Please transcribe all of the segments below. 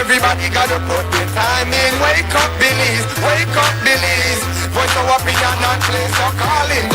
Everybody gotta put the time in. Wake up, Billy's. Wake up, Billy's. Voice of opinion and place your calling.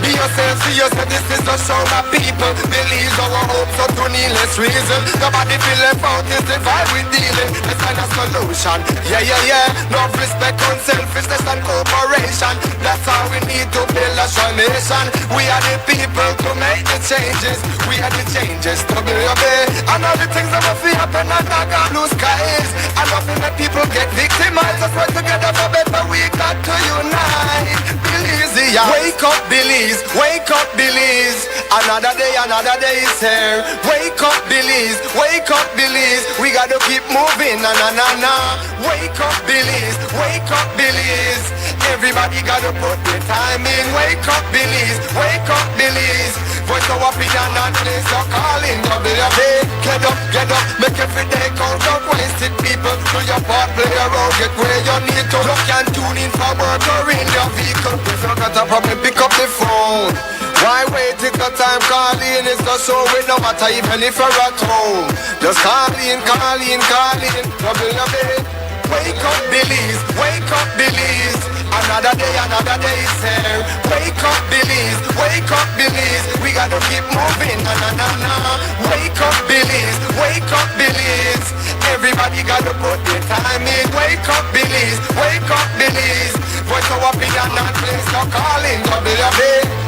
Be yourself, see yourself. This is the show my people. Believes our hopes up to needless reason. Nobody feel left out is the vibe we dealing. Let's find a solution. Yeah, yeah, yeah. No respect, unselfishness and cooperation. That's how we need to build a strong nation. We are the people to make the changes. We are the changes to be obeyed. And all the things that will feel happen and not got blue skies. And nothing that people get victimized. Let's work together for better. We got to unite. Billy's here. Wake up, Billy's. Wake up, Billy's. Another day is here. Wake up, Billy's. Wake up, Billy's. We gotta keep moving. Na na na na. Wake up, Billy's. Wake up, Billy's. Everybody gotta put the time in. Wake up, Billy's. Wake up, Billy's. Voice of opinion and place your calling. Get up, make every day count. Don't waste it, people. Do your part, play your role, get where you need to. Look and tune in for work or in your vehicle. If you got a problem, pick up the phone. Why wait till the time calling? It's the show with no matter even if you're at home. Just call in. Wake up, Billy's. Wake up, Billy's. Another day is here. Wake up, Billy's. Wake up, Billy's. We gotta keep moving. Na na na na. Wake up, Billy's. Wake up, Billy's. Everybody gotta put the time in. Wake up, Billy's. Wake up, Billy's. Voice of opinion and place your calling.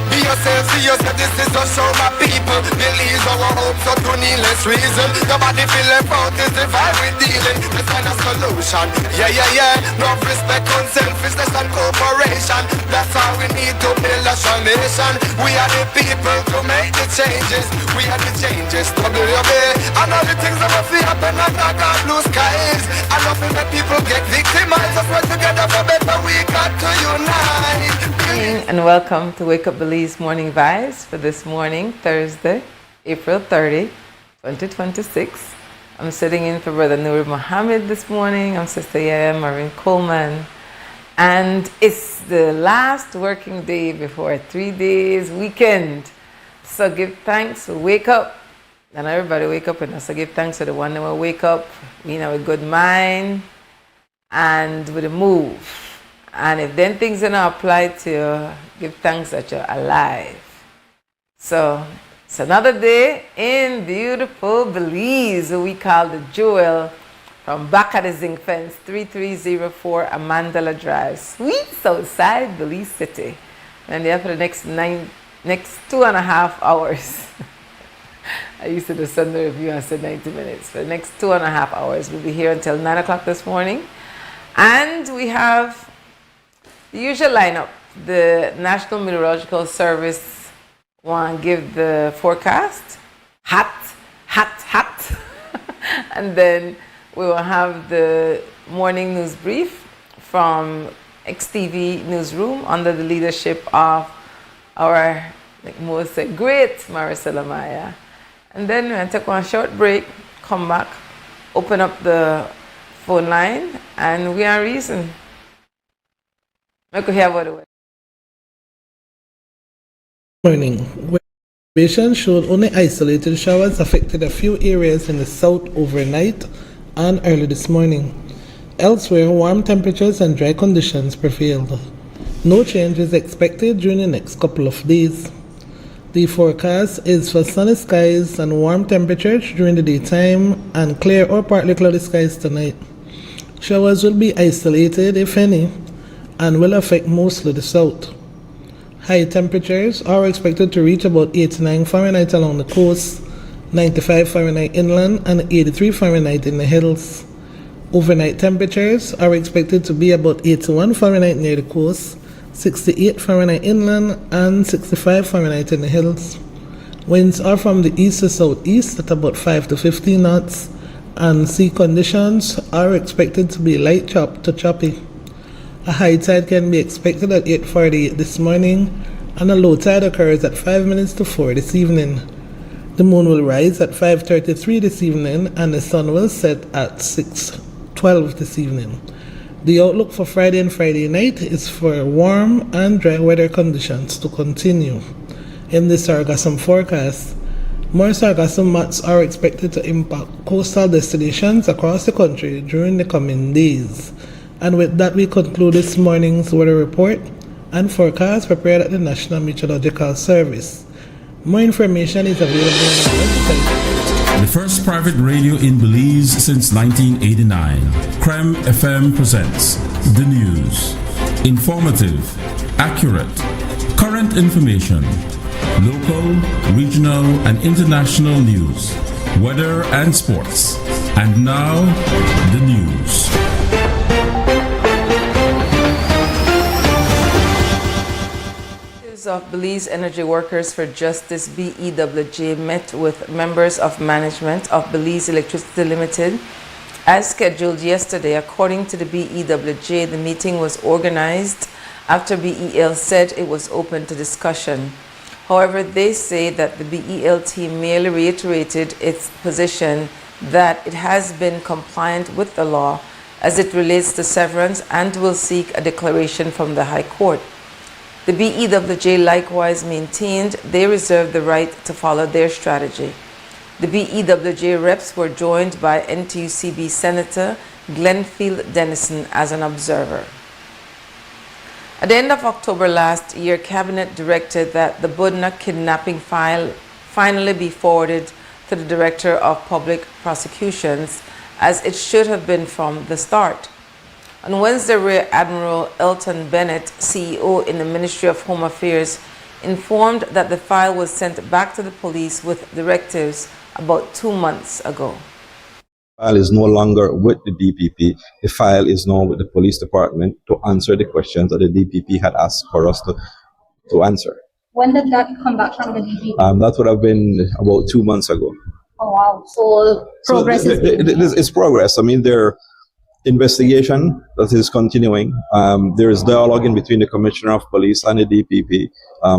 Be yourself, see yourself. This is the show my people. Believes our hopes up to needless reason. Nobody feel left out is the vibe we dealing. Let's find a solution. Yeah, yeah, yeah. No respect, unselfishness and cooperation. That's how we need to build a strong nation. We are the people to make the changes. We are the changes to be obeyed. And all the things that will feel happen and not got blue skies. And nothing that people get victimized. Let's work together for better. We got to unite. And welcome to Wake Up Belize Morning Vibes for this morning, Thursday, April 30, 2026. I'm sitting in for Brother Noor Muhammad this morning. I'm Sister YaYa, Marin, Coleman. And it's the last working day before a 3 days weekend. So give thanks, wake up. And everybody wake up, and so give thanks to the one that will wake up, you know, with good mind and with a move. And if then things do not apply to you, give thanks that you're alive. So it's another day in beautiful Belize, we call the Jewel, from back at the zinc fence, 3304 Amandala Drive, sweet Southside, Belize City. And there for the next 2.5 hours. I used to do Sunday review, I said 90 minutes. For the next 2.5 hours, we'll be here until 9 o'clock this morning. And we have the usual lineup. The National Meteorological Service want to give the forecast. Hot. And then we will have the morning news brief from XTV Newsroom under the leadership of our, like Mo said, great Maricela Maya. And then we'll take one short break, come back, open up the phone line, and we are reason. I could hear about the way. Morning. Observation showed only isolated showers affected a few areas in the south overnight and early this morning. Elsewhere, warm temperatures and dry conditions prevailed. No change is expected during the next couple of days. The forecast is for sunny skies and warm temperatures during the daytime and clear or partly cloudy skies tonight. Showers will be isolated, if any, and will affect mostly the south. High temperatures are expected to reach about 89 Fahrenheit along the coast, 95 Fahrenheit inland, and 83 Fahrenheit in the hills. Overnight temperatures are expected to be about 81 Fahrenheit near the coast, 68 Fahrenheit inland, and 65 Fahrenheit in the hills. Winds are from the east to southeast at about 5 to 15 knots, and sea conditions are expected to be light to choppy. A high tide can be expected at 8:48 this morning, and a low tide occurs at 5 minutes to 4 this evening. The moon will rise at 5:33 this evening, and the sun will set at 6:12 this evening. The outlook for Friday and Friday night is for warm and dry weather conditions to continue. In this Sargassum forecast, More sargassum mats are expected to impact coastal destinations across the country during the coming days. And with that, we conclude this morning's weather report and forecast prepared at the National Meteorological Service. More information is available on our website. The first private radio in Belize since 1989, Creme FM presents the news. Informative, accurate, current information, local, regional, and international news, weather and sports. And now, the news. Of Belize Energy Workers for Justice BEWJ met with members of management of Belize Electricity Limited as scheduled yesterday. According to the BEWJ, the meeting was organized after BEL said it was open to discussion. However, they say that the BEL team merely reiterated its position that it has been compliant with the law as it relates to severance and will seek a declaration from the High Court. The BEWJ likewise maintained they reserve the right to follow their strategy. The BEWJ reps were joined by NTUCB Senator Glenfield Dennison as an observer. At the end of October last year, Cabinet directed that the Budna kidnapping file finally be forwarded to the Director of Public Prosecutions, as it should have been from the start. On Wednesday, Rear Admiral Elton Bennett, CEO in the Ministry of Home Affairs, informed that the file was sent back to the police with directives about 2 months ago. The file is no longer with the DPP. The file is now with the police department to answer the questions that the DPP had asked for us to answer. When did that come back from the DPP? That would have been about 2 months ago. Oh, wow. So progress it's progress. I mean, their investigation that is continuing. There is dialogue in between the Commissioner of Police and the DPP.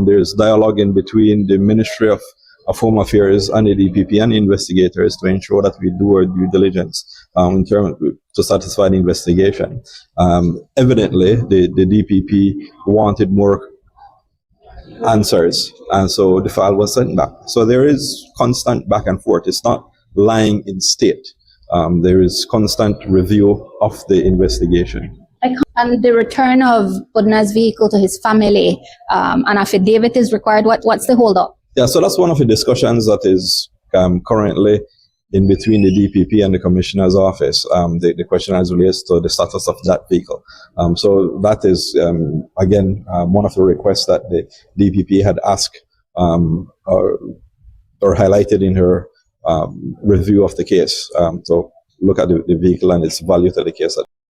There is dialogue in between the Ministry of Home Affairs and the DPP and the investigators to ensure that we do our due diligence in terms to satisfy the investigation. Evidently, the DPP wanted more answers, and so the file was sent back. So there is constant back and forth. It's not lying in state. There is constant review of the investigation. And the return of Budna's vehicle to his family, an affidavit is required. What's the holdup? Yeah, so that's one of the discussions that is currently in between the DPP and the Commissioner's office. The question as relates to the status of that vehicle. So that is, again, one of the requests that the DPP had asked or highlighted in her review of the case. So look at the vehicle and its value to the case.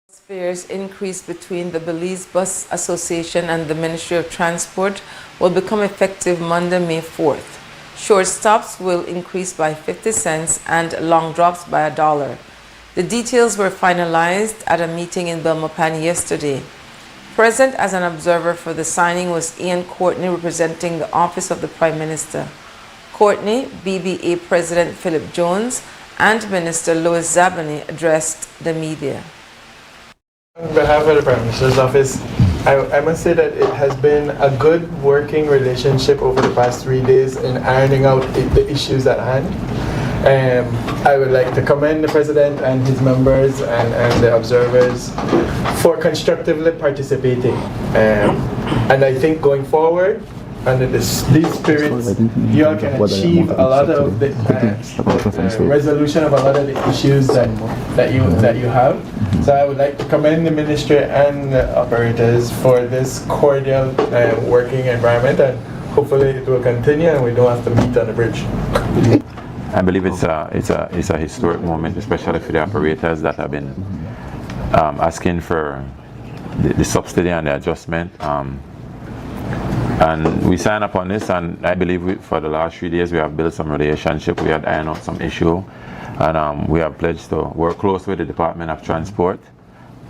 Fares increase between the Belize Bus Association and the Ministry of Transport will become effective Monday, May 4th. Short stops will increase by 50 cents and long drops by $1. The details were finalized at a meeting in Belmopan yesterday. Present as an observer for the signing was Ian Courtney, representing the Office of the Prime Minister. Courtney, BBA President Philip Jones, and Minister Louis Zabani addressed the media. On behalf of the Prime Minister's Office, I must say that it has been a good working relationship over the past 3 days in ironing out the issues at hand. I would like to commend the President and his members and the observers for constructively participating. And I think going forward, under these spirits, you all can achieve a lot of the resolution of a lot of the issues that you have. So I would like to commend the ministry and the operators for this cordial working environment, and hopefully it will continue and we don't have to meet on the bridge. I believe it's a historic moment, especially for the operators that have been asking for the subsidy and the adjustment. And we signed up on this, and I believe for the last 3 days we have built some relationship. We had ironed out some issue, and we have pledged to work close with the Department of Transport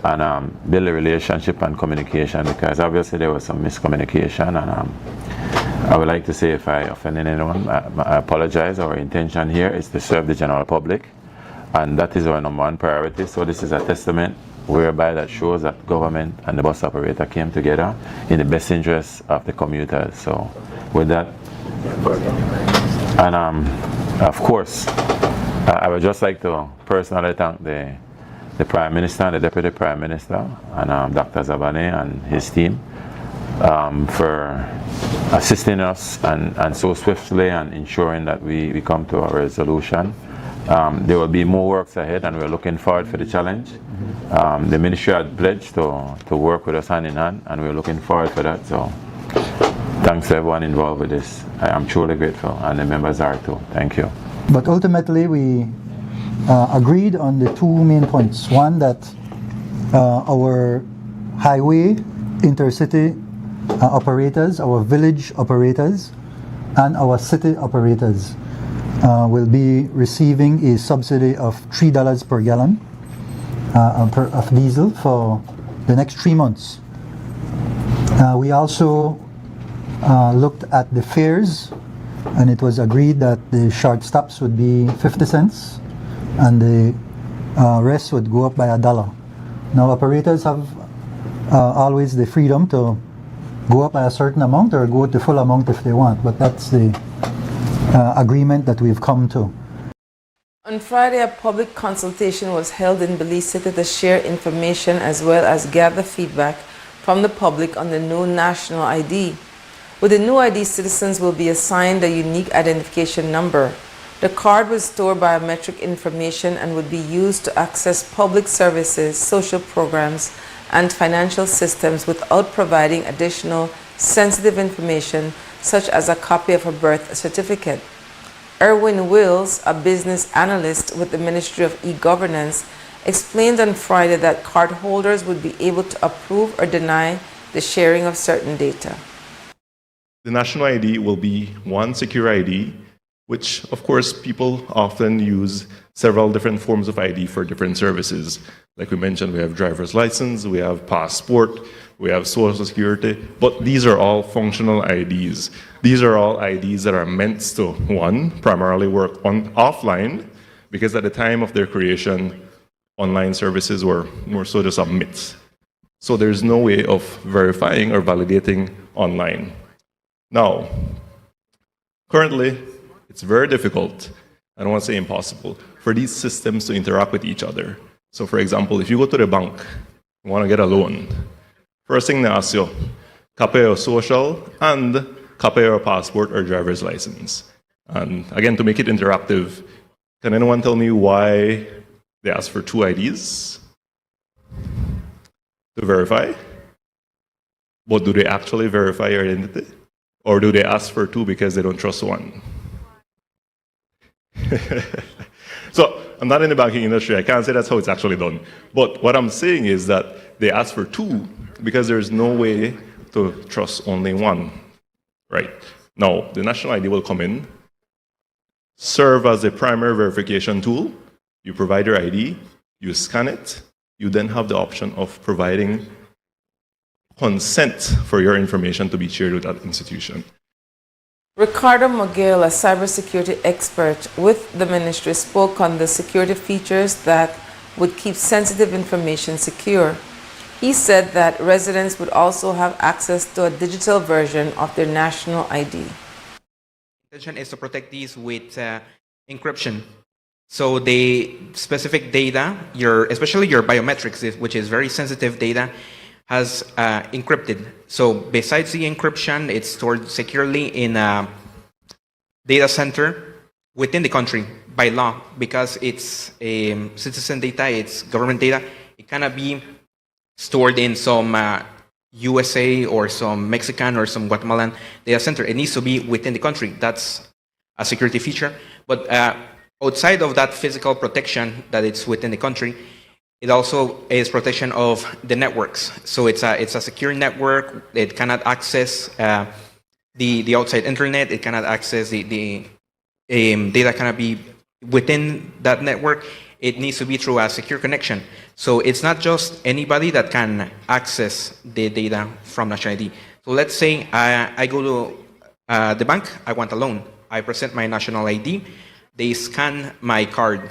and build a relationship and communication, because obviously there was some miscommunication, and I would like to say if I offended anyone, I apologize. Our intention here is to serve the general public, and that is our #1 priority. So this is a testament whereby that shows that government and the bus operator came together in the best interest of the commuters. So with that, and Of course, I would just like to personally thank the Prime Minister and the Deputy Prime Minister and Dr. Zabane and his team for assisting us and so swiftly and ensuring that we come to a resolution. There will be more works ahead and we're looking forward for the challenge. The ministry had pledged to work with us hand in hand and we're looking forward for that. So thanks to everyone involved with this. I am truly grateful and the members are too. Thank you. But ultimately we agreed on the two main points. One, that our highway, intercity operators, our village operators, and our city operators will be receiving a subsidy of $3 per gallon of diesel for the next 3 months. We also looked at the fares, and it was agreed that the short stops would be 50 cents and the rest would go up by $1. Now operators have always the freedom to go up by a certain amount or go the full amount if they want, but that's the agreement that we've come to. On Friday, a public consultation was held in Belize City to share information as well as gather feedback from the public on the new national ID. With the new ID, citizens will be assigned a unique identification number. The card will store biometric information and would be used to access public services, social programs, and financial systems without providing additional sensitive information such as a copy of a birth certificate. Erwin Wills, a business analyst with the Ministry of E-Governance, explained on Friday that cardholders would be able to approve or deny the sharing of certain data. The national ID will be one secure ID, which of course people often use several different forms of ID for different services. Like we mentioned, we have driver's license, we have passport, we have social security, but these are all functional IDs. These are all IDs that are meant to, one, primarily work offline, because at the time of their creation, online services were more so to submit. So there's no way of verifying or validating online. Now, currently, it's very difficult, I don't want to say impossible, for these systems to interact with each other. So for example, if you go to the bank, you want to get a loan, first thing they ask you, copy your social and copy your passport or driver's license. And again, to make it interactive, can anyone tell me why they ask for two IDs to verify? But do they actually verify your identity? Or do they ask for two because they don't trust one? So I'm not in the banking industry, I can't say that's how it's actually done. But what I'm saying is that they ask for two because there's no way to trust only one. Right. Now, the national ID will come in, serve as a primary verification tool. You provide your ID, you scan it, you then have the option of providing consent for your information to be shared with that institution. Ricardo Miguel, a cybersecurity expert with the ministry, spoke on the security features that would keep sensitive information secure. He said that residents would also have access to a digital version of their national ID. The intention is to protect these with encryption. So the specific data, especially your biometrics, which is very sensitive data, has encrypted. So besides the encryption, it's stored securely in a data center within the country by law, because it's citizen data, it's government data. It cannot be stored in some USA or some Mexican or some Guatemalan data center. It needs to be within the country. That's a security feature. But outside of that physical protection that it's within the country, it also is protection of the networks. So it's a secure network. It cannot access the outside internet. It cannot access the data cannot be within that network. It needs to be through a secure connection. So it's not just anybody that can access the data from national ID. So let's say I go to the bank, I want a loan. I present my national ID. They scan my card.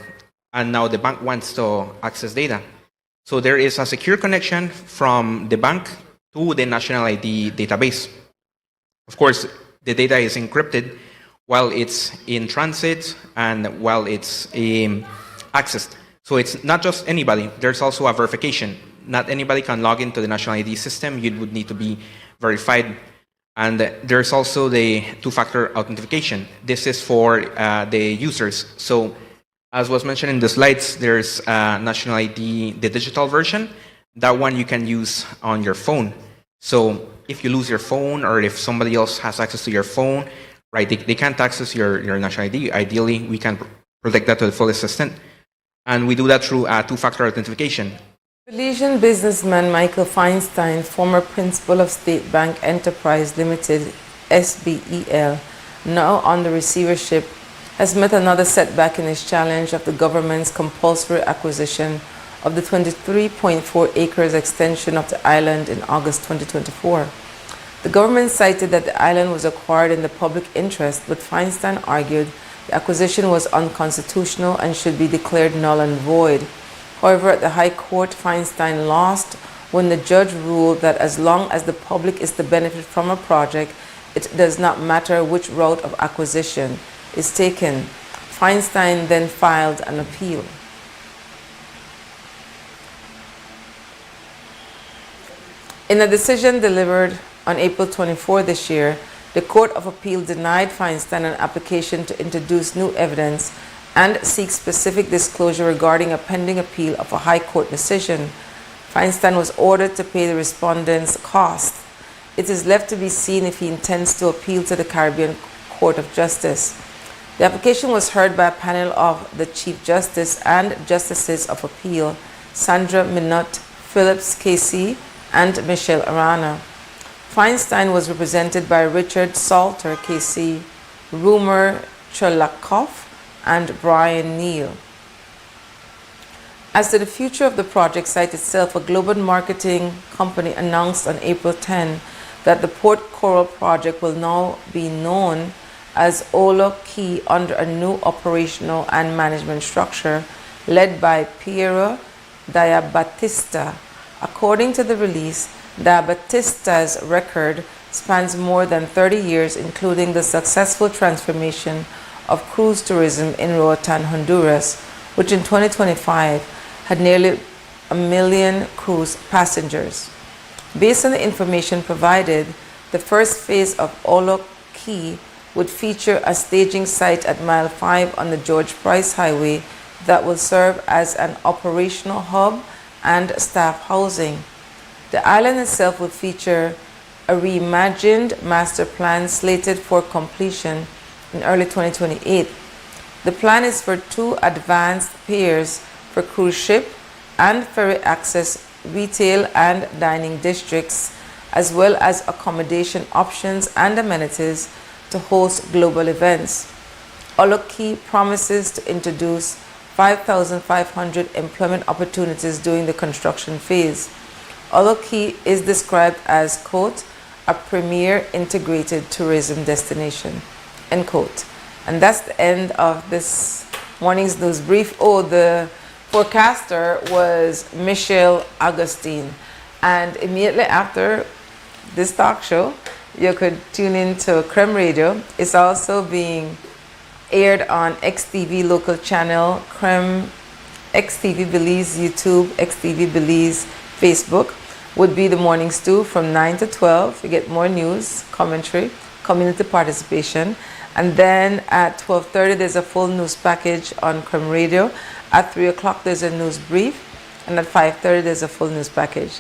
And now the bank wants to access data. So there is a secure connection from the bank to the national ID database. Of course, the data is encrypted. while it's in transit and while it's accessed. So it's not just anybody. There's also a verification. Not anybody can log into the national ID system. You would need to be verified. And there's also the two-factor authentication. This is for the users. So as was mentioned in the slides, there's national ID, the digital version. That one you can use on your phone. So if you lose your phone or if somebody else has access to your phone, right, they can't access your national ID. Ideally, we can protect that to the fullest extent. And we do that through two-factor authentication. Belizean businessman Michael Feinstein, former principal of State Bank Enterprise Limited, SBEL, now under receivership, has met another setback in his challenge of the government's compulsory acquisition of the 23.4 acres extension of the island in August 2024. The government cited that the island was acquired in the public interest, but Feinstein argued the acquisition was unconstitutional and should be declared null and void. However, at the High Court, Feinstein lost when the judge ruled that as long as the public is to benefit from a project, it does not matter which route of acquisition is taken. Feinstein then filed an appeal. In a decision delivered on April 24 this year, the Court of Appeal denied Feinstein an application to introduce new evidence and seek specific disclosure regarding a pending appeal of a High Court decision. Feinstein was ordered to pay the respondent's costs. It is left to be seen if he intends to appeal to the Caribbean Court of Justice. The application was heard by a panel of the Chief Justice and Justices of Appeal, Sandra Minot, Phillips KC, and Michelle Arana. Feinstein was represented by Richard Salter KC, Rumer Cholakoff, and Brian Neal. As to the future of the project site itself, a global marketing company announced on April 10 that the Port Coral project will now be known as Olo Key under a new operational and management structure led by Piero Diabattista. According to the release, Diabattista's record spans more than 30 years, including the successful transformation of cruise tourism in Roatan, Honduras, which in 2025 had nearly 1 million cruise passengers. Based on the information provided, the first phase of Olo Key would feature a staging site at Mile 5 on the George Price Highway that will serve as an operational hub and staff housing. The island itself will feature a reimagined master plan slated for completion in early 2028. The plan is for 2 advanced piers for cruise ship and ferry access, retail and dining districts, as well as accommodation options and amenities to host global events. Oloki promises to introduce 5,500 employment opportunities during the construction phase. Oloki is described as, quote, a premier integrated tourism destination, end quote. And that's the end of this morning's news brief. Oh, the forecaster was Michelle Augustine. And immediately after this talk show, you could tune in to Creme Radio. It's also being aired on XTV local channel, Creme, XTV Belize YouTube, XTV Belize Facebook. Would be the morning stew from 9 to 12. You get more news, commentary, community participation. And then at 12:30, there's a full news package on Creme Radio. At 3 o'clock, there's a news brief. And at 5:30, there's a full news package.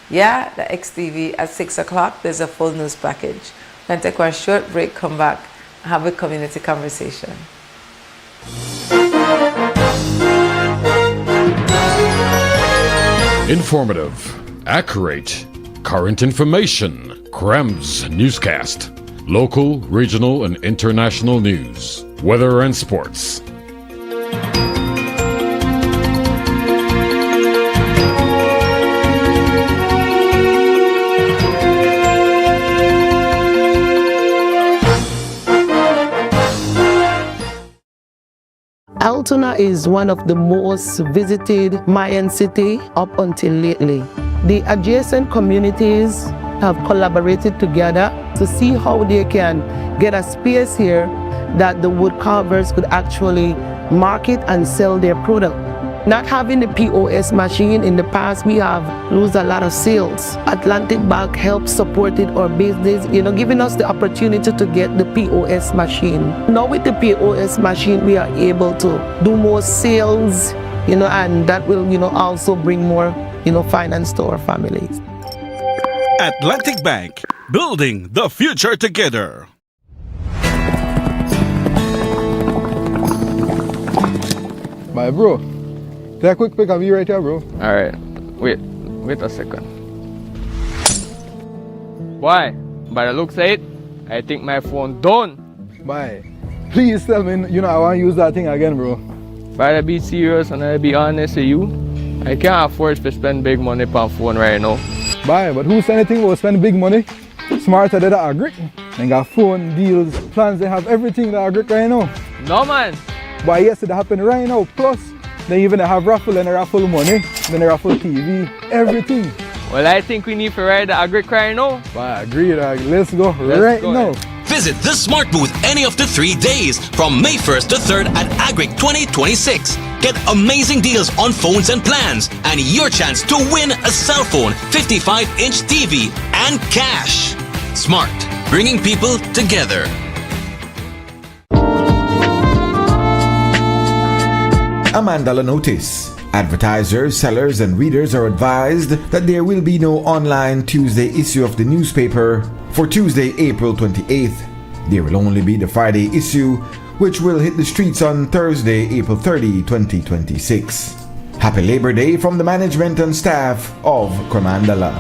Yeah, the XTV at 6 o'clock, there's a full news package. Then take one short break, come back, have a community conversation. Informative, accurate, current information. Crem's newscast. Local, regional, and international news. Weather and sports. Altoona is one of the most visited Mayan city up until lately. The adjacent communities have collaborated together to see how they can get a space here that the wood carvers could actually market and sell their product. Not having the POS machine in the past, we have lost a lot of sales. Atlantic Bank helps supported our business, giving us the opportunity to get the POS machine. Now with the POS machine, we are able to do more sales, and that will, also bring more, finance to our families. Atlantic Bank, building the future together. My bro. Take a quick pic of you right here, bro. Alright, wait a second. Why? By the looks of it, I think my phone done. Bye. Please tell me, I want to use that thing again, bro. But to be serious and to be honest with you, I can't afford to spend big money on phone right now. Bye, but who said anything about spending big money? Smarter than that agree. They got phone, deals, plans, they have everything that agree right now. No, man. But yes, it happened right now. Plus, they even have raffle and a raffle money, then a raffle TV, everything. Well, I think we need to ride the agri right now. I agree, let's go right now. Visit the Smart Booth any of the 3 days from May 1st to 3rd at Agric 2026. Get amazing deals on phones and plans and your chance to win a cell phone, 55-inch TV, and cash. Smart, bringing people together. A Mandala notice. Advertisers, sellers, and readers are advised that there will be no online Tuesday issue of the newspaper for Tuesday, April 28th. There will only be the Friday issue, which will hit the streets on Thursday, April 30, 2026. Happy Labor Day from the management and staff of Cremandala.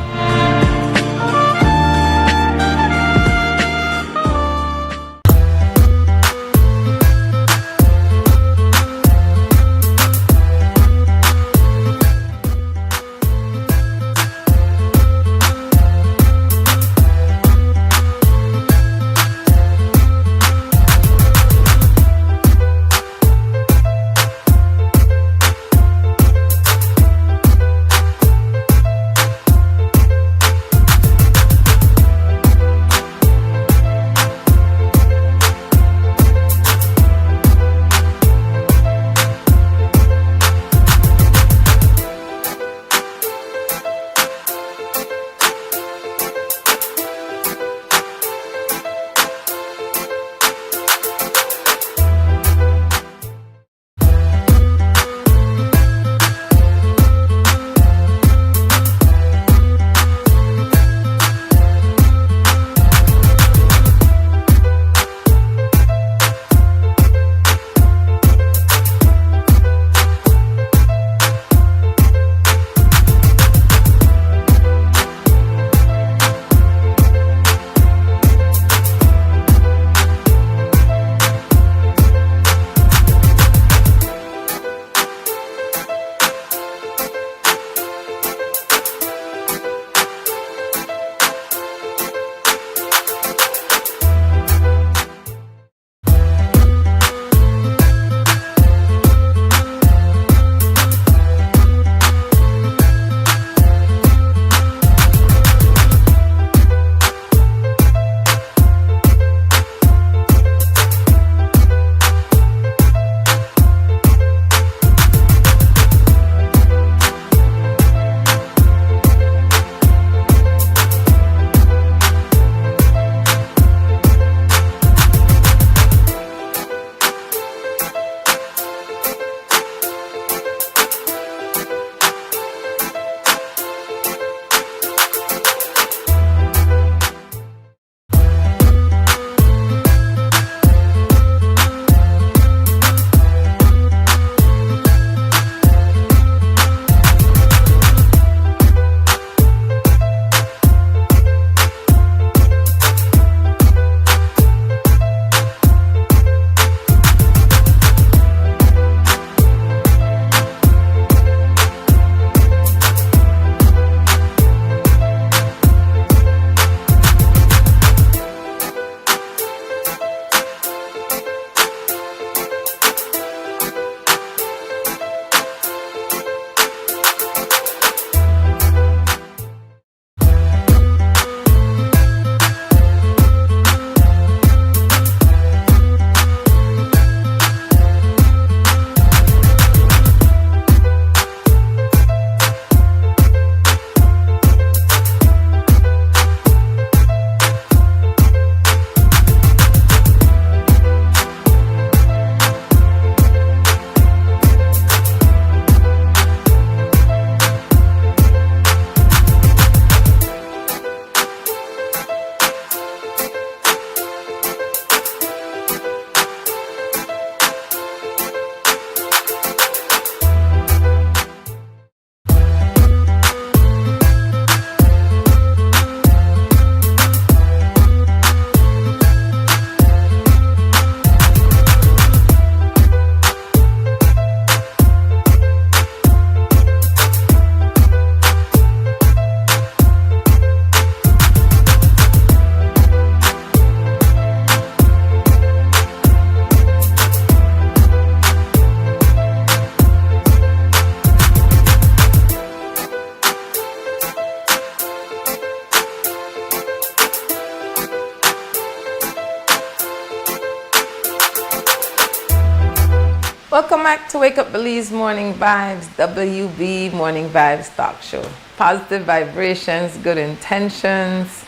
Welcome back to Wake Up Belize Morning Vibes, WB Morning Vibes Talk Show. Positive vibrations, good intentions.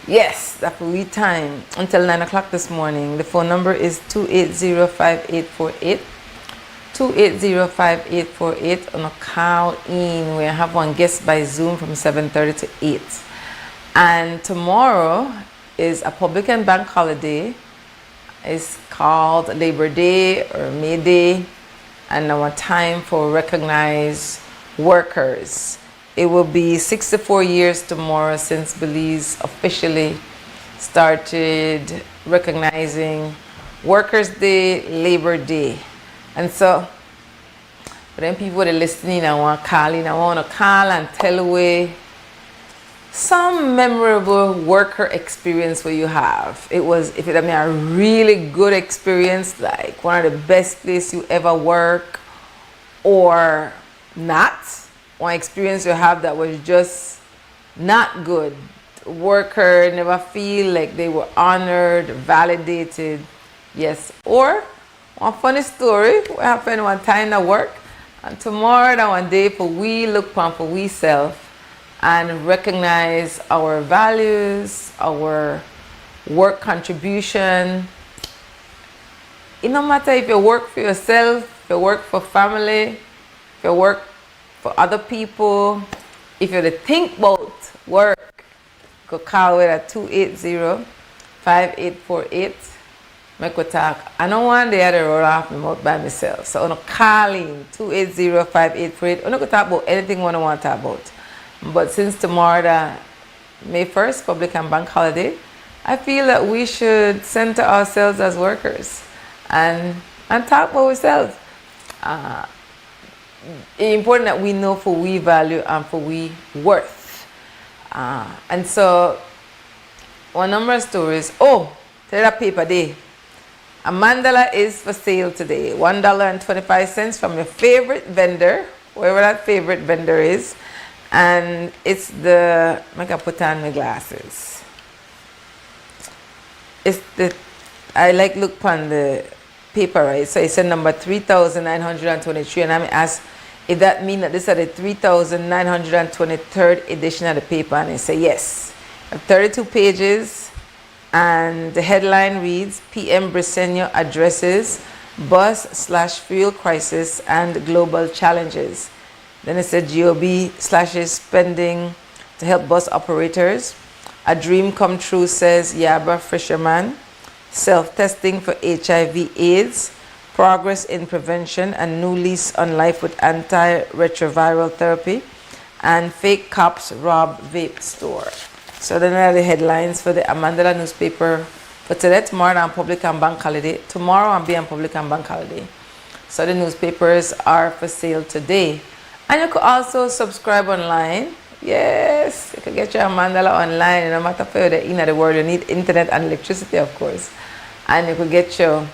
Yes, that's we time until 9 o'clock this morning. The phone number is 280-5848. 280-5848 on a call in. We have one guest by Zoom from 7:30 to 8. And tomorrow is a public and bank holiday. It's called Labor Day or May Day, and our time for recognize workers. It will be 64 years tomorrow since Belize officially started recognizing Workers' Day, Labor Day. And so, for them people that are listening, I want to call and tell away some memorable worker experience where you have. If it a really good experience, like one of the best places you ever work, or not, one experience you have that was just not good. Worker never feel like they were honored, validated, yes. Or one funny story, what happened one time at work, and tomorrow that one day for we look upon for we self and recognize our values, our work contribution. It no matter if you work for yourself, if you work for family, if you work for other people, if you think about work, go call it at 280-5848. Make we talk. I don't want the other roll off my mouth by myself. So I'm calling 280-5848. I'm not going to talk about anything I want to talk about. But since tomorrow, May 1st, public and bank holiday, I feel that we should center ourselves as workers and talk about ourselves. It's important that we know for we value and for we worth. And so, one number of stories. Oh, today that paper day. A mandala is for sale today. $1.25 from your favorite vendor, wherever that favorite vendor is. And it's the, I can put on my glasses. It's the, I like look on the paper, right? So it's a number 3,923. And I'm asked if that means that this is the 3,923rd edition of the paper. And I say yes. 32 pages. And the headline reads, PM Briceño addresses bus/fuel crisis and global challenges. Then it said GOB slashes spending to help bus operators. A dream come true, says Yaba fisherman. Self-testing for HIV/AIDS. Progress in prevention and new lease on life with antiretroviral therapy. And fake cops rob vape store. So then are the headlines for the Amandala newspaper for today, tomorrow on public and bank holiday. Tomorrow I'll be on public and bank holiday. So the newspapers are for sale today. And you could also subscribe online. Yes, you can get your Mandala online. No matter where you're in the world, you need internet and electricity, of course. And you could get your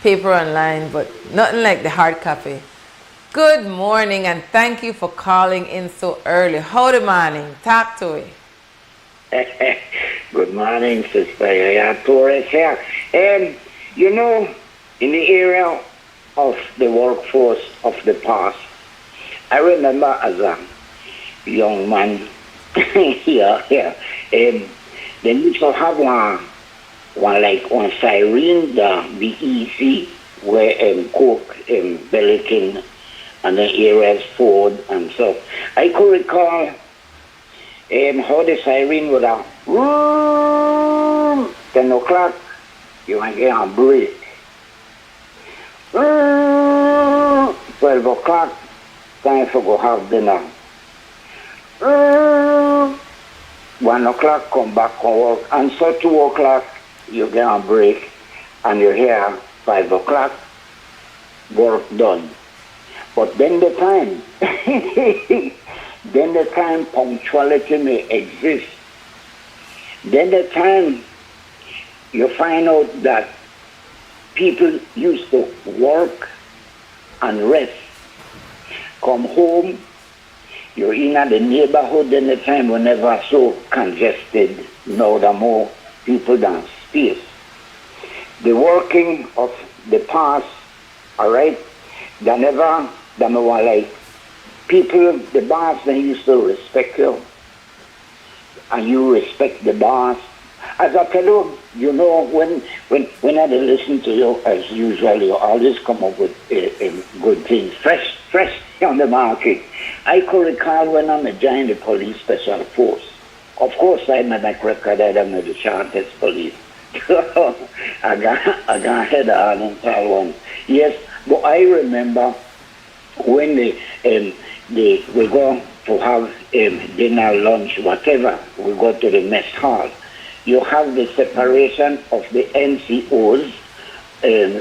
paper online, but nothing like the hard copy. Good morning, and thank you for calling in so early. Howdy morning. Talk to me. Good morning, Sister YaYa Torres here. You know, in the area of the workforce of the past, I remember as a young man here, they used to have one siren, the BEC, where Coke, Bellikin, and the areas Ford and so. I could recall how the siren would have 10 o'clock, you might get a break. 12 o'clock, time for go have dinner. 1 o'clock, come back from work. And so 2 o'clock, you get a break. And you're here 5 o'clock, work done. But then the time punctuality may exist. Then the time you find out that people used to work and rest. Come home, you're in the neighborhood, then the time were never so congested. Now the more people than space. The working of the past, all right, They never, they were like, people, the boss, they used to respect you. And you respect the boss. As I tell you, you know, when I listen to you, as usual, you always come up with good things, fresh on the market. I could recall when I joined the police special force. Of course, I made my record that I'm the shortest police. I got head on and tell one. Yes, but I remember when we go to have dinner, lunch, whatever, we go to the mess hall. You have the separation of the NCOs,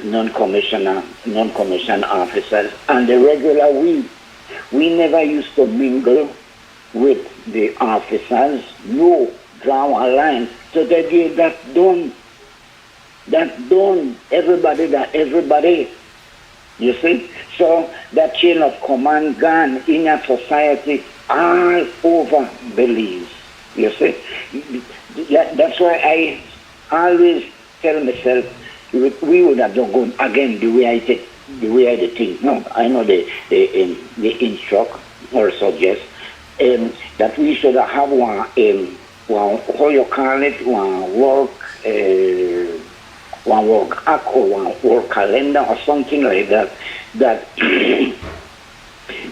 non-commissioned officers, and the regular we. We never used to mingle with the officers. No, draw a line. So they did that done. That done. Everybody. You see? So that chain of command gone in a society all over Belize. You see? That's why I always tell myself we would have done good again the way I think. No, I know they instruct or suggest that we should have one how you call it, one work act or one work calendar or something like that. That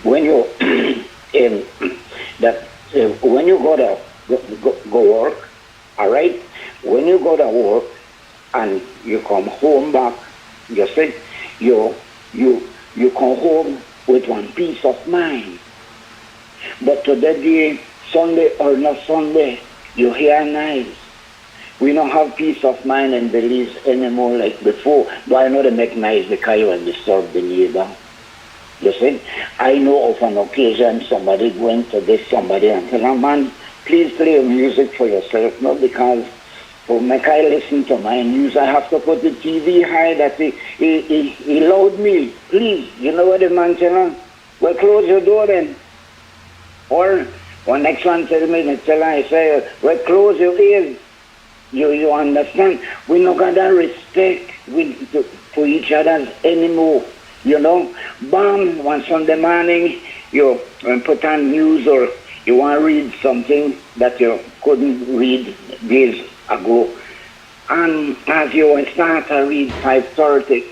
when you when you go work, all right. When you go to work and you come home back, you see, you come home with one peace of mind. But today, Sunday or not Sunday, you hear nice. We don't have peace of mind and Belize anymore like before. But I know they make noise because you will disturb the neighbor. You see? I know of an occasion somebody went to this somebody and said, oh, man, please play music for yourself. Not because for make I listen to my news, I have to put the TV high that he loud me. Please, you know what the man tell him? Well, close your door then. Or one next one tell me, I say, well, close your ears. You understand? We not got that respect for each other anymore. You know, bam, one Sunday morning, you put on news or you want to read something that you couldn't read days ago. And as you start to read 5:30,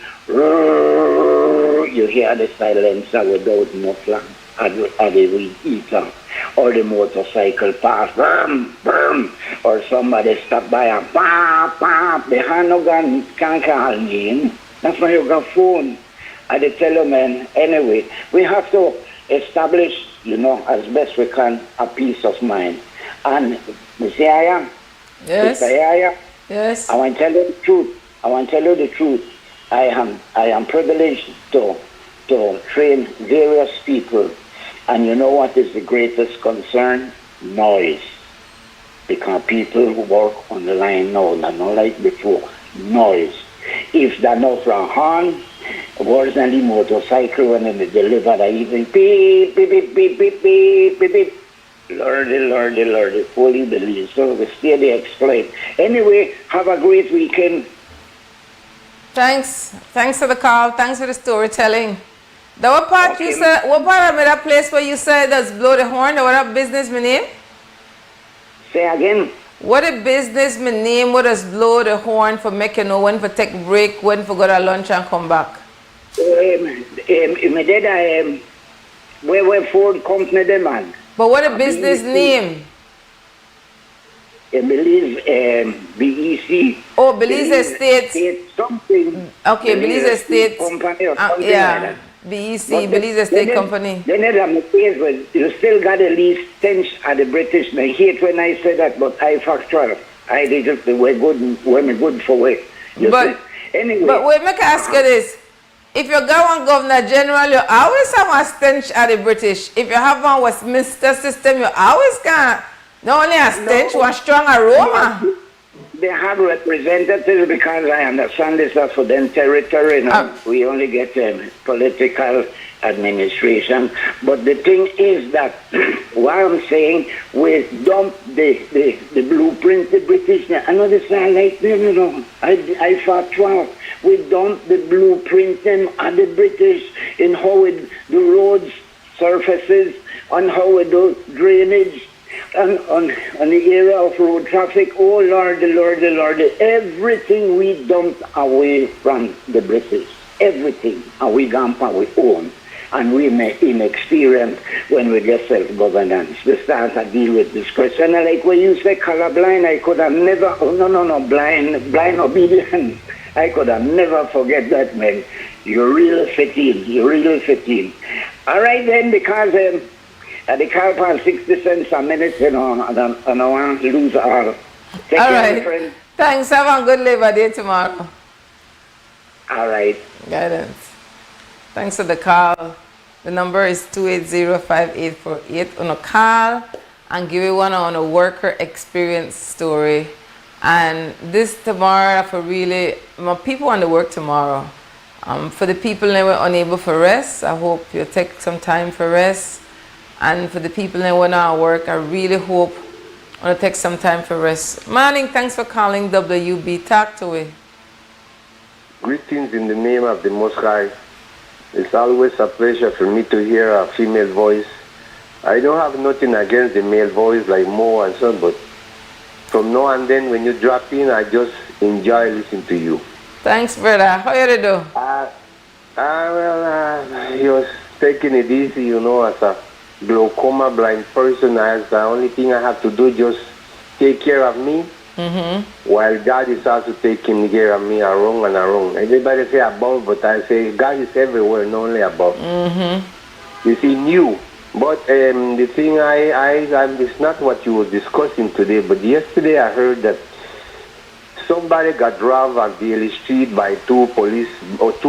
you hear the silencer without muffler at the weed eater. Or the motorcycle pass, boom, boom, or somebody stop by and pop, pop, the hand no gun can't call me in. That's why you got phone. I tell you, man, anyway, we have to establish, you know, as best we can, a peace of mind. And, Mr. YaYa, yes. Mr. YaYa, yes. I want to tell you the truth. I am privileged to train various people. And you know what is the greatest concern? Noise. Because people who work on the line now, they're not like before. Noise. If they're not from horn, worse than the motorcycle when they deliver, they even beep, beep, beep, beep, beep, beep, beep, beep. Lordy, fully believe. So we stay there exploit. Anyway, have a great weekend. Thanks for the call. Thanks for the storytelling. What part you said? What part of that place where you said that's blow the horn? What a business my name? Say again. What a business my name? What does blow the horn for making know when for take break, when for go to lunch and come back? My dad, where Ford company them man. But what a business name? I believe BEC. Oh, Belize Estate. Something. Okay, Belize Estate. Company or something yeah. like that. BEC, Belize Estate Company. Then you still got the least stench at the British. I hate when I say that, but I factual. I did just we're good for it. But anyway. But wait, make I ask you this. If you go on Governor General, you always have a stench at the British. If you have one Westminster system, you always can. Not only a stench, one strong aroma. they have representatives because I understand this is for them territory. We only get political administration. But the thing is that what I'm saying, we dump the blueprint, the British. I know this sound like, I fought 12. We dump the blueprint them at the British in how we do roads, surfaces, on how we do drainage, on the area of road traffic. Oh Lord, the Lord, the Lord, everything we dumped away from the British. Everything. And we gone for we own. And we make inexperience when we get self-governance. We start to deal with this question. And like when you say colorblind, I could have never, blind obedience. I could have never forget that, man. You really fit in. All right then, because the car past 60 cents a minute, I don't want to lose all. Take all care, right. friend. Thanks. Have a good Labor Day tomorrow. All right. Guidance. Thanks for the call. The number is 280-5848. On a call and give you one on a worker experience story. And this tomorrow for really, my people want to work tomorrow. For the people that were unable for rest, I hope you take some time for rest. And for the people that were not at work, I really hope you want to take some time for rest. Manning, thanks for calling WUB. Talk to me. Greetings in the name of the Most High. It's always a pleasure for me to hear a female voice. I don't have nothing against the male voice like Mo and so, but from now and then when you drop in, I just enjoy listening to you. Thanks, brother. How you do? He was taking it easy, as a glaucoma blind person. The only thing I have to do just take care of me. While God is also taking care of me around and around. Everybody say above, but I say God is everywhere, not only above. You see, new. But the thing it's not what you were discussing today, but yesterday I heard that somebody got robbed on Daly Street by two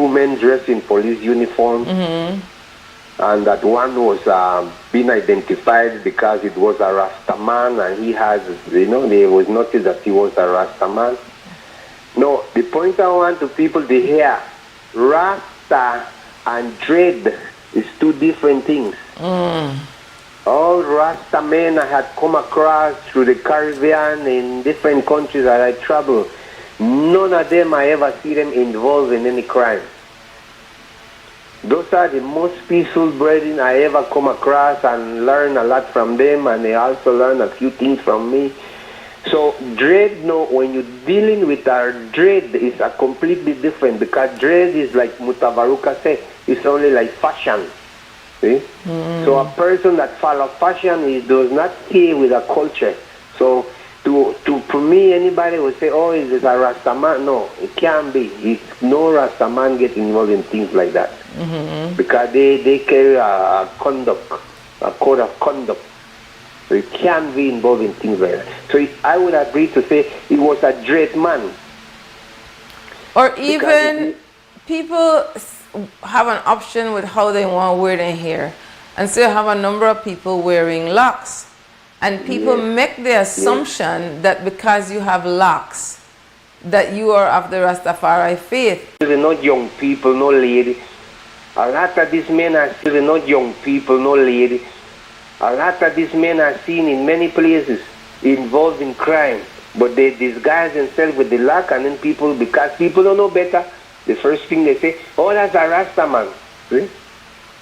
men dressed in police uniform. And that one was being identified because it was a Rasta man, and he has, there was noticed that he was a Rasta man. No, the point I want to people to hear, Rasta and dread is two different things. All Rasta men I had come across through the Caribbean in different countries that I travel, none of them I ever see them involved in any crime. Those are the most peaceful brethren I ever come across, and learn a lot from them, and they also learn a few things from me. So dread, when you're dealing with our dread, is a completely different, because dread is like Mutabaruka said, it's only like fashion. See? So a person that follows fashion does not stay with a culture. So for me, anybody would say, oh, is it a Rasta man? No, it can't be. No Rasta man get involved in things like that. Because they carry a code of conduct. So you can't be involved in things like that. So I would agree to say he was a dread man. Or even people have an option with how they want to wear their hair. And so you have a number of people wearing locks. And people make the assumption that because you have locks, that you are of the Rastafari faith. They're not young people, no lady. A lot of these men are still not young people, no lady. A lot of these men are seen in many places involved in crime, but they disguise themselves with the lock, and then because people don't know better, the first thing they say, oh, that's a Rasta man. See?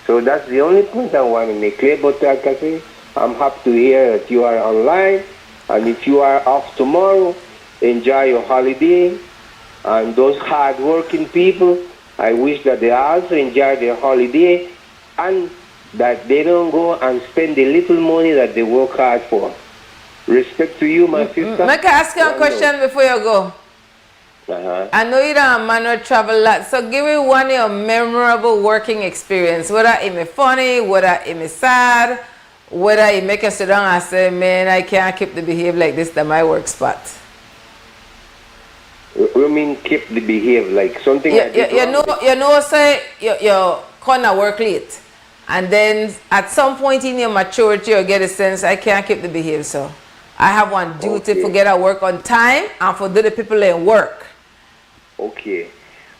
So that's the only point I want to make clear. But like I say, I'm happy to hear that you are online, and if you are off tomorrow, enjoy your holiday. And those hard-working people, I wish that they also enjoy their holiday, and that they don't go and spend the little money that they work hard for. Respect to you, my sister. May I ask you a question before you go? I know you don't man travel a lot, so give me one of your memorable working experience. Whether it be funny, whether it be sad, whether it make you sit down and say, man, I can't keep the behavior like this at my work spot. You mean keep the behavior like something like say you kind of work late, and then at some point in your maturity you get a sense I can't keep the behavior, so I have one duty for get at work on time and for do the people in work. Okay.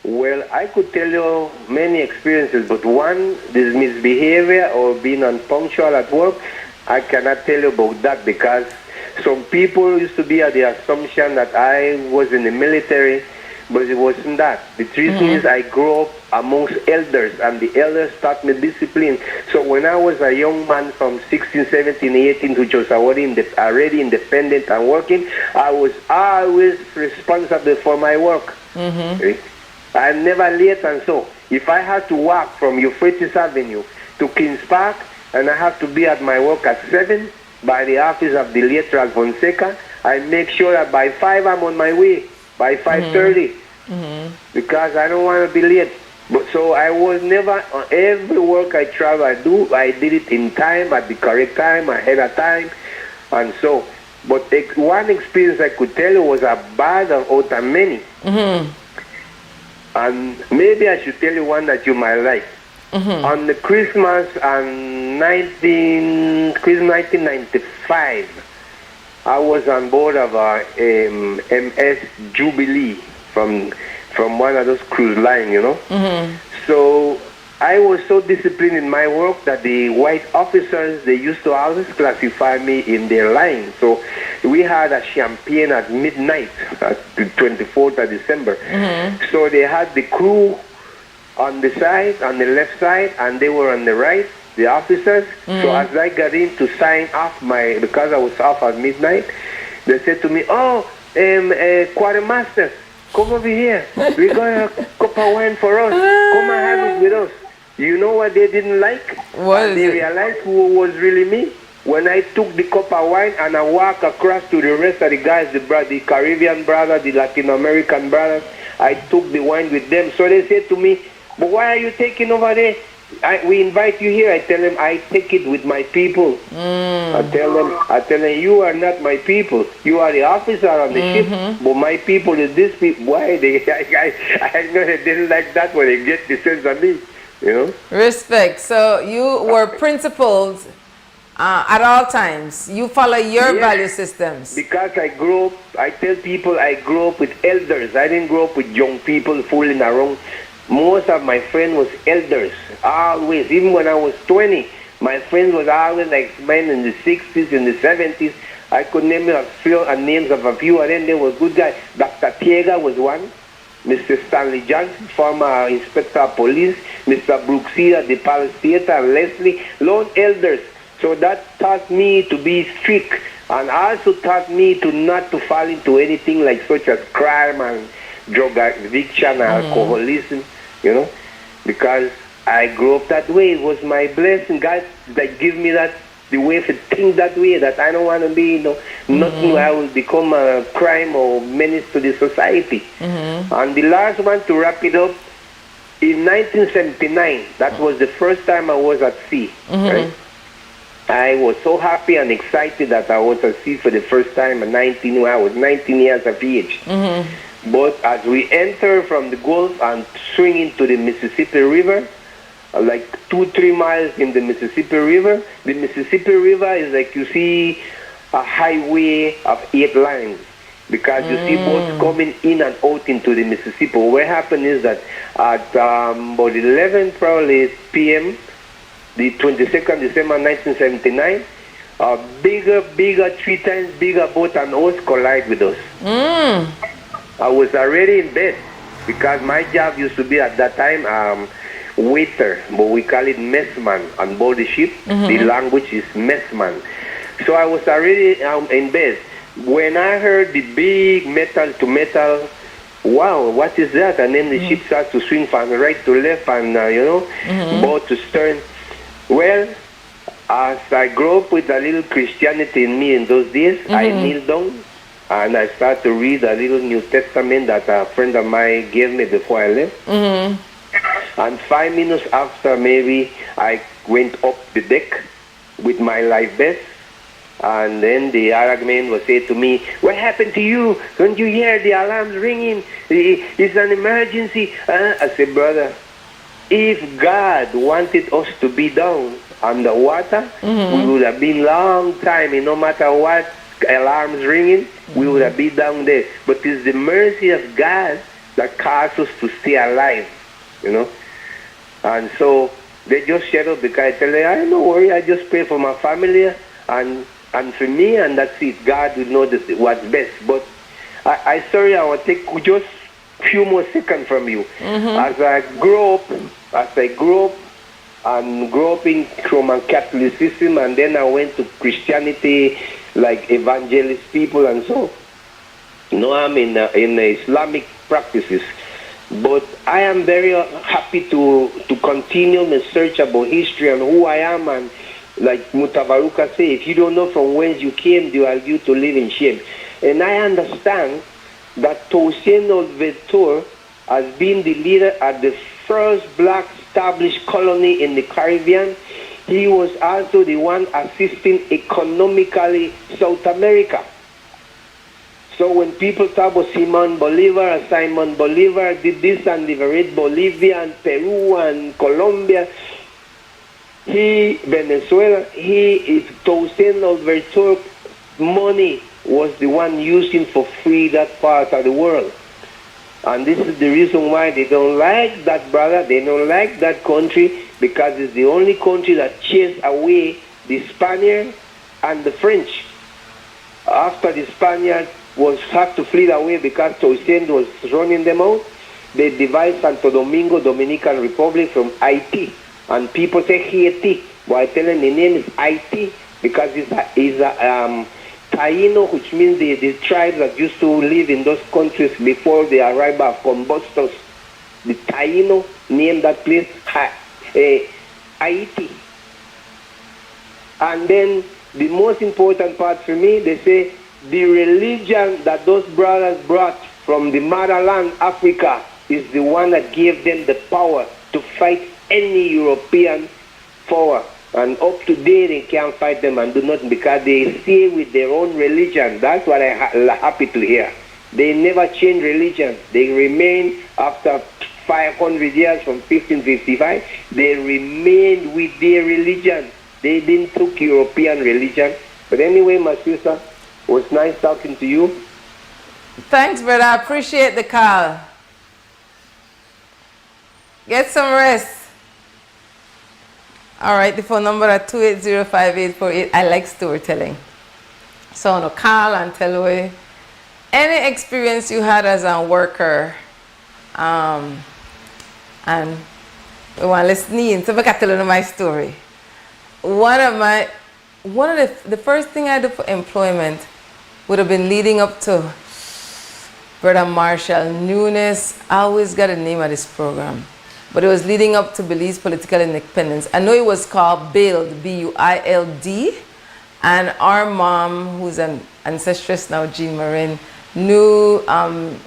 Well, I could tell you many experiences, but one, this misbehavior or being unpunctual at work, I cannot tell you about that because some people used to be at the assumption that I was in the military, but it wasn't that. The reason is I grew up amongst elders, and the elders taught me discipline. So when I was a young man from 16, 17, 18, which was already independent and working, I was always responsible for my work. Okay? I'm never late, and so if I had to walk from Euphrates Avenue to Kings Park, and I have to be at my work at 7 by the office of the late Fonseca, I make sure that by 5 I'm on my way, by 5:30, because I don't want to be late. But so I was never, on every work I travel, I did it in time, at the correct time, ahead of time, and so. But one experience I could tell you was a bad out of many. And maybe I should tell you one that you might like. On the Christmas 1995, I was on board of a MS Jubilee from one of those cruise lines, you know. So I was so disciplined in my work that the white officers, they used to always classify me in their line. So we had a champagne at midnight, at the 24th of December. So they had the crew on the side, on the left side, and they were on the right, the officers. So as I got in to sign off because I was off at midnight, they said to me, quartermaster, come over here. We got a cup of wine for us. Come and have it with us. You know what they didn't like? They realized who was really me. When I took the cup of wine and I walked across to the rest of the guys, the Caribbean brothers, the Latin American brothers, I took the wine with them. So they said to me, but why are you taking over there? We invite you here. I tell them, I take it with my people. I tell them, you are not my people. You are the officer on the ship, but my people is this people. Why? I know they didn't like that when they get the sense of me, you know? Respect. So you were principled at all times. You follow your value systems. Because I tell people I grew up with elders. I didn't grow up with young people fooling around. Most of my friends was elders, always. Even when I was 20, my friends was always like men in the 60s, in the 70s. I could name names of a few of them. They were good guys. Dr. Tiega was one. Mr. Stanley Johnson, former inspector of police. Mr. Brooksida, the Palace Theater, and Leslie, lone elders. So that taught me to be strict, and also taught me to not to fall into anything like such as crime and drug addiction, alcoholism, you know, because I grew up that way. It was my blessing. God that give me that, the way to think that way, that I don't want to be, you know, nothing I will become a crime or menace to the society. And the last one, to wrap it up, in 1979, that was the first time I was at sea, right? I was so happy and excited that I was at sea for the first time at 19, when I was 19 years of age. But as we enter from the Gulf and swing into the Mississippi River, like 2-3 miles in the Mississippi River is like you see a highway of 8 lanes, because you see boats coming in and out into the Mississippi. What happened is that at about 11 probably p.m., the 22nd December 1979, a bigger, 3 times bigger boat and us collide with us. I was already in bed, because my job used to be at that time waiter, but we call it messman on board the ship. The language is messman. So I was already in bed. When I heard the big metal to metal, wow, what is that? And then the ship starts to swing from right to left and, you know, bow to stern. Well, as I grew up with a little Christianity in me in those days, I kneeled down and I started to read a little New Testament that a friend of mine gave me before I left. And 5 minutes after, maybe, I went up the deck with my life vest. And then the Arab man was saying to me, what happened to you? Don't you hear the alarms ringing? It's an emergency. I said, brother, if God wanted us to be down on the water, we would have been long time, no matter what alarms ringing, we would have been down there. But it's the mercy of God that caused us to stay alive, you know. And so they just shut up because I tell them, I don't worry, I just pray for my family and for me, and that's it. God will know what's best. But I sorry, I will take just few more seconds from you. As I grew up and grew up in Roman Catholicism, and then I went to Christianity, like evangelist people and so. No, I'm in Islamic practices. But I am very happy to continue my search about history and who I am. And like Mutavaruka say, if you don't know from whence you came, you are due to live in shame. And I understand that Toussaint Louverture has been the leader at the first black established colony in the Caribbean. He was also the one assisting economically South America. So when people talk about Simon Bolivar did this and liberate Bolivia and Peru and Colombia, Venezuela, Toussaint Louverture money was the one using for free that part of the world. And this is the reason why they don't like that brother, they don't like that country, because it's the only country that chased away the Spaniards and the French. After the Spaniards had to flee away because Toussaint was running them out, they divided Santo Domingo, Dominican Republic from Haiti. And people say Haiti, but I tell them the name is Haiti because it's a Taino, which means the tribes that used to live in those countries before the arrival of combustors. The Taino named that place Haiti. And then the most important part for me, they say the religion that those brothers brought from the motherland, Africa, is the one that gave them the power to fight any European power. And up to date, they can't fight them and do nothing because they stay with their own religion. That's what I'm happy to hear. They never change religion. They remain after 500 years from 1555. They remained with their religion. They didn't took European religion. But anyway, my sister, it was nice talking to you. Thanks, brother. I appreciate the call. Get some rest. All right, the phone number is 280-5848. I like storytelling. So on a call and tell away any experience you had as a worker, and we want to listen in. So I can tell you my story. One of the first thing I did for employment would have been leading up to Brother Marshall Nunes. I always got the name of this program. But it was leading up to Belize political independence. I know it was called BUILD, B-U-I-L-D. And our mom, who's an ancestress now, Jean Marin, knew, well,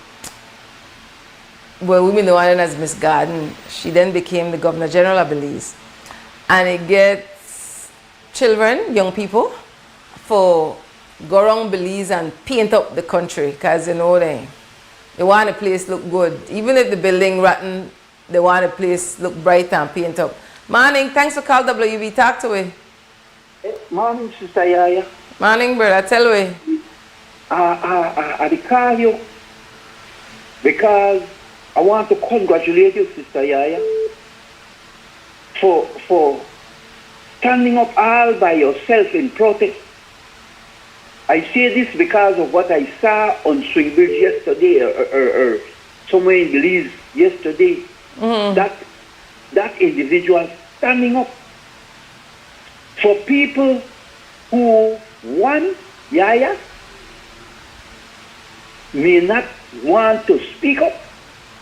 women know her as Miss Garden. She then became the Governor General of Belize. And it gets children, young people, for go around Belize and paint up the country. Because, you know, they want the place look good. Even if the building rotten, they want the place look bright and paint up. Morning, thanks for calling WUB. Talk to me. Morning, Sister YaYa. Morning, brother. Tell me. I call you because I want to congratulate you, Sister YaYa, for standing up all by yourself in protest. I say this because of what I saw on Swing Bridge yesterday, or somewhere in Belize yesterday. That individual standing up for people who, one, YaYa, may not want to speak up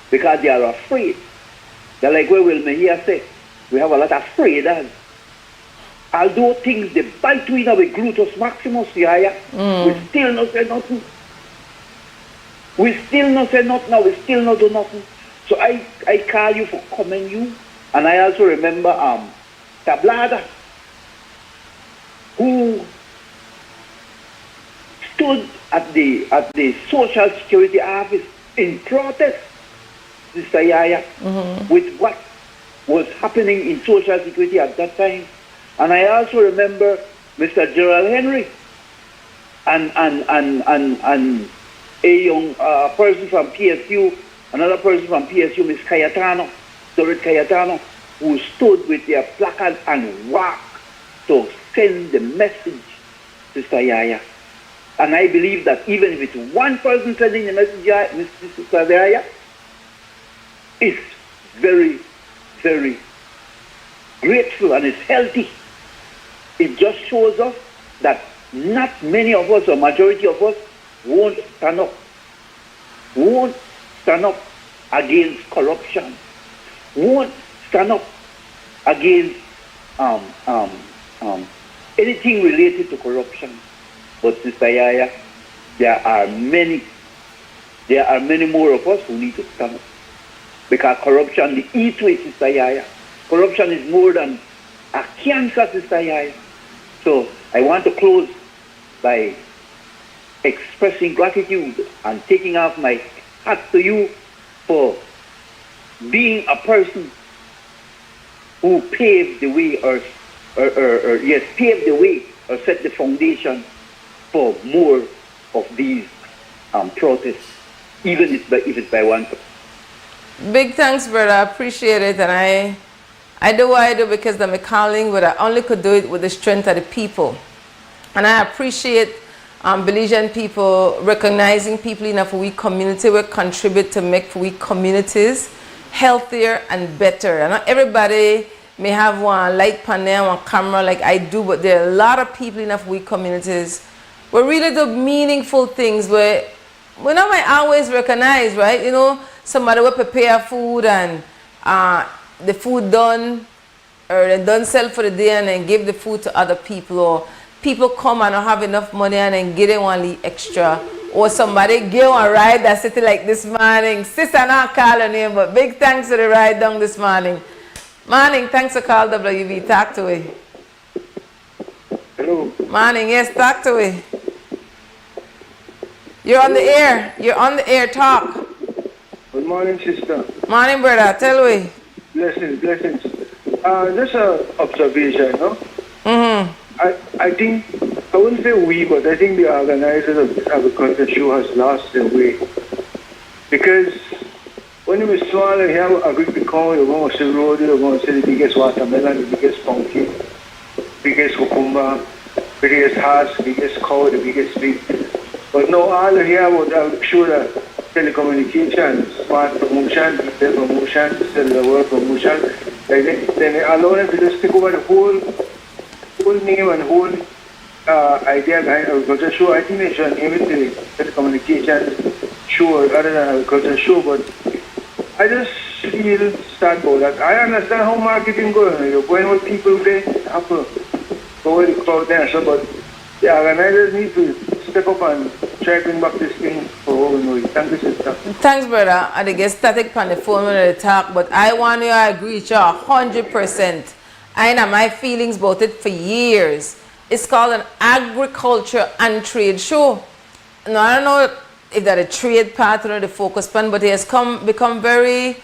because they are afraid. They're like what Wilma here said. We have a lot of afraid. Although things they bite we in our gluteus maximus, YaYa, we still not say nothing. We still not say nothing, we still not do nothing. So I call you for coming you. And I also remember Tablada, who stood at the Social Security office in protest, Sister YaYa, with what was happening in Social Security at that time. And I also remember Mr. Gerald Henry, and a young person from PSU, another person from PSU, Miss Cayetano, Dorothy Cayetano, who stood with their placard and walked to send the message to Sister YaYa. And I believe that even if it's one person sending the message to Sister YaYa, it's very, very grateful and it's healthy. It just shows us that not many of us, or majority of us, won't stand up against corruption, won't stand up against anything related to corruption. But Sister YaYa, there are many more of us who need to stand up. Because corruption, the eat way, Sister YaYa. Corruption is more than a cancer, Sister YaYa. So I want to close by expressing gratitude and taking off my hat to you for being a person who paved the way paved the way or set the foundation for more of these protests, even if it's by one person. Big thanks, brother. I appreciate it, and I do what I do because I'm a calling, but I only could do it with the strength of the people. And I appreciate Belizean people recognizing people in a we community will contribute to make we communities healthier and better. And not everybody may have one light panel, one camera like I do, but there are a lot of people in a we communities where really do meaningful things where we not might always recognize, right? You know, somebody will prepare food and the food done, or they done sell for the day and then give the food to other people, or people come and don't have enough money and then give them one little extra, or somebody give a ride that's sitting like this morning. Sister not call her name, but big thanks for the ride down this morning. Morning, thanks for call WB. Talk to me. Hello. Morning, yes, talk to me. You're on the air. You're on the air. Talk. Good morning, sister. Morning, brother. Tell me. Blessings. Just an observation, no? Mm-hmm. I think, I wouldn't say we, but I think the organizers of this agriculture show has lost their way. Because when you were small and you have agriculture, you're going to see road, you're going to see the biggest watermelon, the biggest pumpkin, biggest cucumber, biggest horse, biggest cow, the biggest pig. But now all you hear about, I'm sure that telecommunications, smart promotion, retail promotion, cellular promotion, then they allow them to just take over the whole name and whole idea behind agriculture show. I think they should name it the telecommunications show rather than agriculture show, but I just feel sad about that. I understand how marketing goes. You're going with people there, have to go with the crowd there, so, but the organizers need to step up and try to bring back this thing for all we know it. Thank you, sister. Thanks, brother. I get static on the phone when they talk, but I want you to agree with you 100%. I know my feelings about it for years. It's called an agriculture and trade show. Now, I don't know if that a trade pattern or the focus plan, but it has become very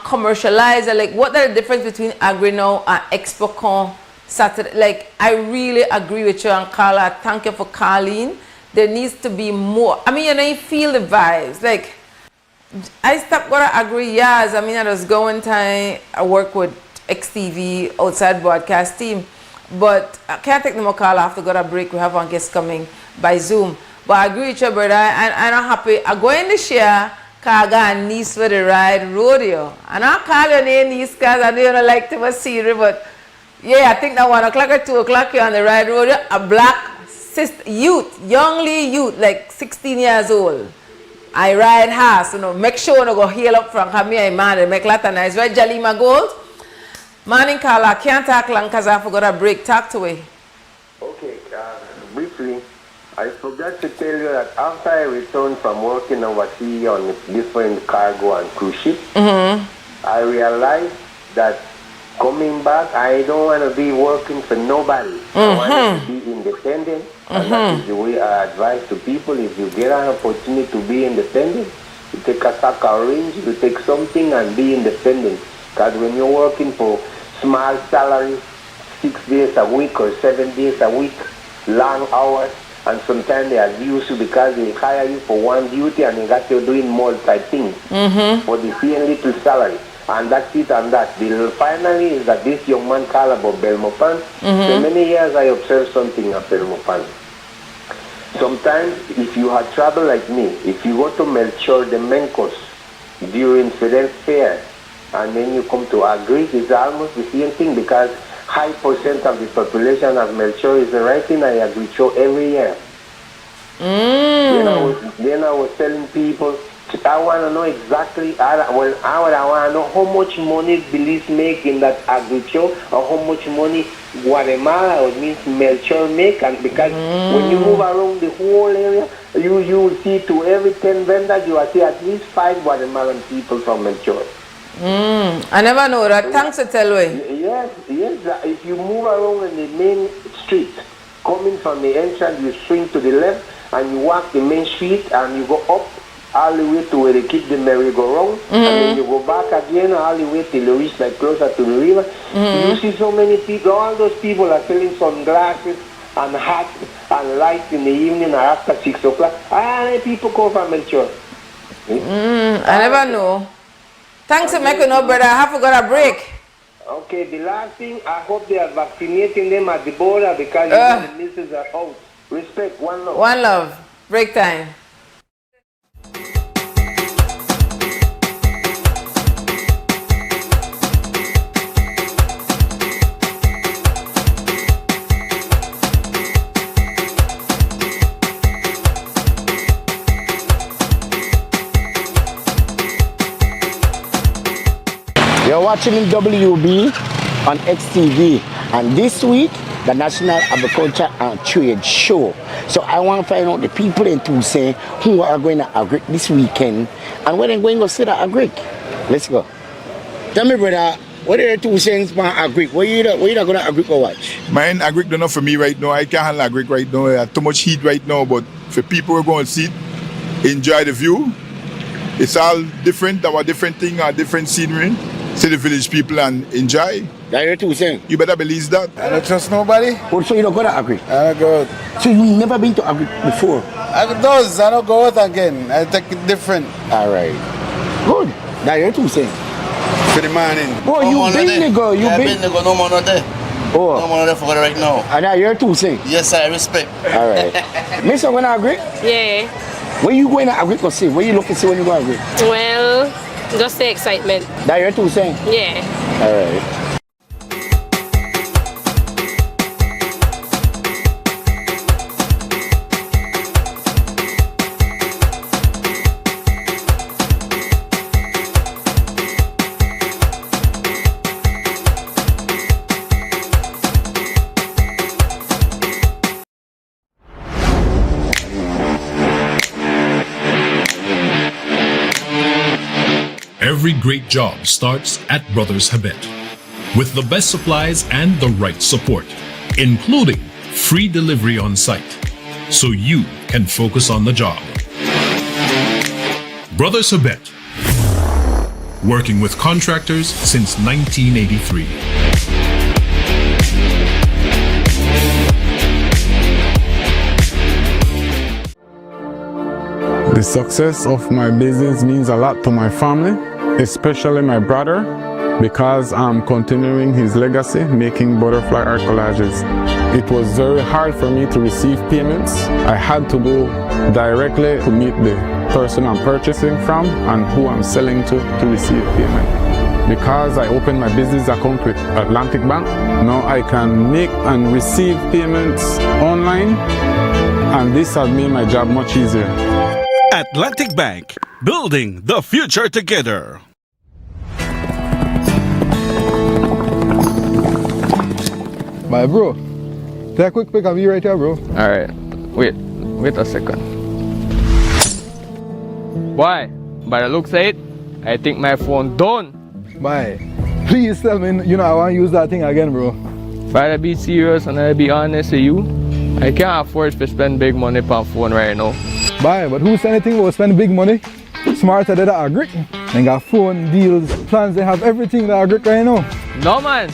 commercialized. Like, what are the difference between Agri Now and ExpoCon Saturday? Like, I really agree with you, and Carla, thank you for calling. There needs to be more. I mean, you know, you feel the vibes. Like, I stopped going to Agri years. I mean, I was going time, I work with XTV outside broadcast team, but I can't take no more call. I have to go to break. We have one guest coming by Zoom. But I agree with you, brother. I'm not happy. I go in this year because I got a niece for the ride rodeo. And I call your name niece because I know you don't like to see you, but yeah, I think that 1 o'clock or 2 o'clock you're on the ride rodeo. A black sister, youngly youth, like 16 years old. I ride horse, you know, make sure you go heal up front. Come here, man, and make a lot of nice. Right, Jalima Gold? Morning, Carla. I can't talk long because I forgot a break. Talk to me. Okay, briefly, I forgot to tell you that after I returned from working overseas on different cargo and cruise ships, I realized that coming back, I don't want to be working for nobody. I want to be independent. And that is the way I advise to people. If you get an opportunity to be independent, you take a sack orange, you take something and be independent. Because when you're working for small salary, 6 days a week or 7 days a week, long hours, and sometimes they abuse you because they hire you for one duty and they got you doing multi things for the same little salary. And that's it and that. The finally is that this young man called about Belmopan. For many years I observed something at Belmopan. Sometimes if you have trouble like me, if you go to Melchor de Mencos during Fidel Fair and then you come to Agric, it's almost the same thing because high percent of the population of Melchor is right in Agric every year. Then I was telling people, I want to know exactly, I want to know how much money Belize make in that agriculture or how much money Guatemala, or means Melchor make. And because when you move around the whole area, you will see to every 10 vendors, you will see at least 5 Guatemalan people from Melchor. I never know that. Thanks to tell me. Yes. If you move around in the main street, coming from the entrance, you swing to the left and you walk the main street and you go up all the way to where they keep the merry-go-round, and then you go back again all the way till you reach like closer to the river. You see so many people, all those people are selling sunglasses and hats and lights in the evening or after 6 o'clock. People come from Melchor. I never know. Thanks for making up, brother. I have to go a break. Okay, the last thing, I hope they are vaccinating them at the border because the misses are out. Respect, one love. One love. Break time. You're watching WUB on XTV, and this week the National Agriculture and Trade Show. So I want to find out the people in Tucson who are going to Agric this weekend and when they're going to sit at Agric. Let's go. Tell me, brother, what are the Tucson's for Agric? Where you going to Agric or watch? Mine Agric don't know for me right now. I can't handle Agric right now. There's too much heat right now, but for people who are going to sit, enjoy the view. It's all different, our different thing, our different scenery. See the village people and enjoy. You better believe that. I don't trust nobody. So you don't go to Agric? I don't go. So you never been to Agric before? I don't go out again. I take it different. All right. Good. That's your Tucson. For the morning. Oh, you been the girl. You been the girl. No more not there. Oh. No more not there for right now. And that's your Tucson? Yes, I respect. All right. Miss, you going to Agric? Yeah. Where you going to Agric or see? Where you looking to see when you go to Agric? Well, just the excitement. That you're too saying? Yeah. All right. Every great job starts at Brothers Habet with the best supplies and the right support, including free delivery on site, so you can focus on the job. Brothers Habet, working with contractors since 1983. The success of my business means a lot to my family, especially my brother, because I'm continuing his legacy, making butterfly art collages. It was very hard for me to receive payments. I had to go directly to meet the person I'm purchasing from and who I'm selling to receive payment. Because I opened my business account with Atlantic Bank, now I can make and receive payments online, and this has made my job much easier. Atlantic Bank, building the future together. My bro, take a quick pic of you right here, bro. Alright, wait a second. Why? By the looks of it, I think my phone done. Bye. Please tell me, I want to use that thing again, bro. If I be serious and I be honest with you, I can't afford to spend big money on phone right now. Bye, but who said anything about spending big money? Smarter than that Agric. They got phone, deals, plans, they have everything that Agric right now. No, man.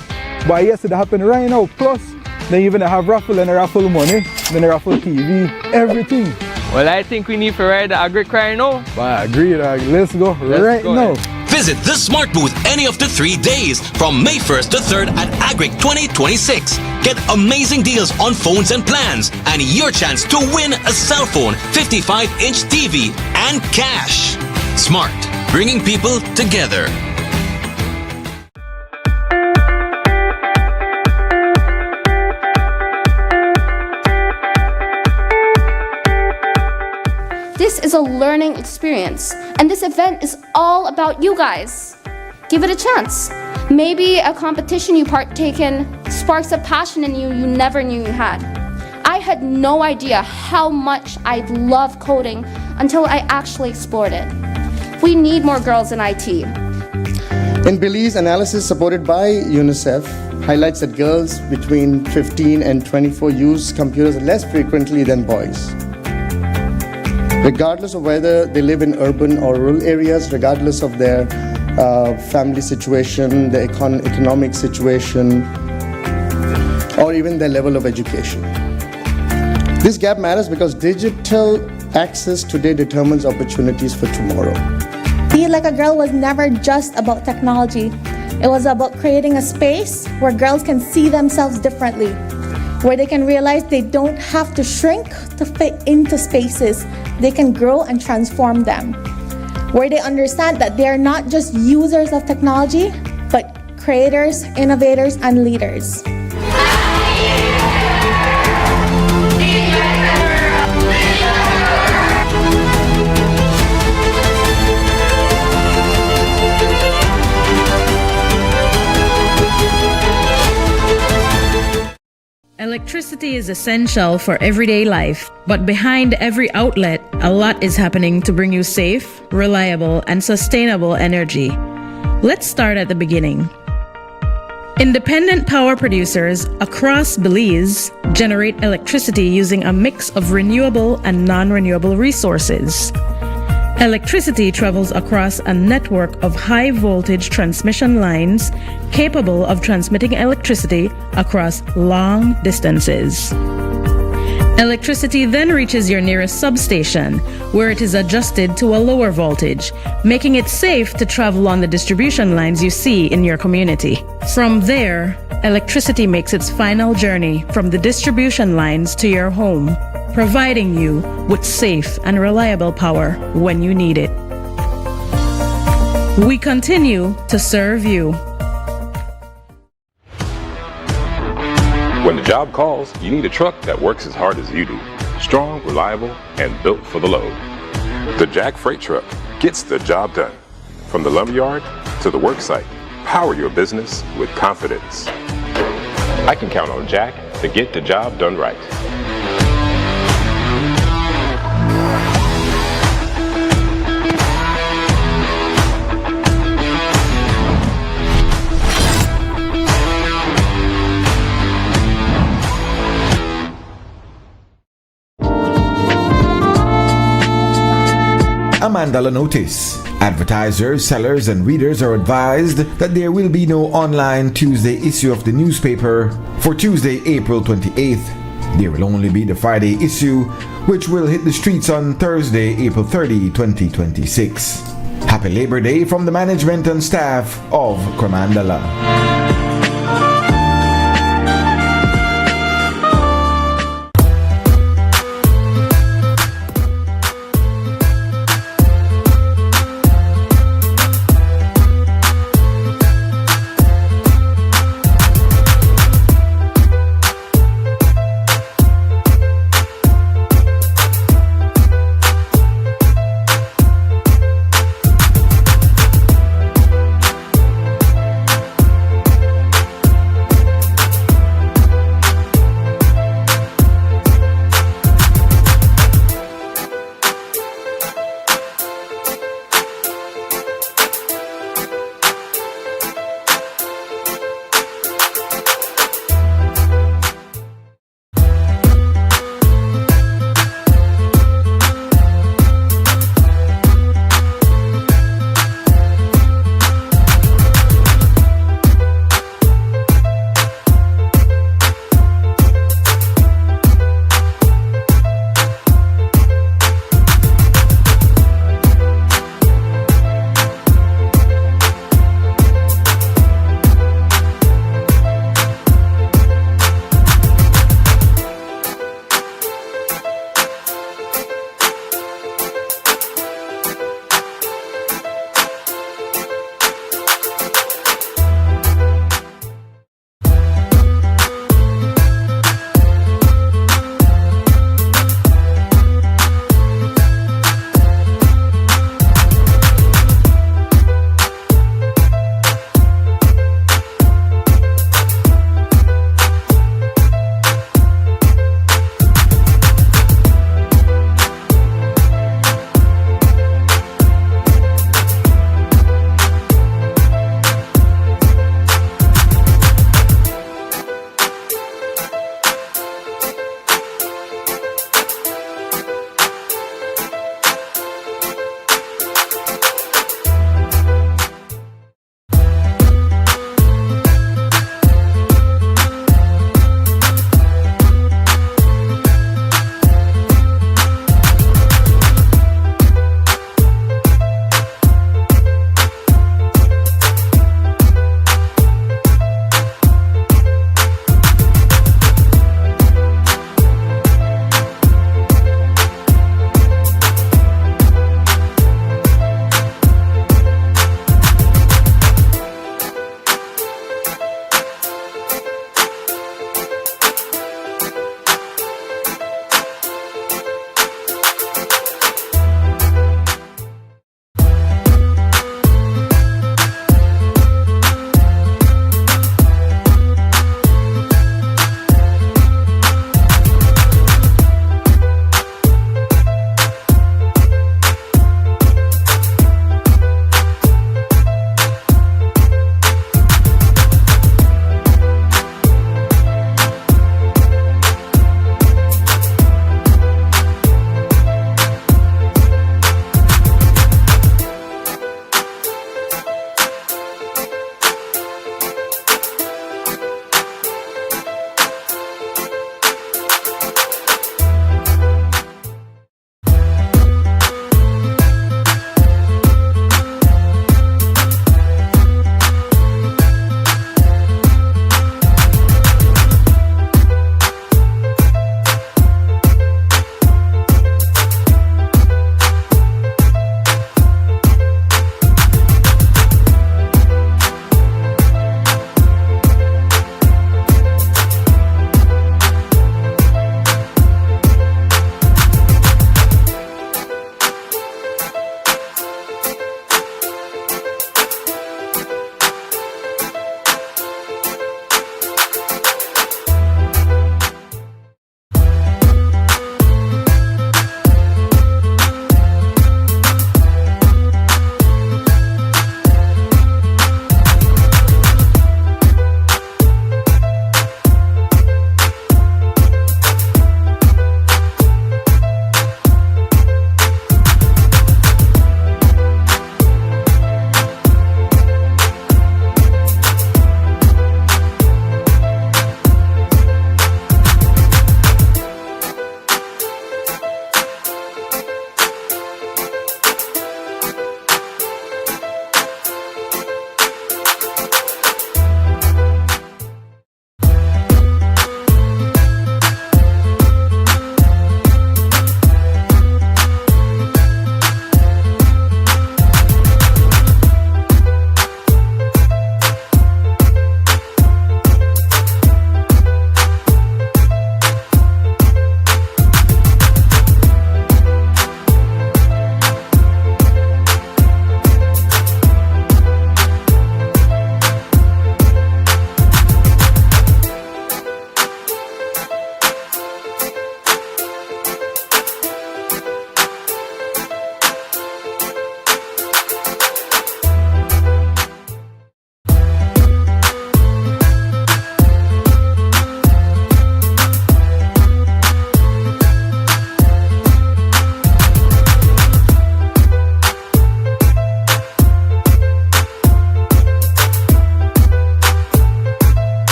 But yes, it happened right now. Plus, They even have raffle and a raffle money, then a raffle TV, everything. Well, I think we need to ride the agri cry now. I agree, let's go right now. Visit the Smart Booth any of the 3 days from May 1st to 3rd at Agric 2026. Get amazing deals on phones and plans and your chance to win a cell phone, 55-inch TV, and cash. Smart, bringing people together. This is a learning experience, and this event is all about you guys. Give it a chance. Maybe a competition you partake in sparks a passion in you you never knew you had. I had no idea how much I love coding until I actually explored it. We need more girls in IT. In Belize, analysis supported by UNICEF highlights that girls between 15 and 24 use computers less frequently than boys. Regardless of whether they live in urban or rural areas, regardless of their family situation, their economic situation, or even their level of education. This gap matters because digital access today determines opportunities for tomorrow. Be Like a Girl was never just about technology. It was about creating a space where girls can see themselves differently, where they can realize they don't have to shrink to fit into spaces. They can grow and transform them, where they understand that they are not just users of technology, but creators, innovators, and leaders. Electricity is essential for everyday life, but behind every outlet, a lot is happening to bring you safe, reliable, and sustainable energy. Let's start at the beginning. Independent power producers across Belize generate electricity using a mix of renewable and non-renewable resources. Electricity travels across a network of high-voltage transmission lines capable of transmitting electricity across long distances. Electricity then reaches your nearest substation, where it is adjusted to a lower voltage, making it safe to travel on the distribution lines you see in your community. From there, electricity makes its final journey from the distribution lines to your home, providing you with safe and reliable power when you need it. We continue to serve you. When the job calls, you need a truck that works as hard as you do. Strong, reliable, and built for the load. The Jack Freight Truck gets the job done. From the lumberyard to the work site, power your business with confidence. I can count on Jack to get the job done right. A Mandala notice. Advertisers, sellers, and readers are advised that there will be no online Tuesday issue of the newspaper for Tuesday, April 28th. There will only be the Friday issue, which will hit the streets on Thursday, April 30, 2026. Happy Labor Day from the management and staff of Cremandala.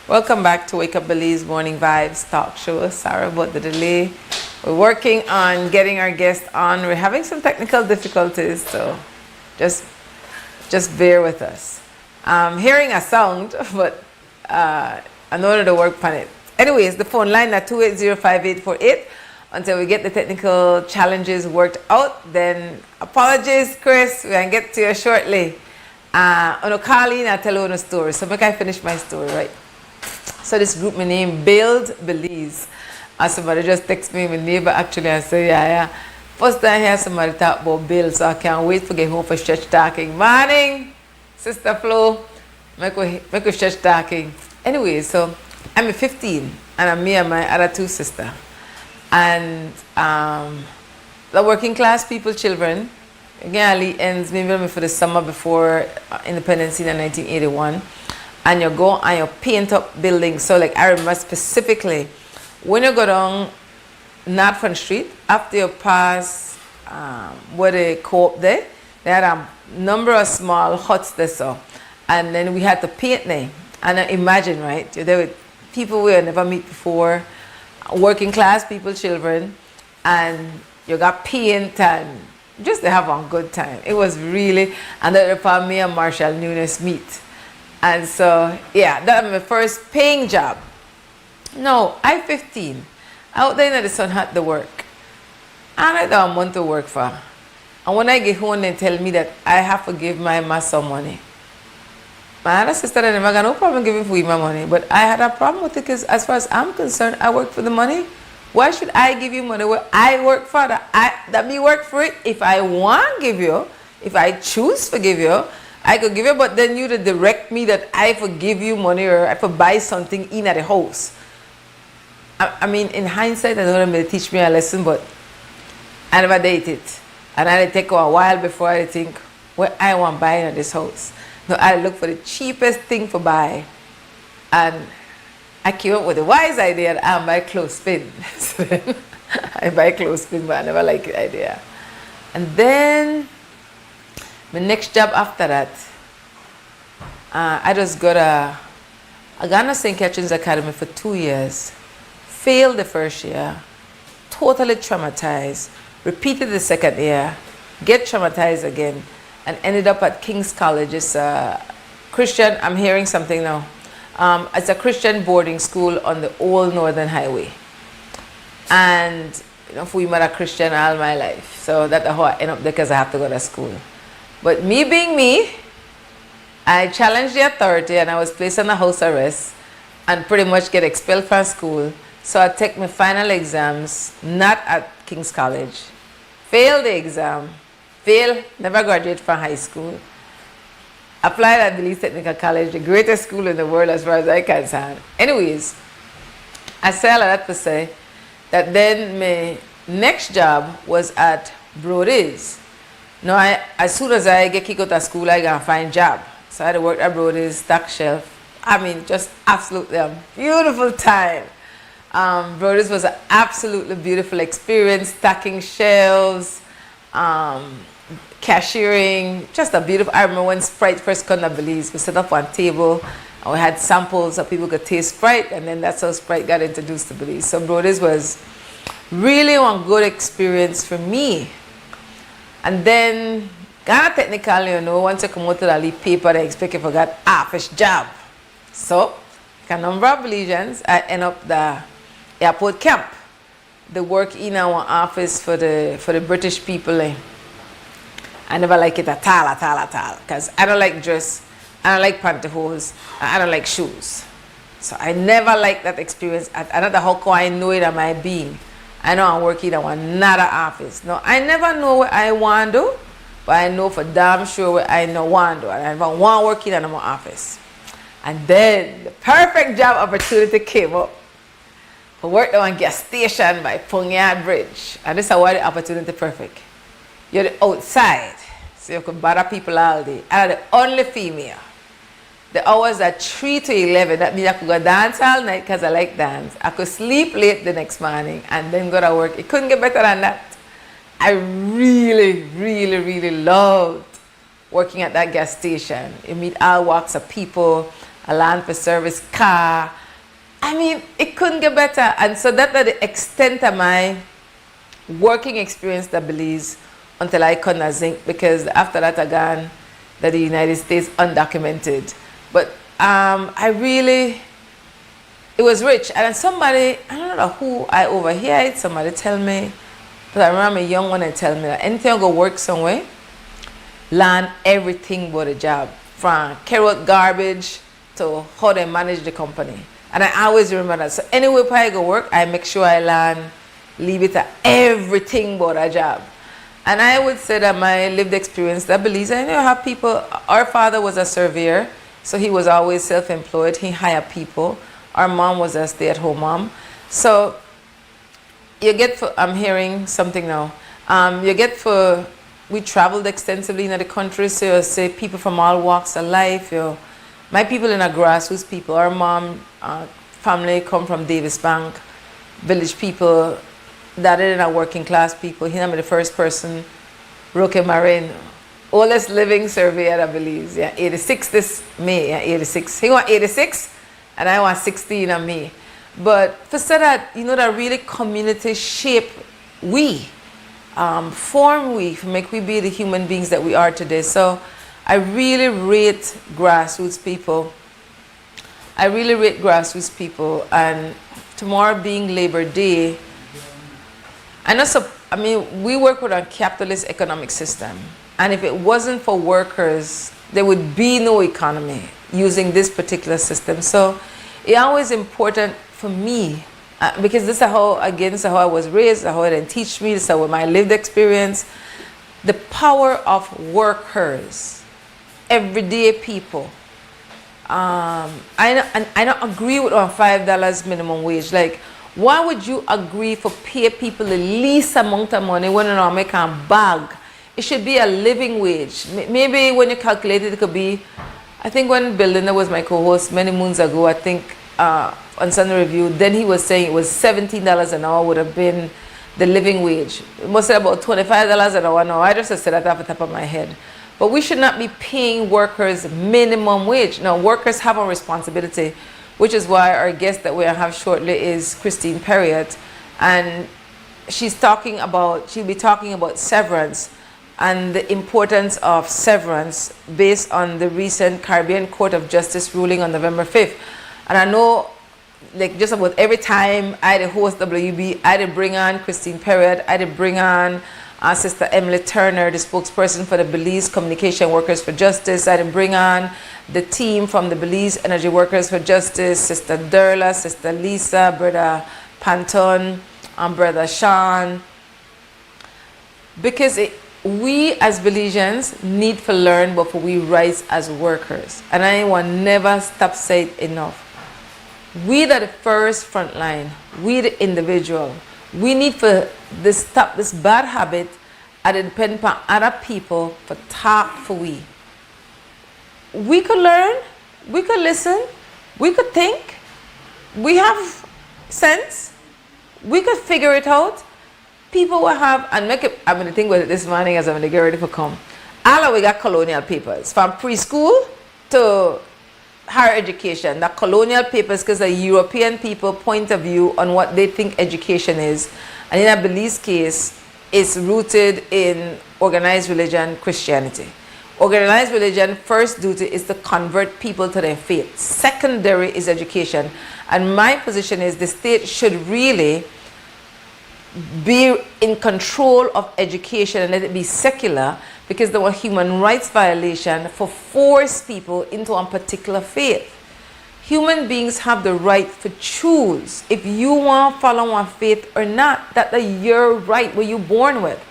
Welcome back to Wake Up Belize Morning Vibes talk show. Sorry about the delay. We're working on getting our guest on. We're having some technical difficulties, so just bear with us. I'm hearing a sound, but I know to work on it. Anyways, the phone line at 280-5848 until we get the technical challenges worked out. Then apologies, Chris. We're gonna get to you shortly. On a call in, I'll tell you a story. So make I finish my story, right? So this group me name Build Belize. And somebody just text me, my neighbor actually, and say, yeah. First time I hear somebody talk about build, so I can't wait to get home for stretch talking. Morning, Sister Flo. Make we stretch talking. Anyway, so I'm 15, and I'm me and my other two sisters. And the working class people, children, again, ends maybe for the summer before independence in 1981. And you go and you paint up buildings. So like I remember specifically, when you go down Northfront Street, after you pass where they co-op there, they had a number of small huts there. So. And then we had to paint them. And imagine, right, there were people we had never met before, working class people, children, and you got paint and just to have a good time. It was really, and that was me and Marshall Nunes meet. And so, yeah, that was my first paying job. No, I'm 15. Out there in the sun had to work. And I don't want to work for. And when I get home, they tell me that I have to give my mom some money. My other sister I never got no problem giving for my money. But I had a problem with it because as far as I'm concerned, I work for the money. Why should I give you money where I work for? That me work for it. If I want to give you, if I choose to give you, I could give you, but then you to direct me that I forgive you money or I could buy something in at the house. I mean, in hindsight, I don't know if they teach me a lesson, but I never did it. And I take a while before I think, what I want to buy in this house. No, I look for the cheapest thing to buy. And I came up with a wise idea that I buy clothespin. So then I buy clothespin, but I never like the idea. And then my next job after that, I just got I got into St. Catherine's Academy for 2 years. Failed the first year, totally traumatized, repeated the second year, get traumatized again, and ended up at King's College. It's a Christian, I'm hearing something now. It's a Christian boarding school on the old Northern Highway. And you know, we met a Christian all my life. So that's how I end up there because I have to go to school. But me being me, I challenged the authority and I was placed on a house arrest and pretty much get expelled from school. So I take my final exams, not at King's College. Failed the exam, never graduated from high school. Applied at Belize Technical College, the greatest school in the world as far as I'm concerned. Anyways, I say all of that to say that then my next job was at Brody's. No, as soon as I get kicked out of school, I gotta find a job. So I had to work at Brody's, stock shelf. I mean, just absolutely a beautiful time. Brody's was an absolutely beautiful experience, stacking shelves, cashiering, just a beautiful. I remember when Sprite first came to Belize, we set up one table and we had samples so people could taste Sprite, and then that's how Sprite got introduced to Belize. So Brody's was really one good experience for me. And then, Ghana Technical, you know, once you come out to the leaf paper, they expect you forgot office job. So, like a number of Belizeans, I end up the airport camp. They work in our office for the British people. I never like it at all. Because I don't like dress, I don't like pantyhose, I don't like shoes. So I never like that experience. I don't know how come I know it at my being. I know I'm working in another office. No, I never know what I want to do, but I know for damn sure what I know want to do. And I never want to work in my office. And then the perfect job opportunity came up. I worked on a gas station by Pungyard Bridge. And this is why the opportunity perfect. You're the outside, so you could bother people all day. I'm the only female. The hours are 3 to 11. That means I could go dance all night because I like dance. I could sleep late the next morning and then go to work. It couldn't get better than that. I really loved working at that gas station. You meet all walks of people. a land for service car. I mean, it couldn't get better. And so that's the extent of my working experience at Belize until I couldn't zinc, because after that I gone to the United States undocumented. But it was rich. And somebody, I don't know who I overheard, somebody tell me, but I remember a young one and tell me that anything I go work somewhere, learn everything but a job, from carry out garbage to how they manage the company. And I always remember that. So anywhere I go work, I make sure I learn, leave it at everything but a job. And I would say that my lived experience, I believe, I know how people, our father was a surveyor, so he was always self-employed, he hired people. Our mom was a stay-at-home mom. So you get for, I'm hearing something now, we traveled extensively in the country, so you see people from all walks of life. My people in a grassroots people, our mom family come from Davis Bank, village people, that in a working class people. He named the first person, Roque Marin, oldest living surveyor, I believe. Yeah, 86 this May, yeah, 86. He want 86 and I want 16 on me. But for say that, that really community shape we, form we, make we be the human beings that we are today. So I really rate grassroots people. And tomorrow being Labor Day, we work with a capitalist economic system. And if it wasn't for workers, there would be no economy using this particular system. So it's always important for me, because this is how I was raised, how it didn't teach me, this is how my lived experience, the power of workers, everyday people. I don't agree with on $5 minimum wage. Like, why would you agree for pay people the least amount of money when you're making a bag? It should be a living wage. Maybe when you calculate it, it could be, I think when Bill Linda was my co-host many moons ago, I think on Sunday Review, then he was saying it was $17 an hour would have been the living wage. It must say about $25 an hour now. I just said that off the top of my head. But we should not be paying workers minimum wage. Now, workers have a responsibility, which is why our guest that we'll have shortly is Christine Perriott. And she'll be talking about severance and the importance of severance based on the recent Caribbean Court of Justice ruling on November 5th. And I know, like, just about every time I had host WUB, I had bring on Christine Perriott, I had bring on Sister Emily Turner, the spokesperson for the Belize Communication Workers for Justice. I had bring on the team from the Belize Energy Workers for Justice, Sister Derla, Sister Lisa, Brother Panton, and Brother Sean. Because we as Belizeans need to learn what we rights as workers. And I will never stop saying it enough. We are the first front line. We the individual. We need to stop this bad habit and depend on other people for talk for we. We could learn, we could listen, we could think, we have sense, we could figure it out. People will have, and make it, I'm going to think about it this morning as I'm going to get ready for come. All of we got colonial papers, from preschool to higher education. The colonial papers, because the European people point of view on what they think education is. And in a Belize case, it's rooted in organized religion, Christianity. Organized religion, first duty is to convert people to their faith. Secondary is education. And my position is the state should really be in control of education and let it be secular, because there were human rights violation for force people into a particular faith. Human beings have the right to choose if you want to follow one faith or not. That's your right, what you're born with.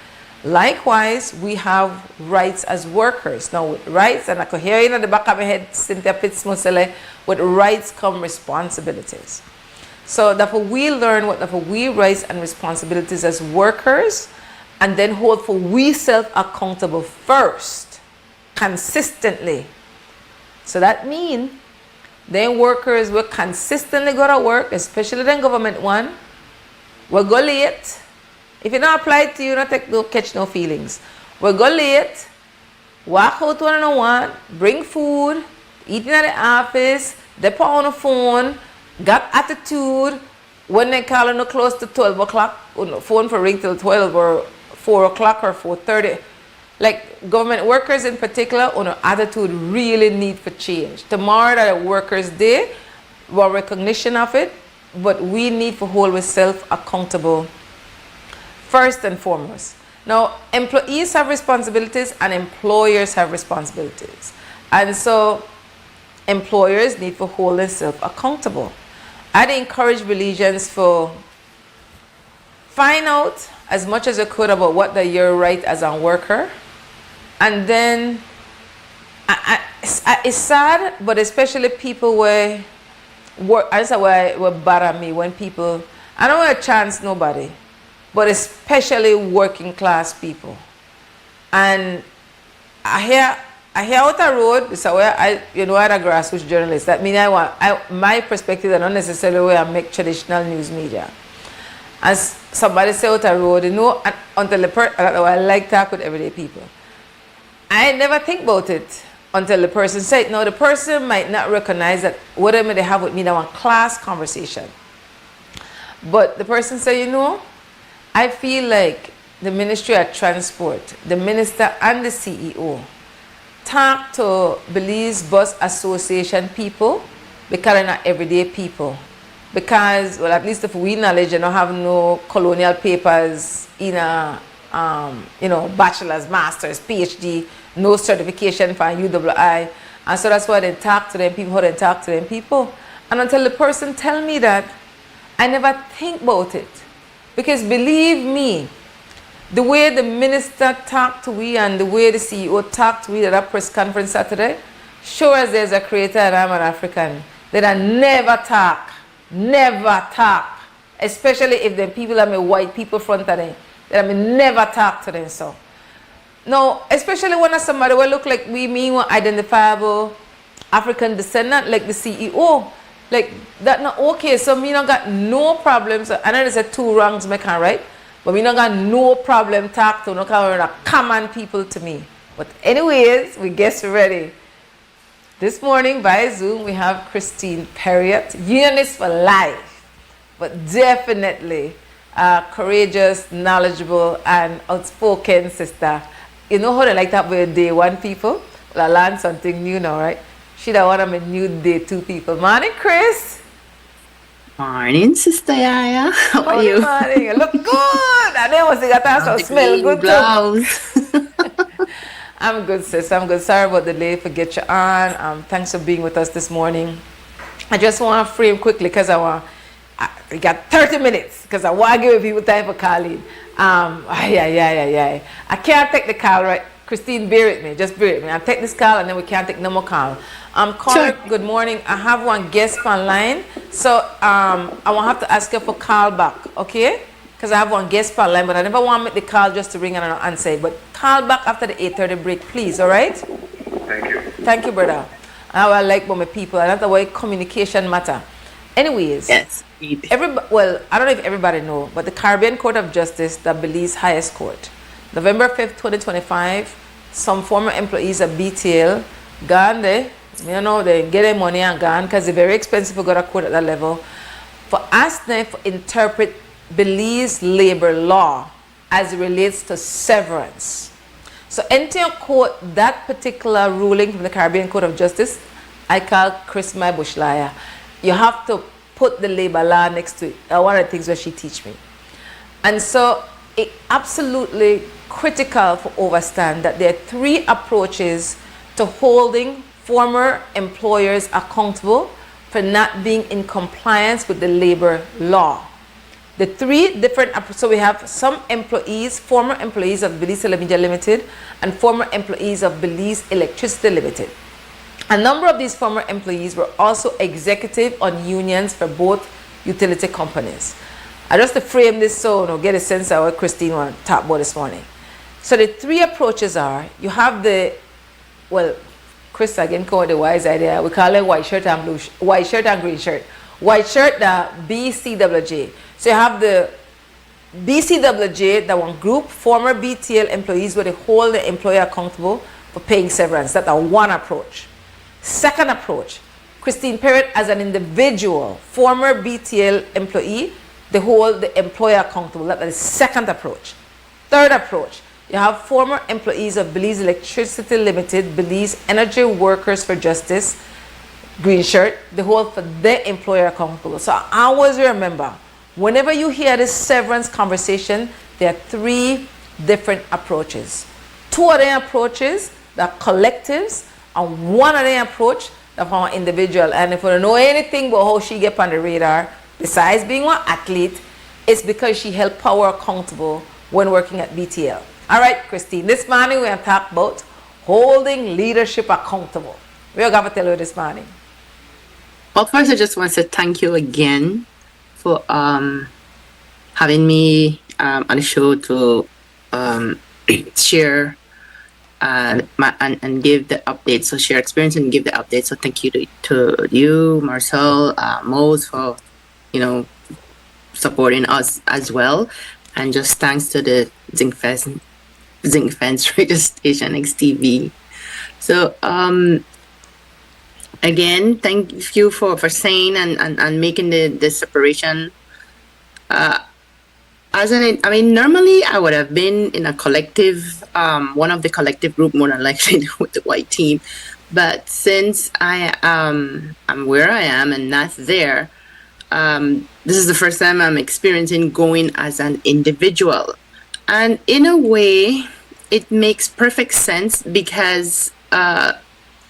Likewise, we have rights as workers. Now, with rights, and I could hear in the back of my head, Cynthia Fitzmusele, with rights come responsibilities. So therefore, we learn what therefore we rights and responsibilities as workers, and then hold for we self accountable first, consistently. So that means then workers will consistently go to work, especially the government one, will go late. If it not apply to you, don't catch no feelings. We'll go late, walk out 101, bring food, eating at the office, They put on the phone, got attitude. When they call on close to 12 o'clock, phone for ring till 12 or 4 o'clock or 4:30. Like government workers in particular, attitude really need for change. Tomorrow that a workers' day, well, recognition of it, but we need to hold ourselves accountable first and foremost. Now, employees have responsibilities and employers have responsibilities. And so employers need to hold themselves accountable. I'd encourage Belizeans to find out as much as you could about what the year right as a worker. And then it's sad, but especially people where work, I say where bother me when people, I don't want to chance nobody, but especially working class people. And I hear out the road, so where I'm a grassroots journalist. That means my perspective is not necessarily where I make traditional news media. As somebody say out the road, until I like talk with everyday people. I never think about it until the person said it. Now the person might not recognize that whatever they have with me, they want class conversation. But the person said, I feel like the Ministry of Transport, the minister and the CEO talk to Belize Bus Association people because they're not everyday people. Because, well, at least if we knowledge, they don't have no colonial papers in a, bachelor's, master's, PhD, no certification for UWI. And so that's why they talk to them people, how they talk to them people. And until the person tell me that, I never think about it. Because believe me, the way the minister talked to we and the way the CEO talked to we at that press conference Saturday, sure as there's a creator and I'm an African, that I never talk, especially if the people are my white people front of them, that I never talk to them. So now, especially when somebody will look like me one identifiable African descendant like the CEO, like that not okay. So me not got no problems. I know there's 2 wrongs me can right, but we not got no problem talk to no kind of common people to me. But anyways, we get ready. This morning via Zoom we have Christine Perriott, unionist for life, but definitely courageous, knowledgeable, and outspoken sister. You know how they like that with day 1 people? Well, I learned something new now, right? She the one of my new day 2 people. Morning, Chris. Morning, Sister YaYa. How are you? Morning. You look good. I never see that so smell good too. I'm good, sis. I'm good. Sorry about the delay for get you on. Thanks for being with us this morning. I just want to frame quickly because we got 30 minutes because I want to give people time for calling. I can't take the call, right? Christine, bear with me. Just bear with me. I'll take this call and then we can't take no more call. Caller, sure. Good morning. I have one guest online. So I won't have to ask you for call back, okay? Because I have one guest online, but I never want to make the call just to ring and answer it. But call back after the 8:30 break, please, all right? Thank you. Thank you, brother. I like about my people. And that's the way communication matter. Anyways, yes. Well, I don't know if everybody know, but the Caribbean Court of Justice, the Belize highest court, November 5th, 2025, some former employees of BTL gone there. You know, they get their money and gone because it's very expensive to go to court at that level. For us now to interpret Belize labor law as it relates to severance. So enter your court that particular ruling from the Caribbean Court of Justice, I call Chris my bush liar. You have to put the labor law next to it. One of the things that she teach me. And so it absolutely critical for overstand that there are 3 approaches to holding former employers accountable for not being in compliance with the labor law. The 3 different, so we have some employees, former employees of Belize Media Limited and former employees of Belize Electricity Limited. A number of these former employees were also executive on unions for both utility companies. I just to frame this so get a sense of what Christine want to talk about this morning. So the 3 approaches are, you have the, well, Chris again called the wise idea, we call it white shirt and white shirt and green shirt. White shirt, the BCWJ. So you have the BCWJ, that one group, former BTL employees where they hold the employer accountable for paying severance. That's one approach. Second approach, Christine Perrott, as an individual, former BTL employee, they hold the employer accountable. That is the second approach. Third approach, you have former employees of Belize Electricity Limited, Belize Energy Workers for Justice, Green Shirt, they hold for their employer accountable. So I always remember, whenever you hear this severance conversation, there are three different approaches. Two of them approaches, the collectives, and one of them approach, the individual. And if you don't know anything about how she get on the radar, besides being an athlete, it's because she held power accountable when working at BTL. All right, Christine, this morning we're going to talk about holding leadership accountable. We're going to tell you this morning. Well, first, I just want to say thank you again for having me on the show to share and give the updates. So share experience and give the updates. So thank you to you, Marcel, Mose, for supporting us as well, and just thanks to the Zinc Fence radio station XTV. So again, thank you for saying and making the separation. Normally I would have been in a collective, one of the collective group, more than likely with the white team. But since I'm where I am and not there, this is the first time I'm experiencing going as an individual. And in a way, it makes perfect sense because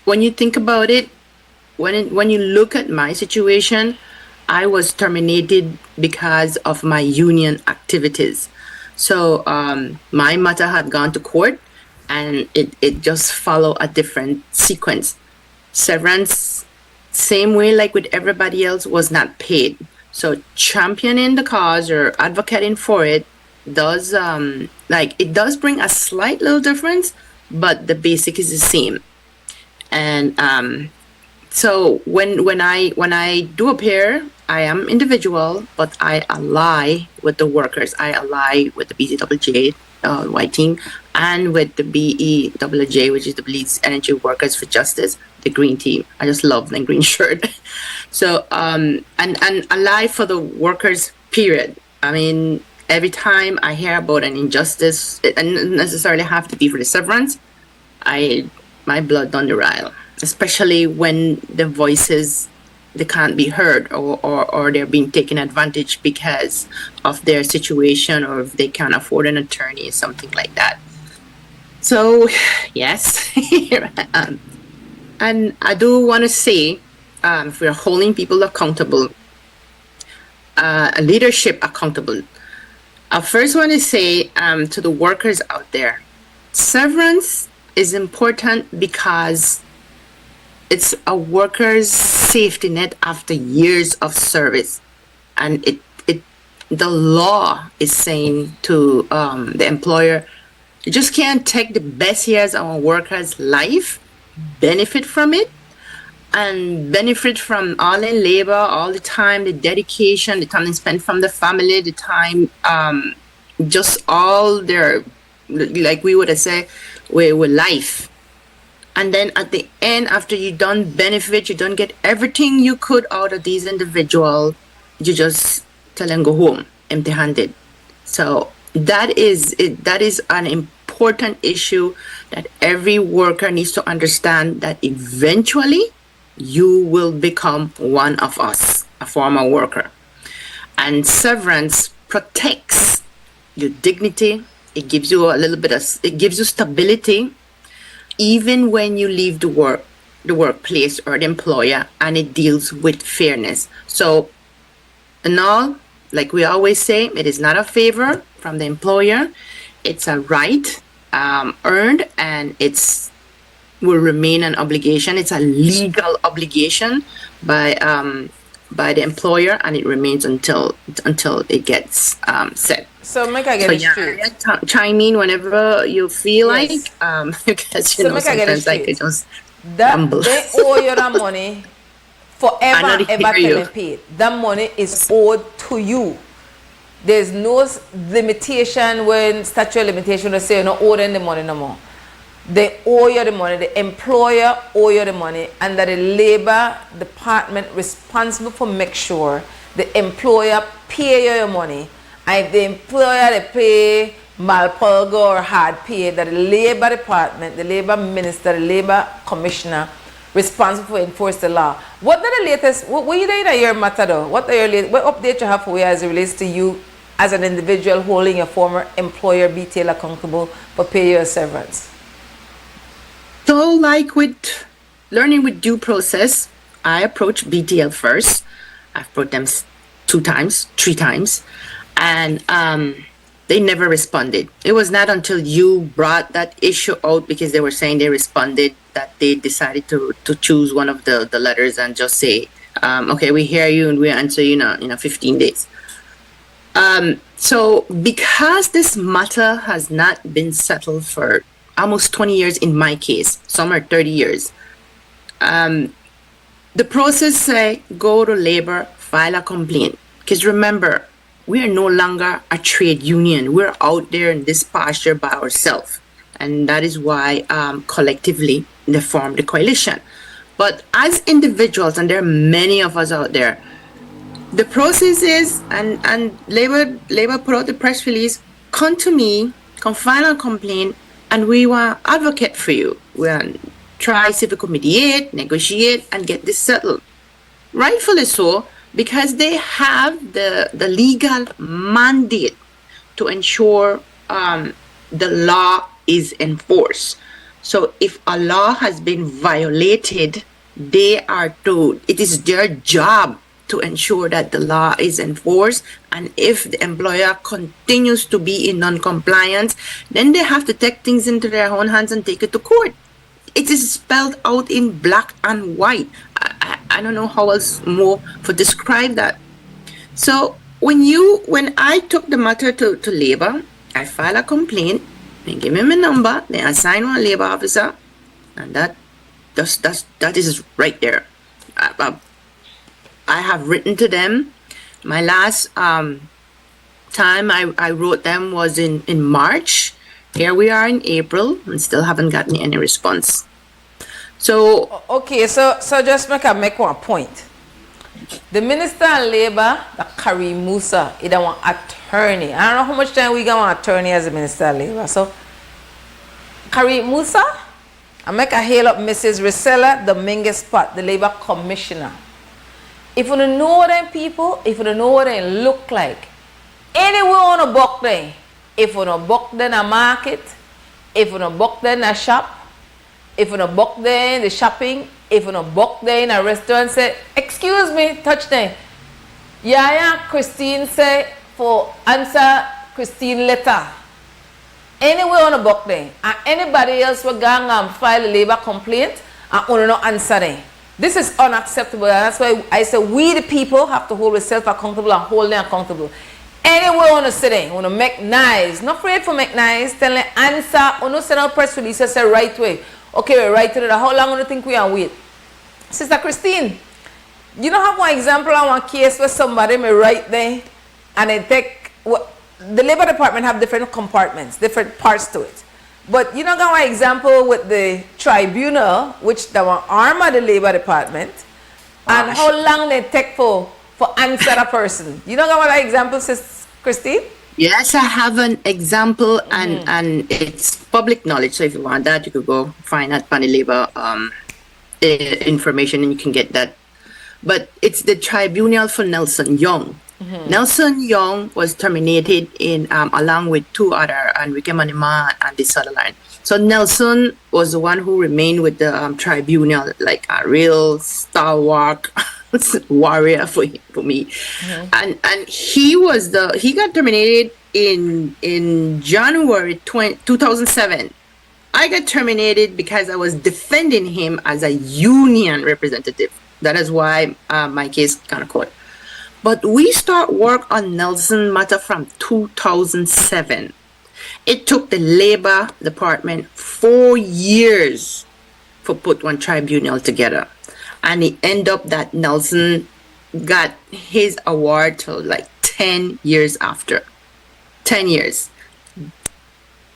when you think about it, when you look at my situation, I was terminated because of my union activities. So my matter had gone to court, and it just followed a different sequence. Severance, same way like with everybody else, was not paid. So championing the cause or advocating for it does it does bring a slight little difference, but the basic is the same. And so when I do appear, I am individual, but I ally with the workers. I ally with the BZWJ white team and with the BEWJ, which is the Belize Energy Workers for Justice, the green team. I just love the green shirt. So and ally for the workers, period. I mean, every time I hear about an injustice, it doesn't necessarily have to be for the severance, my blood on the rile, especially when the voices, they can't be heard or they're being taken advantage because of their situation, or if they can't afford an attorney or something like that. So yes, here I am. And I do want to say, if we're holding people accountable, leadership accountable, I first want to say to the workers out there, severance is important because it's a worker's safety net after years of service. And the law is saying to the employer, you just can't take the best years of a worker's life, benefit from it, and benefit from all in labor, all the time, the dedication, the time they spend from the family, the time, just all their, like we would say, with life. And then at the end, after you don't benefit, you don't get everything you could out of these individuals, you just tell them go home empty-handed. So that is an important issue that every worker needs to understand, that eventually you will become one of us, a former worker. And severance protects your dignity. It gives you it gives you stability, even when you leave the workplace or the employer, and it deals with fairness. So in all, like we always say, it is not a favor from the employer. It's a right earned, and will remain an obligation. It's a legal obligation by the employer, and it remains until it gets set. So make I get it straight. Chime in whenever you feel like, because sometimes I could just rumble. They owe you that money forever, ever till paid. That money is owed to you. There's no limitation when statute of limitation will say you're not owing the money no more. they owe you the money, the employer owe you the money, and that the labor department responsible for make sure the employer pay you your money. And if the employer they pay malpolgo or hard pay, that the labor department, the labor minister, the labor commissioner responsible for enforce the law. What are the latest, what you doing in your matter though? What update you have for you as it relates to you as an individual holding a former employer BTL accountable for pay your severance? So like with learning with due process, I approached BTL first. I've approached them 2 times, 3 times, and they never responded. It was not until you brought that issue out, because they were saying they responded, that they decided to choose one of the letters and just say, okay, we hear you and we answer you in 15 days. So because this matter has not been settled for almost 20 years in my case, some are 30 years, the process say go to labor, file a complaint. Because remember, we are no longer a trade union. We're out there in this pasture by ourselves. And that is why collectively they formed the coalition. But as individuals, and there are many of us out there, the process is, and Labor put out the press release, come to me, come file a complaint, and we will advocate for you. We'll try civic mediate, negotiate, and get this settled. Rightfully so, because they have the legal mandate to ensure the law is enforced. So if a law has been violated, they are told it is their job to ensure that the law is enforced. And if the employer continues to be in non-compliance, then they have to take things into their own hands and take it to court. It is spelled out in black and white. I don't know how else more to describe that. So when I took the matter to labor, I filed a complaint, they give me my number, they assign one labor officer, and that is right there. I have written to them. My last time I wrote them was in March. Here we are in April and still haven't gotten any response. So okay, so just make one point. The Minister of Labor, Karim Musa, is one attorney. I don't know how much time we got an attorney as a Minister of Labor. So Karim Musa, I make a hail up Mrs. Risela Dominguez Pot, the Labor Commissioner. If you don't know them people, if you don't know what they look like, anywhere on a buck them, if you don't buck them in a market, if you don't buck them in a shop, if you don't buck them in the shopping, if you don't buck them in a restaurant, say, excuse me, touch them. YaYa Christine say, for answer Christine letter. Anywhere on a buck them, and anybody else will go and file a labor complaint and will not answer them. This is unacceptable, and that's why I say we the people have to hold ourselves accountable and hold them accountable. Anywhere on the city, want to make nice, not afraid for make nice, tell them answer, or no send out press release, say right way. Okay, we right to that. How long do you think we are wait? Sister Christine, you don't have one example of one case where somebody may write there and they take, the labor department have different compartments, different parts to it. But you know got one example with the tribunal, which they were arm of the labor department, and how long they take for answer a person. You know got one example, Sis Christine? Yes, I have an example, and it's public knowledge. So if you want that, you could go find that on the labor information, and you can get that. But it's the tribunal for Nelson Young. Nelson Young was terminated in along with 2 other, Enrique Manima and the Sutherland. So Nelson was the one who remained with the tribunal, like a real stalwart warrior for me. And he got terminated in January 2007. I got terminated because I was defending him as a union representative. That is why my case got caught. But we start work on Nelson matter from 2007. It took the labor department 4 years to put one tribunal together. And it ended up that Nelson got his award till like 10 years after. 10 years.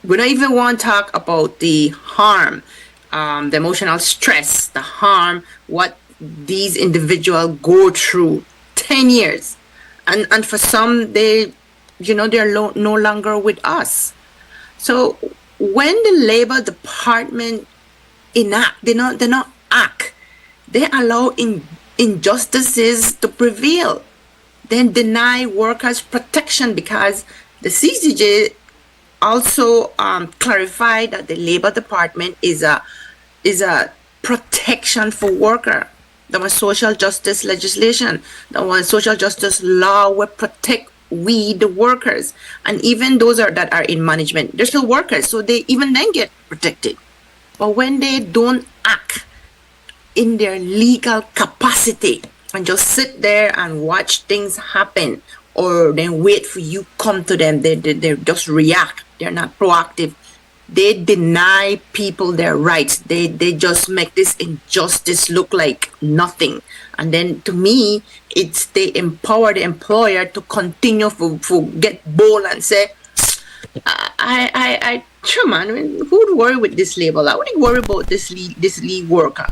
we don't even want to talk about the harm, the emotional stress, the harm, what these individuals go through 10 years. And for some, they're no longer with us. So when the Labor Department they not act, they allow injustices to prevail, then deny workers protection, because the CCJ also clarified that the Labor Department is a protection for worker. There was social justice legislation. There was social justice law will protect we the workers, and even those that are in management, they're still workers, so they even then get protected. But when they don't act in their legal capacity and just sit there and watch things happen, or then wait for you come to them, they just react. They're not proactive. They deny people their rights. They just make this injustice look like nothing. And then to me, it's they empower the employer to continue to get bold and say, sure man, I mean, who would worry with this label? I wouldn't worry about this lead worker.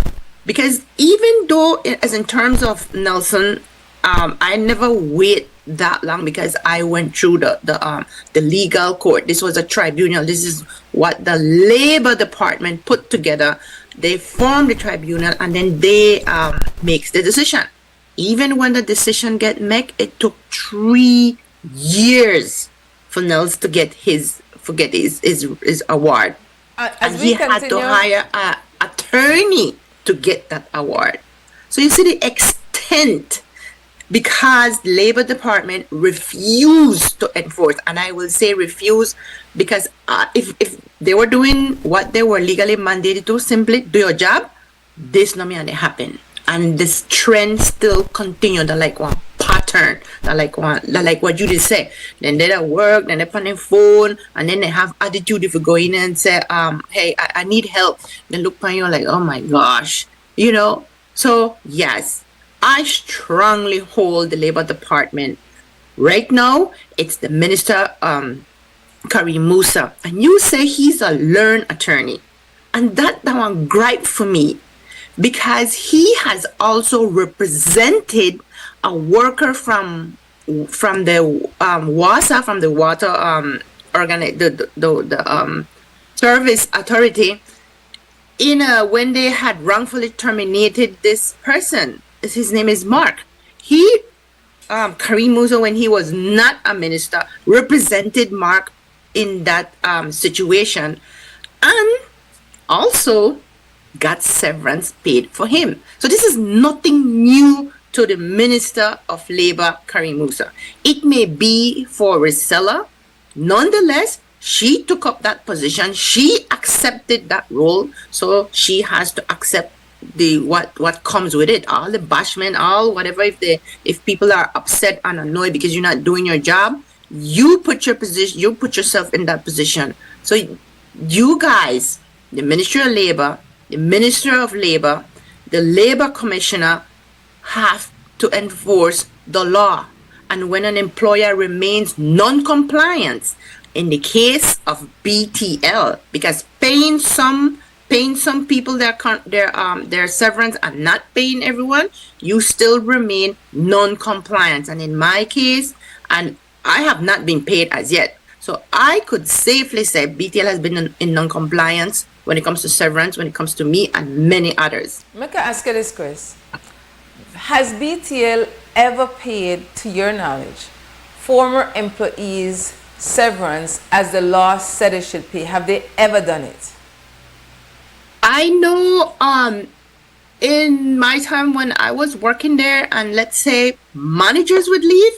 Because even though, as in terms of Nelson, I never wait that long, because I went through the legal court. This was a tribunal. This is what the Labor Department put together. They formed the tribunal, and then they makes the decision. Even when the decision get made, it took 3 years for Nels to get his award, and he had to hire an attorney to get that award. So you see the extent, because the Labor Department refused to enforce, and I will say refuse, because if they were doing what they were legally mandated to, simply do your job, this no may happen. And this trend still continued, like one pattern, like what you just said. Then they don't work, then they're on their phone, and then they have attitude if you go in and say, hey, I need help. Then look on you like, oh my gosh, So yes, I strongly hold the Labor Department. Right now, it's the Minister, Karim Musa, and you say he's a learned attorney. And that one gripe for me, because he has also represented a worker from the WASA, from the water service authority, when they had wrongfully terminated this person. His name is Mark. He, Karim Musa, when he was not a minister, represented Mark in that situation, and also got severance paid for him. So this is nothing new to the Minister of Labor, Karim Musa. It may be for reseller. Nonetheless, she took up that position. She accepted that role. So she has to accept what comes with it, all the bashment, all whatever. If people are upset and annoyed because you're not doing your job, you put yourself in that position. So you guys, the Ministry of Labor, the Minister of Labor, the Labor Commissioner, have to enforce the law. And when an employer remains non-compliant, in the case of BTL, because paying some people their severance and not paying everyone, you still remain non-compliant. And in my case, and I have not been paid as yet, so I could safely say BTL has been in non-compliance when it comes to severance, when it comes to me and many others. Let me ask you this, Chris. Has BTL ever paid, to your knowledge, former employees severance as the law said it should pay? Have they ever done it? I know in my time when I was working there, and let's say managers would leave,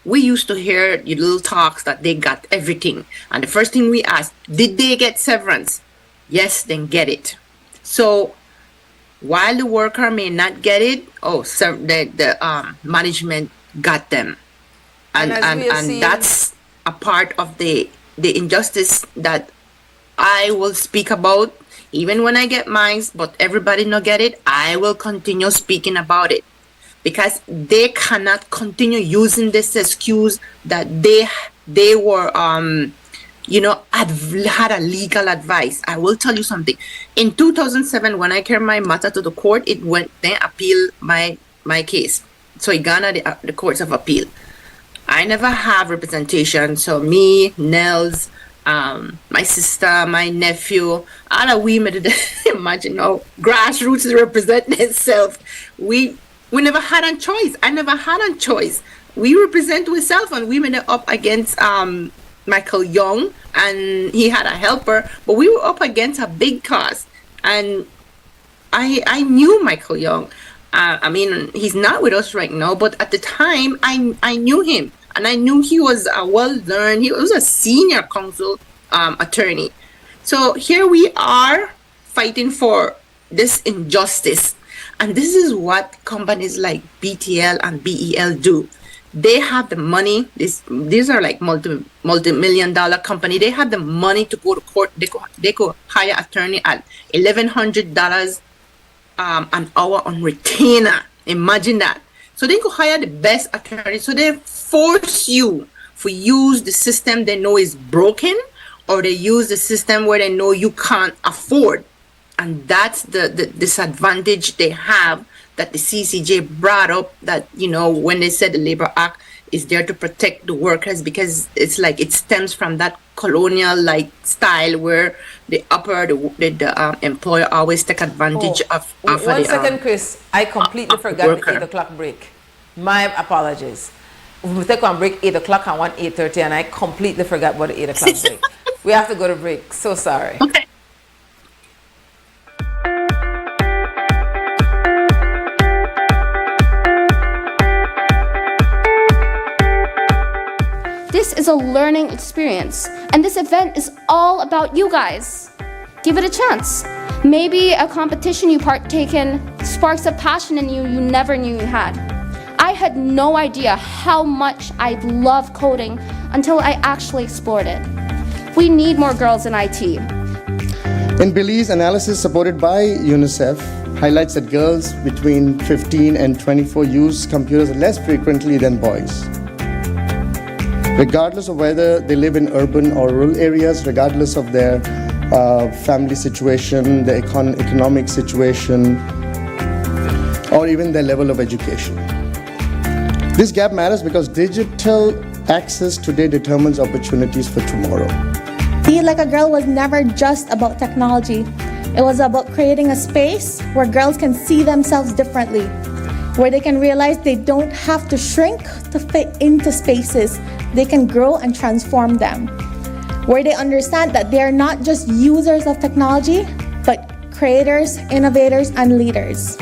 we used to hear the little talks that they got everything. And the first thing we asked, did they get severance? Yes, then get it. So while the worker may not get it, the management got them. And that's a part of the injustice that I will speak about, even when I get mine, but everybody not get it, I will continue speaking about it. Because they cannot continue using this excuse that they were had a legal advice. I will tell you something. In 2007, when I carried my matter to the court, it went then appeal my case. So it gone at the courts of appeal. I never have representation. So me, Nels, my sister, my nephew, all the women, imagine how grassroots represent themselves. We never had a choice. I never had a choice. We represent ourselves, and we went up against Michael Young, and he had a helper, but we were up against a big cause. And I knew Michael Young. I mean, he's not with us right now, but at the time, I knew him, and I knew he was a well-learned, he was a senior counsel attorney. So here we are fighting for this injustice. And this is what companies like BTL and BEL do. They have the money. These are like multi-million-dollar company. They have the money to go to court. They could hire attorney at $1,100 an hour on retainer. Imagine that. So they could hire the best attorney. So they force you to use the system they know is broken, or they use the system where they know you can't afford. And that's the disadvantage they have, that the CCJ brought up, that, when they said the Labor Act is there to protect the workers, because it's like it stems from that colonial-like style where the employer always take advantage of 1 second, Chris. I completely forgot the 8 o'clock break. My apologies. We take one break 8 o'clock and 8:30, and I completely forgot about the 8 o'clock break. We have to go to break. So sorry. Okay. This is a learning experience, and this event is all about you guys. Give it a chance. Maybe a competition you partake in sparks a passion in you you never knew you had. I had no idea how much I love coding until I actually explored it. We need more girls in IT. In Belize, analysis supported by UNICEF highlights that girls between 15 and 24 use computers less frequently than boys. Regardless of whether they live in urban or rural areas, regardless of their family situation, their economic situation, or even their level of education. This gap matters because digital access today determines opportunities for tomorrow. Be Like a Girl was never just about technology. It was about creating a space where girls can see themselves differently, where they can realize they don't have to shrink to fit into spaces. They can grow and transform them, where they understand that they are not just users of technology, but creators, innovators, and leaders.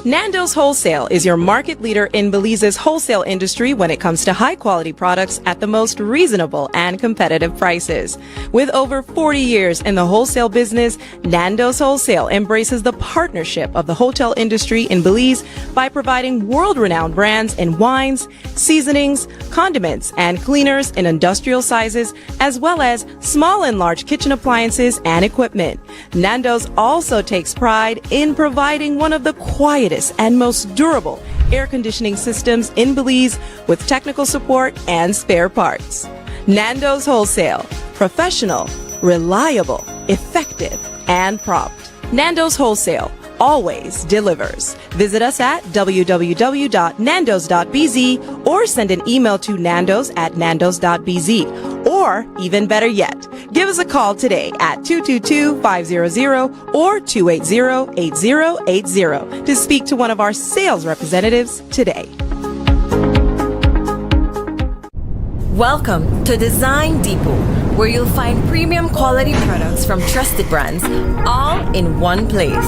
Nando's Wholesale is your market leader in Belize's wholesale industry when it comes to high-quality products at the most reasonable and competitive prices. With over 40 years in the wholesale business, Nando's Wholesale embraces the partnership of the hotel industry in Belize by providing world-renowned brands in wines, seasonings, condiments, and cleaners in industrial sizes, as well as small and large kitchen appliances and equipment. Nando's also takes pride in providing one of the quietest and most durable air conditioning systems in Belize with technical support and spare parts. Nando's Wholesale. Professional, reliable, effective, and prompt. Nando's Wholesale always delivers. Visit us at www.nandos.bz or send an email to nandos@nandos.bz. Or, even better yet, give us a call today at 222-500 or 280-8080 to speak to one of our sales representatives today. Welcome to Design Depot, where you'll find premium quality products from trusted brands, all in one place.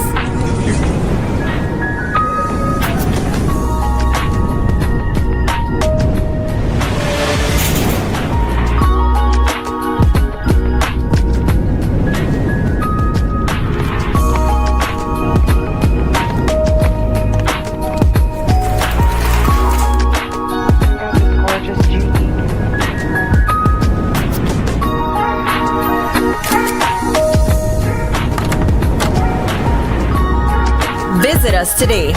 Visit us today.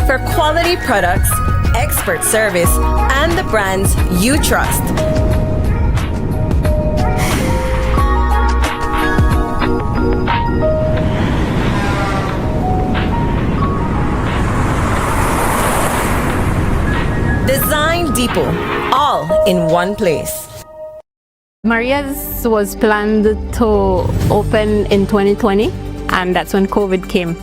For quality products, expert service, and the brands you trust. Design Depot, all in one place. Maria's was planned to open in 2020, and that's when COVID came.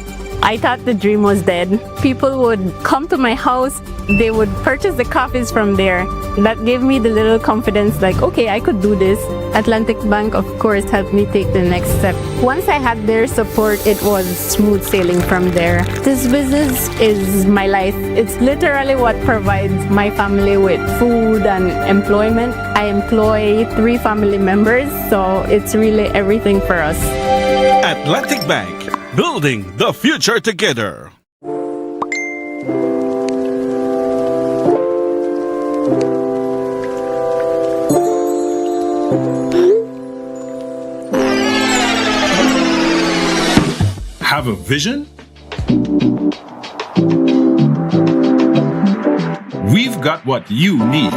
I thought the dream was dead. People would come to my house, they would purchase the coffees from there. That gave me the little confidence like, okay, I could do this. Atlantic Bank, of course, helped me take the next step. Once I had their support, it was smooth sailing from there. This business is my life. It's literally what provides my family with food and employment. I employ 3 family members, so it's really everything for us. Atlantic Bank, building the future together. Have a vision? We've got what you need.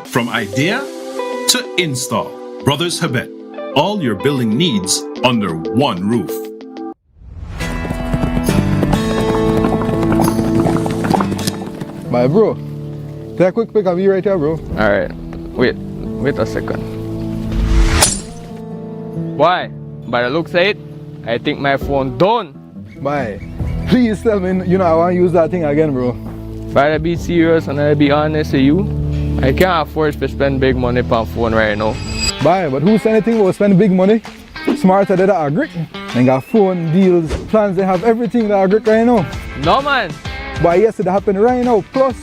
From idea to install, Brothers Habet. All your building needs under one roof. My bro, take a quick pic of you right here, bro. Alright, wait a second. Why? By the looks of it, I think my phone done. Bye. Please tell me, I want to use that thing again, bro. If I be serious and I be honest with you, I can't afford to spend big money on phone right now. Bye, but who said anything about spending big money? Smarter than that agric. They got phone, deals, plans, they have everything that agric right now. No, man. But yes, it happen right now. Plus,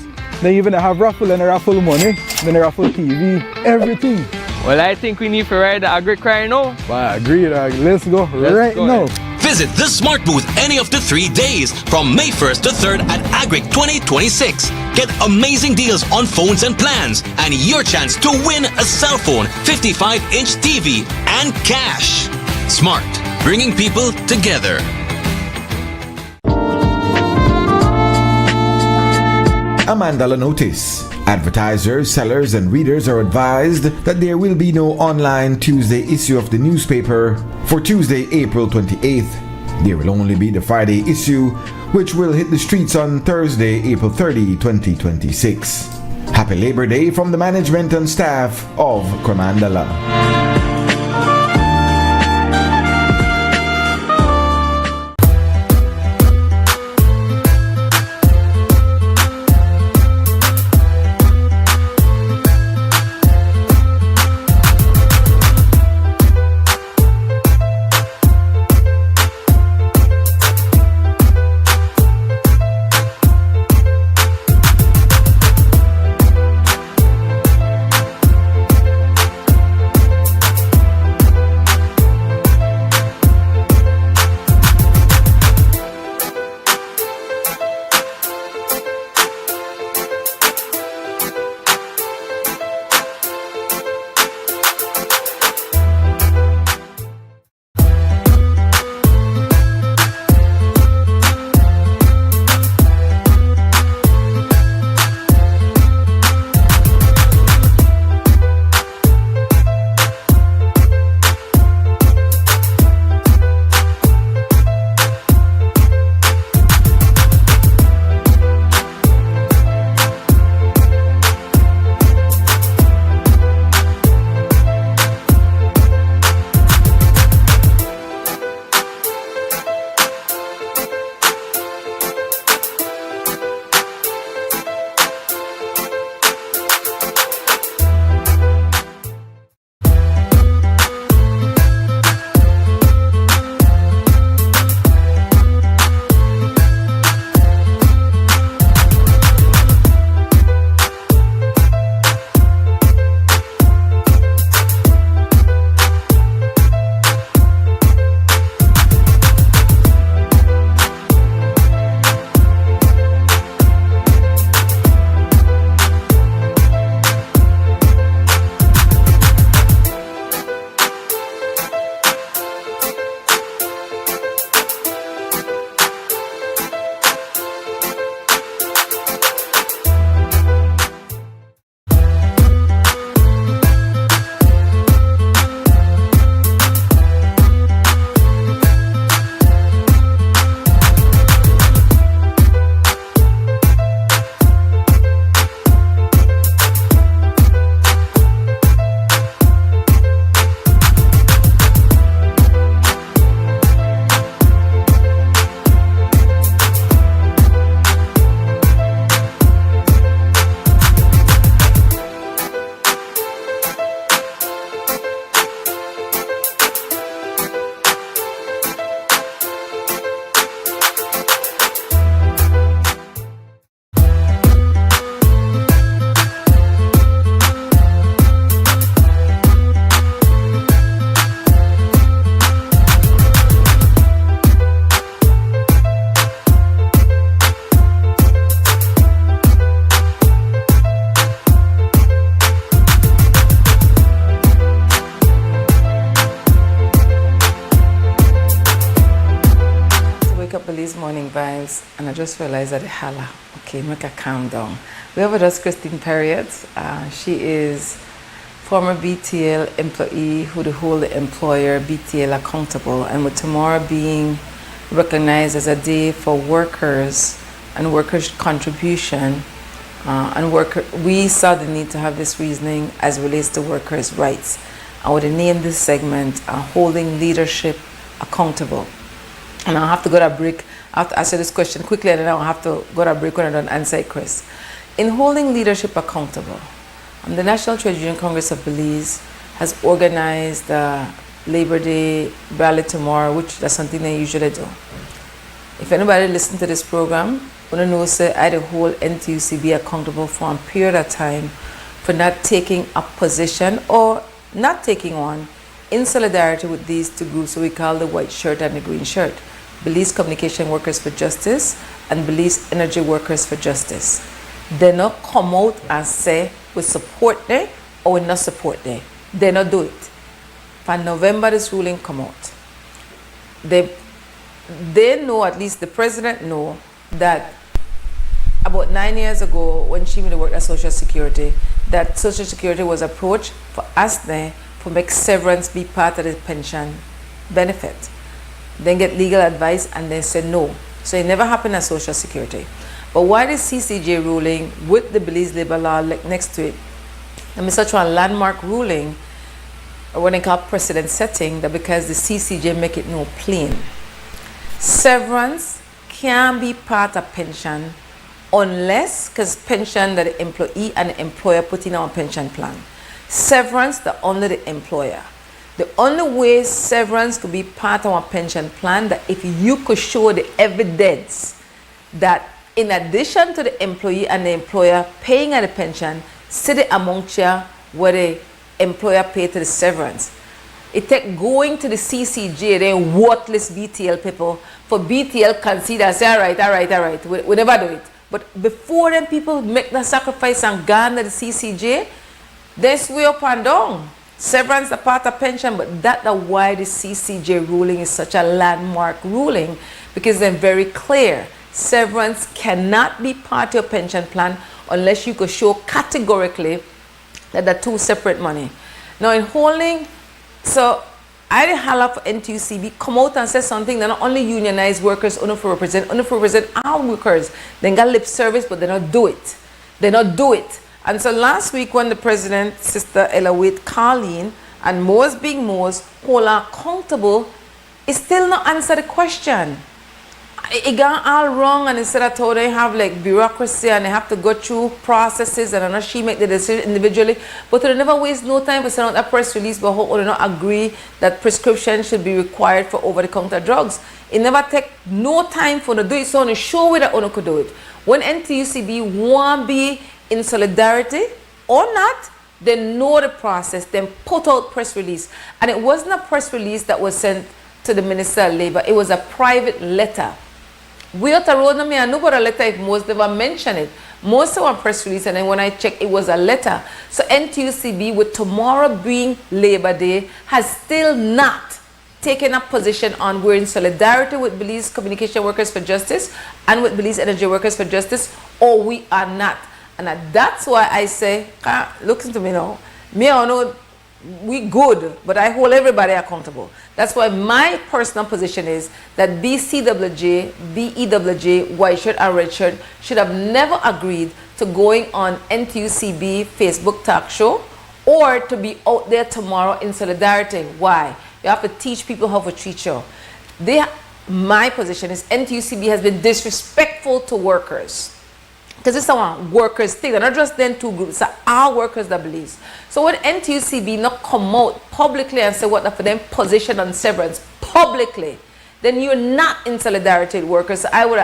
they even have raffle and raffle money, then they raffle TV, everything. Well, I think we need to ride the agric right now. But I agree, let's go right now. Visit the Smart Booth any of the 3 days from May 1st to 3rd at Agric 2026. Get amazing deals on phones and plans and your chance to win a cell phone, 55-inch TV, and cash. Smart, bringing people together. A Mandala notice. Advertisers, sellers, and readers are advised that there will be no online Tuesday issue of the newspaper for Tuesday, April 28th. There will only be the Friday issue, which will hit the streets on Thursday, April 30, 2026. Happy Labor Day from the management and staff of Cremandala. Belize Morning Vibes, and I just realized that holla. Okay, make her calm down. We have with us Christine Perriott. She is former BTL employee who hold the employer BTL accountable, and with tomorrow being recognized as a day for workers and workers' contribution, we saw the need to have this reasoning as relates to workers' rights. I would name this segment Holding Leadership Accountable. And I'll have to go to a break. I have to answer this question quickly, and then I'll have to go to a break when I don't answer it, Chris. In holding leadership accountable, the National Trade Union Congress of Belize has organized Labor Day rally tomorrow, which is something they usually do. If anybody listens to this program, want to know, say, I hold NTUCB accountable for a period of time for not taking a position or not taking one in solidarity with these two groups we call the white shirt and the green shirt. Belize Communication Workers for Justice and Belize Energy Workers for Justice. They not come out and say we support them or we not support them. They not do it. For November this ruling come out. They know, at least the president know, that about 9 years ago when she worked at Social Security, that Social Security was approached for us there to make severance be part of the pension benefit. Then get legal advice and then say no. So it never happened at Social Security. But why the CCJ ruling with the Belize labor law next to it, and such a landmark ruling, or what they call precedent setting, that because the CCJ make it no plain. Severance can be part of pension unless, because pension that the employee and the employer put in our pension plan. Severance, the only the employer. The only way severance could be part of our pension plan, that if you could show the evidence that in addition to the employee and the employer paying at the pension, sit amongst you where the employer pay to the severance. It take going to the CCJ, then worthless BTL people, for BTL consider, say, all right, we never do it. But before them people make the sacrifice and gone to the CCJ, they swear up and down. Severance a part of pension, but that's why the CCJ ruling is such a landmark ruling, because they're very clear. Severance cannot be part of your pension plan unless you could show categorically that they're two separate money. Now in holding, so I holla for NTUCB, come out and say something. They're not only unionized workers, only for represent our workers. They got lip service, but they not do it. They not do it. And so last week when the president, Sister Ella Waite, Colleen, and Mose being Mose, hold her accountable, it still not answer the question. It got all wrong, and instead of how they have like bureaucracy and they have to go through processes, and I know she make the decision individually, but they never waste no time to send out a press release but how they not agree that prescription should be required for over-the-counter drugs. It never take no time for them to do it, so on a show where they could do it. When NTUCB want be in solidarity or not, they know the process, then put out press release. And it wasn't a press release that was sent to the Minister of Labour, it was a private letter. We out the road, I know about a letter if most never mention it. Most of our press release, and then when I checked, it was a letter. So NTUCB, with tomorrow being Labor Day, has still not taken a position on we're in solidarity with Belize Communication Workers for Justice and with Belize Energy Workers for Justice, or we are not. And that's why I say, listen to me now. Me, I know we good, but I hold everybody accountable. That's why my personal position is that BCWJ, BEWJ, White Shirt and Red Shirt should have never agreed to going on NTUCB Facebook talk show or to be out there tomorrow in solidarity. Why? You have to teach people how to treat you. My position is NTUCB has been disrespectful to workers. Because it's a workers thing. They're not just then two groups, it's our workers that believes. So when NTUCB not come out publicly and say what for them position on severance publicly, then you're not in solidarity with workers. So I would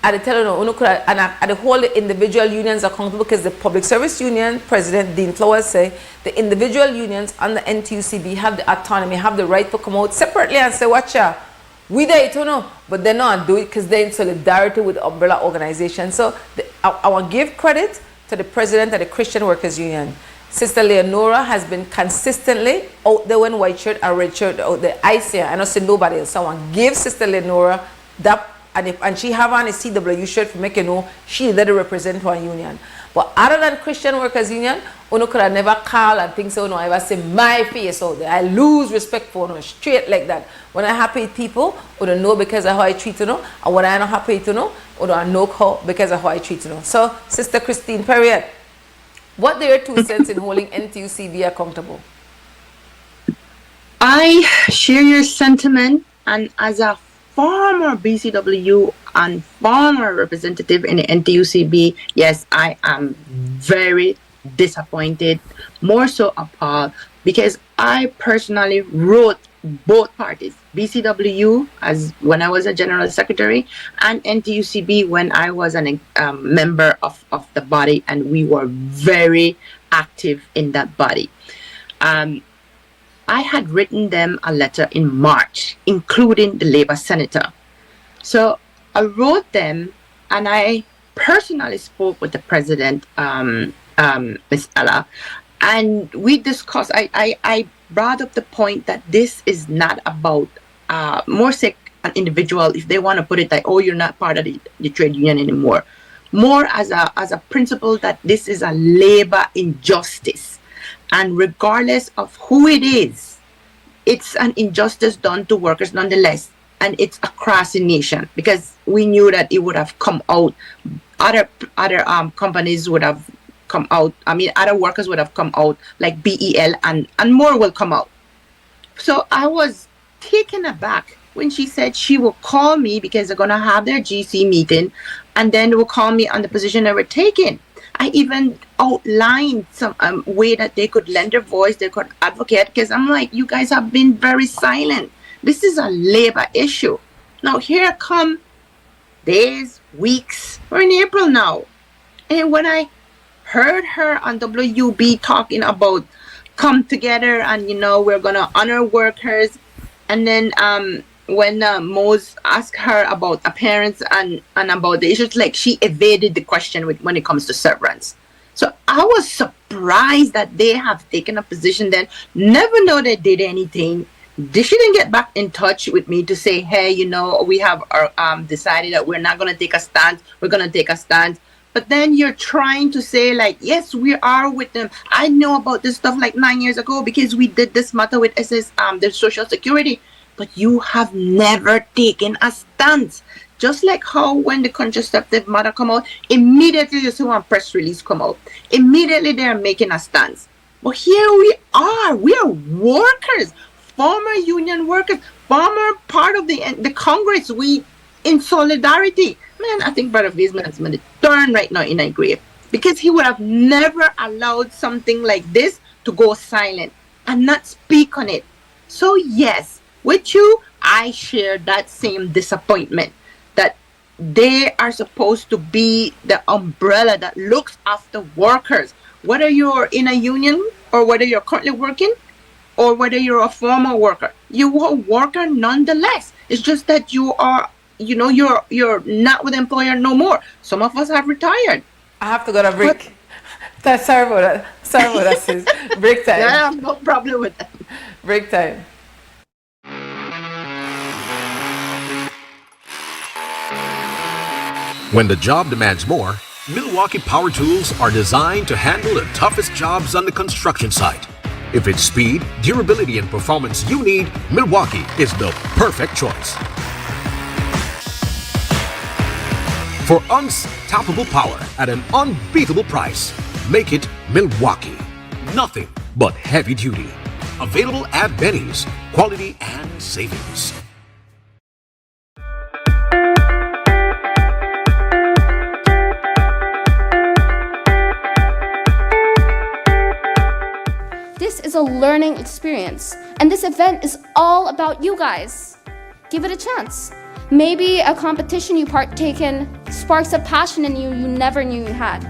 I'd tell you, and I'd hold the individual unions accountable, because the Public Service Union President Dean Flowers say the individual unions under NTUCB have the autonomy, have the right to come out separately and say, watcha, we there to know, but they're not do it because they're in solidarity with the umbrella organization. So I want to give credit to the president of the Christian Workers Union. Sister Leonora has been consistently out there in white shirt and red shirt out there. I say, I don't see nobody else. So I want to give Sister Leonora that and she have on a CW shirt for make you know she let represent one union. But other than Christian Workers Union, you could have never call and think so, no, ever say my face out there. I lose respect for no straight like that. When I happy people, you don't know because of how I treat you know, and when I not happy to know, you don't know how because of how I treat you know. So, Sister Christine Perriott, what are your 2 cents in holding NTUCB accountable? I share your sentiment, and as a former BCW and former representative in the NTUCB, yes, I am very disappointed, more so appalled, because I personally wrote both parties, BCW as when I was a general secretary, and NTUCB when I was a member of the body, and we were very active in that body. I had written them a letter in March, including the Labour Senator. So I wrote them, and I personally spoke with the President, Ms. Ella, and we discussed, I brought up the point that this is not about, more sick an individual, if they want to put it like, oh, you're not part of the trade union anymore. More as a principle that this is a labor injustice. And regardless of who it is, it's an injustice done to workers nonetheless. And it's across the nation, because we knew that it would have come out. Other companies would have come out. I mean, other workers would have come out, like BEL, and more will come out. So I was taken aback when she said she will call me because they're going to have their GC meeting, and then they will call me on the position they were taking. I even outlined some way that they could lend their voice, they could advocate, because I'm like, you guys have been very silent. This is a labor issue. Now here come days, weeks, we're in April now. And when I heard her on WUB talking about come together and, you know, we're going to honor workers. And then when Mose asked her about appearance and about the issues, like she evaded the question when it comes to severance. So I was surprised that they have taken a position then, never know they did anything. They shouldn't get back in touch with me to say, hey, you know, we have decided that we're not going to take a stand. We're going to take a stand. But then you're trying to say, like, yes, we are with them. I know about this stuff like 9 years ago because we did this matter with the Social Security. But you have never taken a stance. Just like how when the contraceptive matter come out, immediately you see one press release come out. Immediately they are making a stance. But here we are workers, former union workers, former part of the Congress. We in solidarity. Man, I think Brother Wiesman is going to turn right now in a grave, because he would have never allowed something like this to go silent and not speak on it. So yes, with you, I share that same disappointment that they are supposed to be the umbrella that looks after workers, whether you're in a union or whether you're currently working or whether you're a former worker. You are a worker nonetheless. It's just that you are, you know, you're not with the employer no more. Some of us have retired. I have to go to break. Sorry about that. Sorry about that, sis. Break time. Yeah, I have no problem with that. Break time. When the job demands more, Milwaukee Power Tools are designed to handle the toughest jobs on the construction site. If it's speed, durability, and performance you need, Milwaukee is the perfect choice. For unstoppable power at an unbeatable price, make it Milwaukee. Nothing but heavy duty. Available at Benny's. Quality and savings. This is a learning experience, and this event is all about you guys. Give it a chance. Maybe a competition you partake in sparks a passion in you you never knew you had.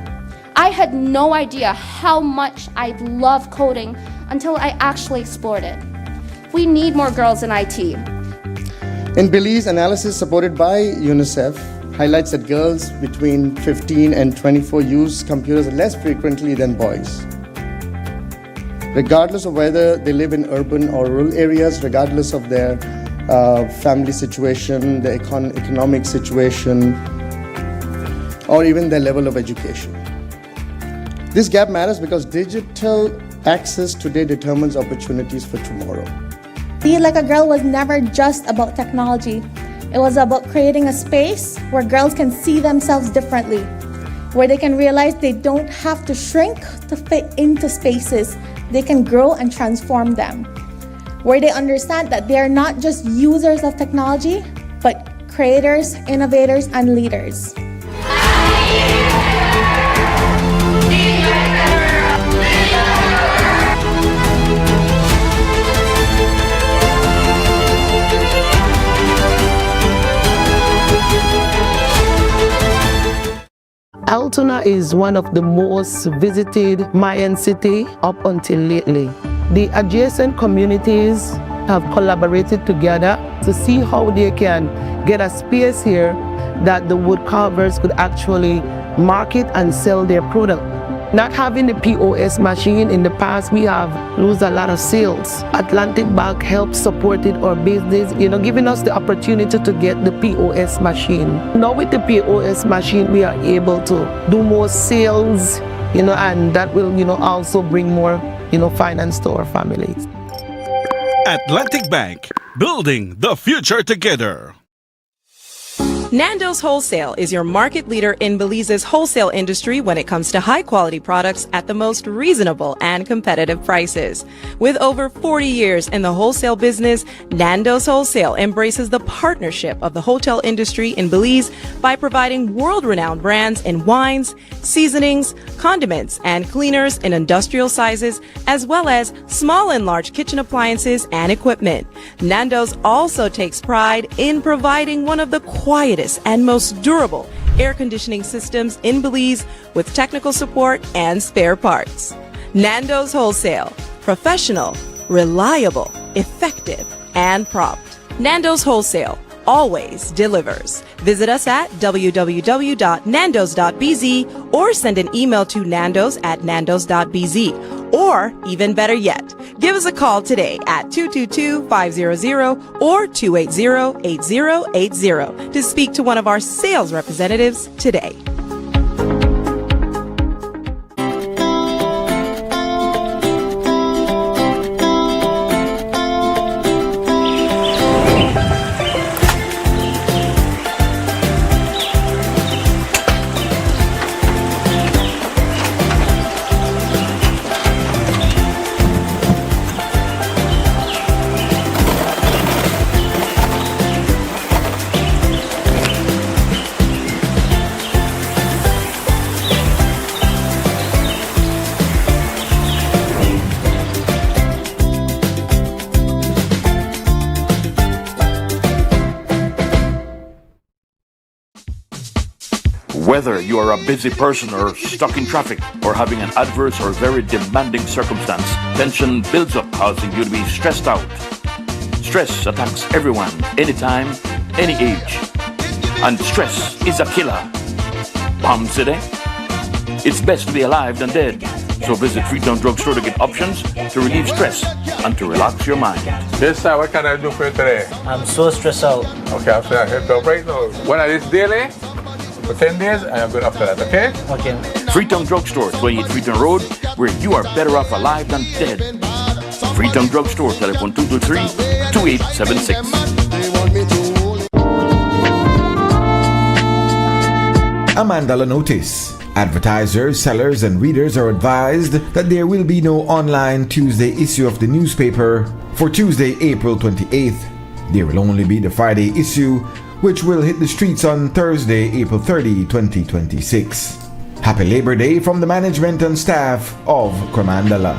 I had no idea how much I love coding until I actually explored it. We need more girls in IT. In Belize, analysis supported by UNICEF highlights that girls between 15 and 24 use computers less frequently than boys. Regardless of whether they live in urban or rural areas, regardless of their family situation, the economic situation, or even their level of education. This gap matters because digital access today determines opportunities for tomorrow. Be Like a Girl was never just about technology. It was about creating a space where girls can see themselves differently, where they can realize they don't have to shrink to fit into spaces. They can grow and transform them, where they understand that they are not just users of technology, but creators, innovators, and leaders. Altona is one of the most visited Mayan city up until lately. The adjacent communities have collaborated together to see how they can get a space here that the wood carvers could actually market and sell their product. Not having the POS machine in the past, we have lost a lot of sales. Atlantic Bank helped supported our business, giving us the opportunity to get the POS machine. Now with the POS machine, we are able to do more sales, and that will, also bring more, finance to our families. Atlantic Bank, building the future together. Nando's Wholesale is your market leader in Belize's wholesale industry when it comes to high quality products at the most reasonable and competitive prices. With over 40 years in the wholesale business, Nando's Wholesale embraces the partnership of the hotel industry in Belize by providing world-renowned brands in wines, seasonings, condiments, and cleaners in industrial sizes, as well as small and large kitchen appliances and equipment. Nando's also takes pride in providing one of the quietest and most durable air conditioning systems in Belize with technical support and spare parts. Nando's Wholesale. Professional, reliable, effective, and prompt. Nando's Wholesale always delivers. Visit us at www.nandos.bz or send an email to nandos@nandos.bz. Or, even better yet, give us a call today at 222-500 or 280-8080 to speak to one of our sales representatives today. Whether you are a busy person or stuck in traffic or having an adverse or very demanding circumstance, tension builds up, causing you to be stressed out. Stress attacks everyone, anytime, any age. And stress is a killer. Palm City? It's best to be alive than dead. So visit Freetown Drugstore to get options to relieve stress and to relax your mind. Yes, sir. What can I do for you today? I'm so stressed out. Okay, I'm sorry. I help you out right now. When I this daily? For 10 days, I am good after that, okay? Okay. Freetown Drugstore, 28 Freetown Road, where you are better off alive than dead. Freetown Drugstore, telephone 223-2876. A Mandala notice. Advertisers, sellers, and readers are advised that there will be no online Tuesday issue of the newspaper for Tuesday, April 28th. There will only be the Friday issue, which will hit the streets on Thursday, April 30, 2026. Happy Labor Day from the management and staff of Cremandala.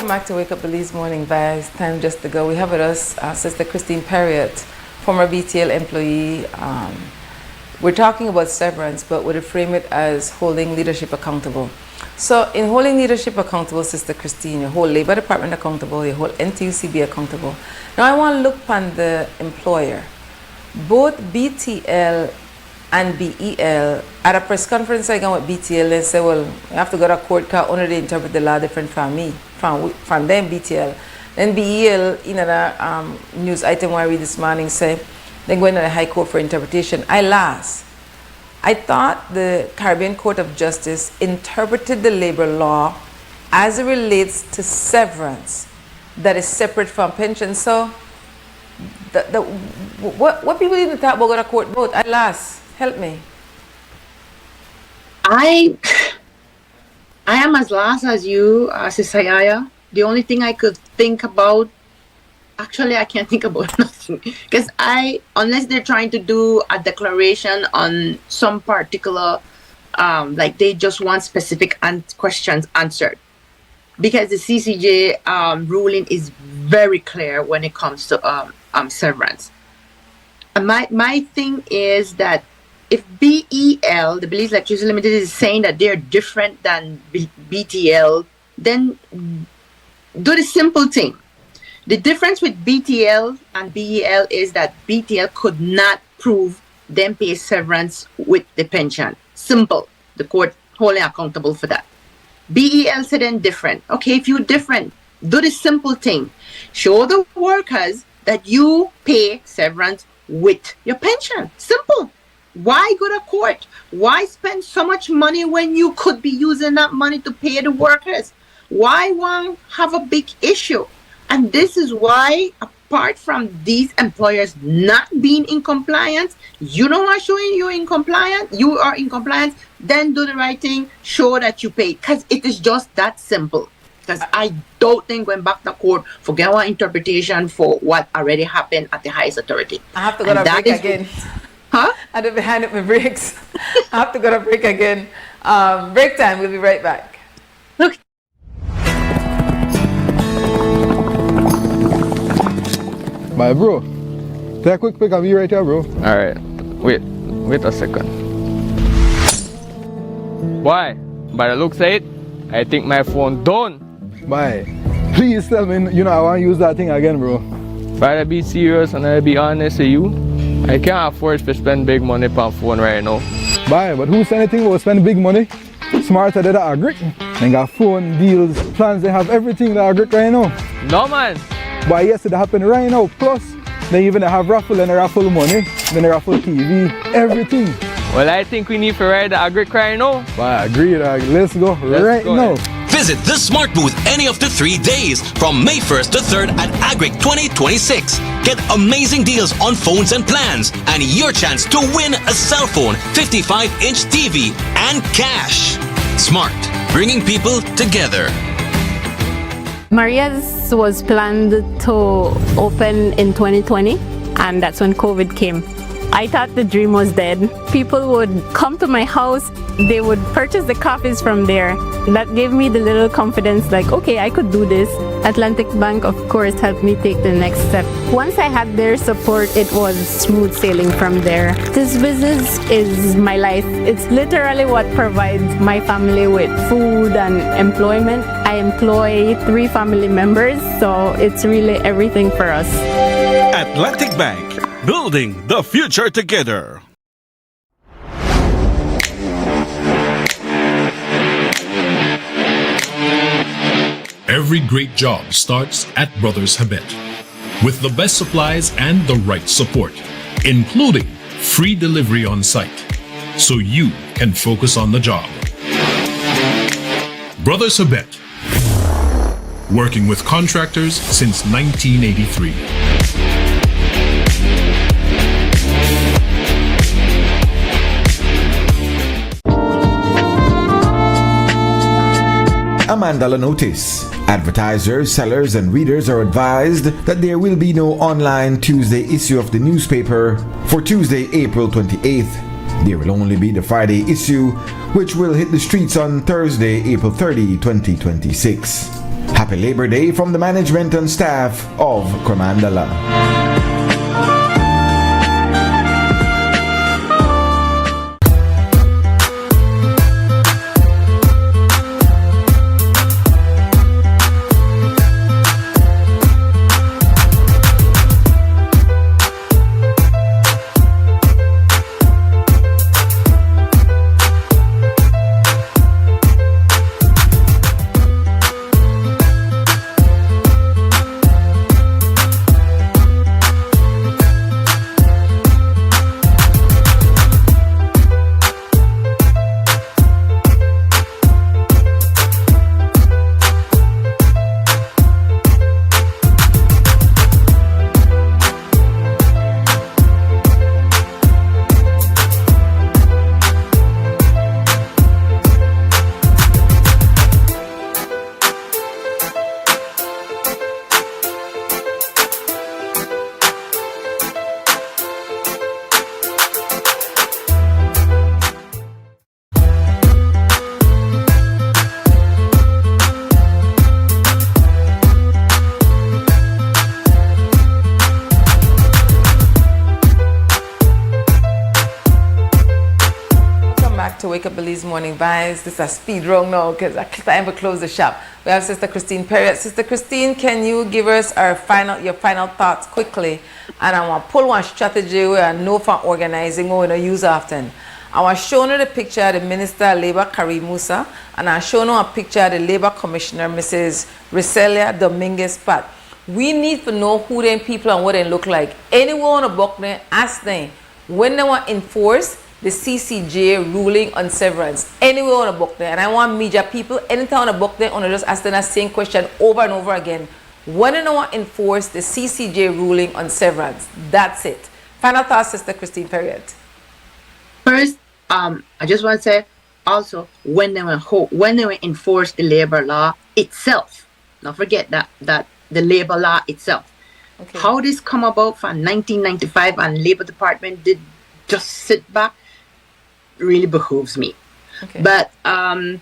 welcome back to Wake Up Belize Morning Vibes. Time just to go. We have with us Sister Christine Perriott, former BTL employee. We're talking about severance, but we'll frame it as holding leadership accountable. So in holding leadership accountable, Sister Christine, you hold Labor Department accountable, you hold NTUCB accountable. Now I want to look upon the employer. Both BTL and BEL, at a press conference I got with BTL, they say, well, you have to go to court because only they interpret the law different from me, from them BTL. Then BEL, in a news item I read this morning, say, they're going to the High Court for interpretation. I thought the Caribbean Court of Justice interpreted the labor law as it relates to severance that is separate from pension. So, what people need to talk about going to court vote? Help me. I am as lost as you, Sister YaYa. The only thing I could think about, actually I can't think about nothing. Because unless they're trying to do a declaration on some particular, like they just want specific questions answered. Because the CCJ ruling is very clear when it comes to severance. And my thing is that if BEL, the Belize Electricity Limited, is saying that they're different than BTL, then do the simple thing. The difference with BTL and BEL is that BTL could not prove them pay severance with the pension. Simple. The court holding accountable for that. BEL said then different. Okay, if you're different, do the simple thing. Show the workers that you pay severance with your pension. Simple. Why go to court? Why spend so much money when you could be using that money to pay the workers? Why want have a big issue? And this is why, apart from these employers not being in compliance, you don't want showing you in compliance, you are in compliance, then do the right thing, show that you pay. Because it is just that simple. Because I don't think going back to court for get one interpretation for what already happened at the highest authority. I have to go to break again. Huh? I don't behind up my breaks. I have to go to break again. Break time. We'll be right back. Look. My bro, take a quick pic of me right here, bro. Alright. Wait a second. Why? By the looks of it, I think my phone done. Bye. Please tell me, I want to use that thing again, bro. But to be serious and to be honest with you, I can't afford to spend big money on phone right now. Bye, but who said anything about spending big money? Smarter than that agree. They got phone deals, plans, they have everything that agree right now. No man. But yes, it happened right now. Plus, they even have raffle and they raffle money, then they raffle TV, everything. Well, I think we need to ride the agree right now. But I agree, let's go right now. Visit the Smart Booth any of the 3 days from May 1st to 3rd at Agric 2026. Get amazing deals on phones and plans and your chance to win a cell phone, 55-inch TV, and cash. Smart, bringing people together. Maria's was planned to open in 2020, and that's when COVID came. I thought the dream was dead. People would come to my house, they would purchase the coffees from there. That gave me the little confidence, like, okay, I could do this. Atlantic Bank, of course, helped me take the next step. Once I had their support, it was smooth sailing from there. This business is my life. It's literally what provides my family with food and employment. I employ 3 family members, so it's really everything for us. Atlantic Bank, building the future together. Every great job starts at Brothers Habet. With the best supplies and the right support, including free delivery on site, so you can focus on the job. Brothers Habet, working with contractors since 1983. A Mandala notice. Advertisers, sellers, and readers are advised that there will be no online Tuesday issue of the newspaper for Tuesday, April 28th. There will only be the Friday issue, which will hit the streets on Thursday, April 30, 2026. Happy Labor Day from the management and staff of Cremandala. To Wake Up Belize Morning Vibes. This is a speed round now because it's time to close the shop. We have Sister Christine Perry. Sister Christine, can you give us your final thoughts quickly? And I want to pull one strategy we know for organizing what we don't use often. I want to show you the picture of the Minister of Labour, Karim Musa, and I show you a picture of the Labour Commissioner, Mrs. Riselia Dominguez Pat. We need to know who them people and what they look like. Anyone on the book there, ask them when they want enforced the CCJ ruling on severance. Anywhere on a book there. And I want media people, anytime on a book there, on just asking the same question over and over again. When do you want to enforce the CCJ ruling on severance? That's it. Final thoughts, Sister Christine Perriott. First, I just want to say also when they will enforce the labor law itself. Don't forget that the labor law itself. Okay. How this come about from 1995 and Labor Department did just sit back really behooves me. Okay. But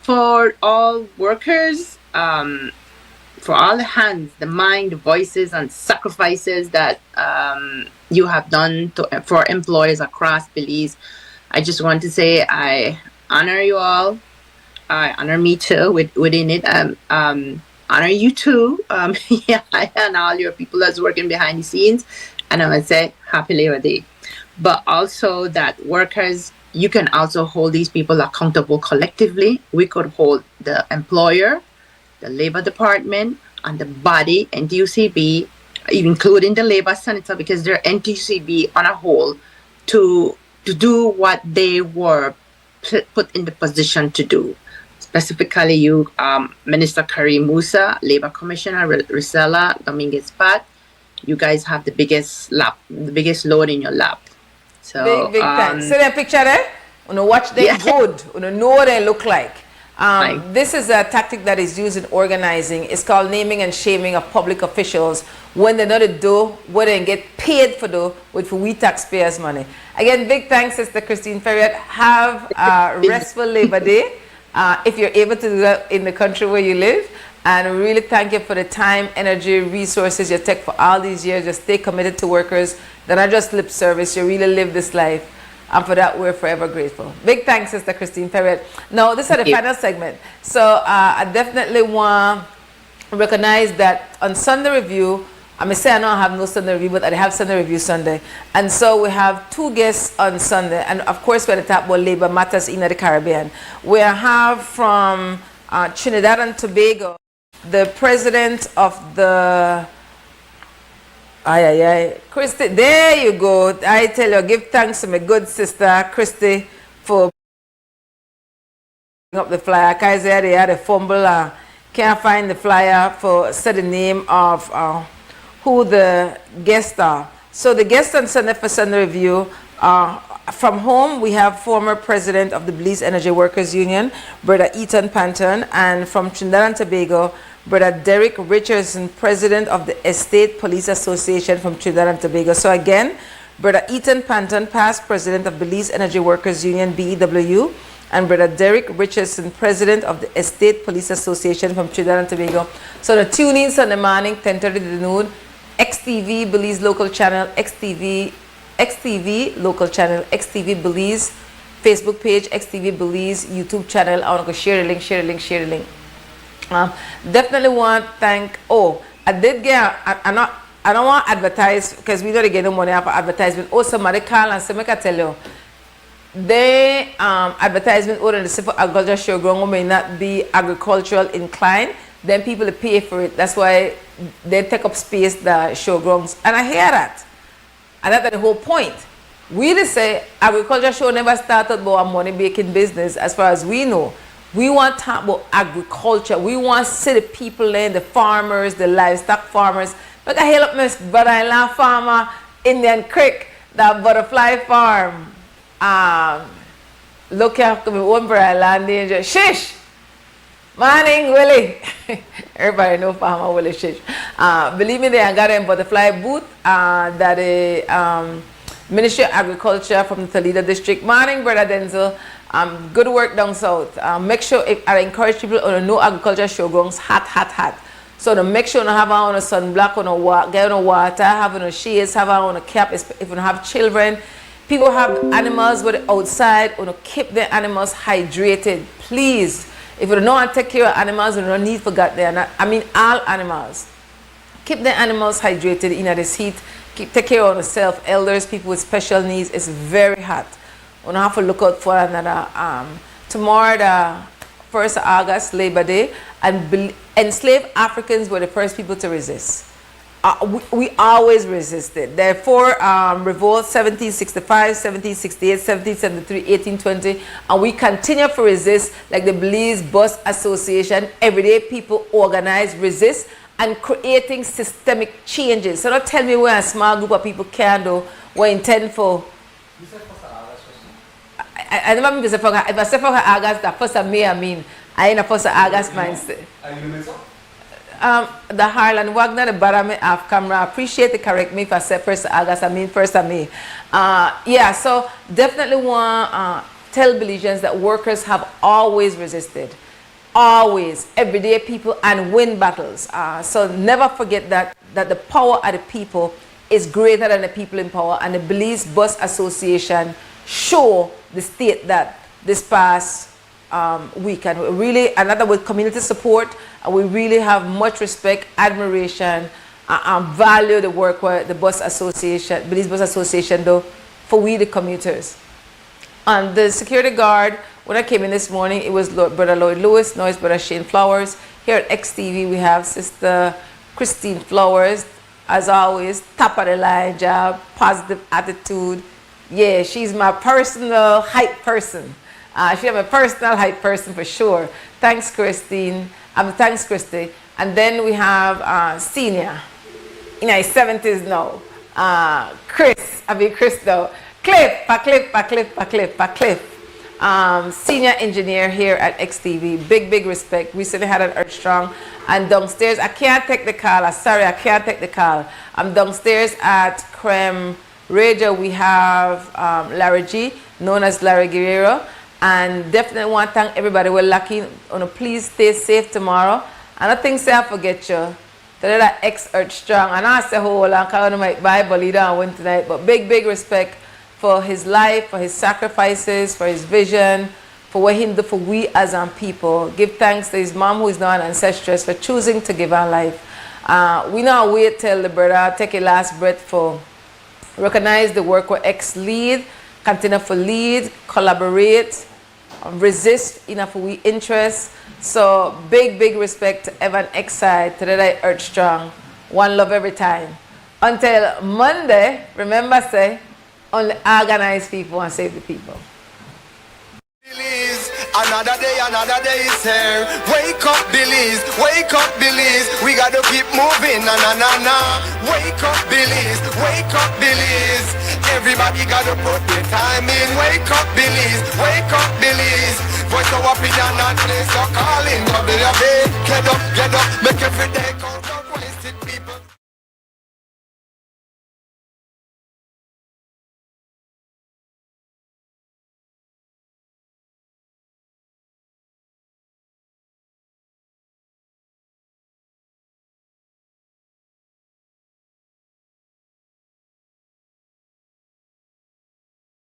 for all workers, for all the hands, the mind, the voices, and sacrifices that you have done for employers across Belize, I just want to say I honor you all. I honor me too within it. Honor you too, yeah, and all your people that's working behind the scenes. And I would say Happy Labor Day. But also that workers, you can also hold these people accountable collectively. We could hold the employer, the Labor Department, and the body, NTUCB, including the Labor Senator, because they're NTUCB on a whole, to do what they were put in the position to do. Specifically you, Minister Karim Musa, Labor Commissioner Risela Dominguez Pat, you guys have the biggest load in your lap. So, big thanks. See that picture there? You know, watch them good. You know what they look like. This is a tactic that is used in organizing. It's called naming and shaming of public officials when they don't do what they get paid for do with we taxpayers' money. Again, big thanks, Sister Christine Perriott. Have a restful Labor Day if you're able to do that in the country where you live. And really thank you for the time, energy, resources you take for all these years. Just stay committed to workers. They're not just lip service. You really live this life. And for that, we're forever grateful. Big thanks, Sister Christine Perriott. Now, this is the final segment. So I definitely want to recognize that on Sunday Review, I may say I don't have no Sunday Review, but I have Sunday Review Sunday. And so we have two guests on Sunday. And of course, we're at the top about labor matters in the Caribbean. We have from Trinidad and Tobago, the president of the Christy, there you go. I tell you, give thanks to my good sister Christy for up the flyer. Because they had a fumble. Can't find the flyer for say the name of who the guests are. So the guests on Sunday for Sunday Review from home, we have former president of the Belize Energy Workers Union, Brother Ethan Panton, and from Trinidad and Tobago, Brother Derek Richardson, president of the Estate Police Association from Trinidad and Tobago. So again, Brother Ethan Panton, past president of Belize Energy Workers Union, BEW, and Brother Derek Richardson, President of the Estate Police Association from Trinidad and Tobago. So the tune in Sunday morning, 10:30 to noon, XTV Belize local channel, XTV local channel, XTV Belize Facebook page, XTV Belize YouTube channel. I want to go share the link. Definitely want to thank, I did get, I don't want to advertise because we don't get no money for advertisement. Somebody call and say, I can tell you, the advertisement or the civil agriculture showground may not be agricultural inclined, then people pay for it. That's why they take up space, the showgrounds. And I hear that. And that's the whole point. We just say agriculture show never started about a money making business as far as we know. We want to talk about agriculture. We want to see the people in, the farmers, the livestock farmers. Look, I help my brother-in-law farmer, Indian Creek, that butterfly farm. Look after my own brother-in-law danger. Shish! Morning, Willie. Everybody know farmer Willie Shish. Believe me, they got a butterfly booth that the Ministry of Agriculture from the Toledo district. Morning, Brother Denzel. Good work down south. Make sure, I encourage people to know agriculture showgrounds, hot. So to make sure you have on a sunblock, get on water, have on a shades, have on a cap. If you have children, people have animals with outside, keep their animals hydrated. Please, if you don't know how to take care of animals, you don't need to forget them. I mean all animals. Keep the animals hydrated in this heat. Take care of yourself, elders, people with special needs. It's very hot. You have to look out for another. Tomorrow, the 1st of August, Labor Day, and enslaved Africans were the first people to resist. We always resisted. Therefore, revolt 1765, 1768, 1773, 1820, and we continue to resist like the Belize Bus Association. Everyday people organize, resist, and creating systemic changes. So don't tell me where a small group of people can do, we're intended for. I never mean to say for if I say for August, the 1st of May, I mean, I ain't a 1st of August mindset. The Harlan Wagner, the Barame off camera, appreciate it, correct me if I say 1st of August, I mean 1st of May. Yeah, so definitely want to tell Belizeans that workers have always resisted. Always, everyday people, and win battles. So never forget that the power of the people is greater than the people in power, and the Belize Bus Association show the state that this past week, and really another with community support, and we really have much respect, admiration, and value the work with the Bus Association, Belize Bus Association do for we the commuters. And the security guard, when I came in this morning, it was Brother Lloyd Lewis, now it's Brother Shane Flowers. Here at XTV, we have Sister Christine Flowers, as always, top of the line job, positive attitude. Yeah, she's my personal hype person. She's my personal hype person for sure. Thanks, Christine. Thanks, Christy. And then we have senior, in his 70s now. Chris though. Cliff. Senior engineer here at XTV. Big respect. Recently had an Earth Strong. And downstairs, I can't take the call. I'm sorry, I can't take the call. I'm downstairs at Creme Radio. We have Larry G, known as Larry Guerrero. And definitely want to thank everybody. We're lucky. Please stay safe tomorrow. And I think I forget you. Today that Earth Strong. And I say, hold on, because I might Bible leader and win tonight. But big respect for his life, for his sacrifices, for his vision, for what he did for we as people. Give thanks to his mom, who is now an ancestress, for choosing to give her life. We now wait till the brother take a last breath for recognize the work where X lead, continue for lead, collaborate, resist enough for we interest. So big respect to Evan X side, to the Earth Strong. One love every time. Until Monday, remember say, only organize people and save the people. Another day is here. Wake up, Belize. We gotta keep moving, na. Wake up, Belize. Everybody gotta put their time in. Wake up, Belize. Voice of opinion and place your calling. Get up, make every day count.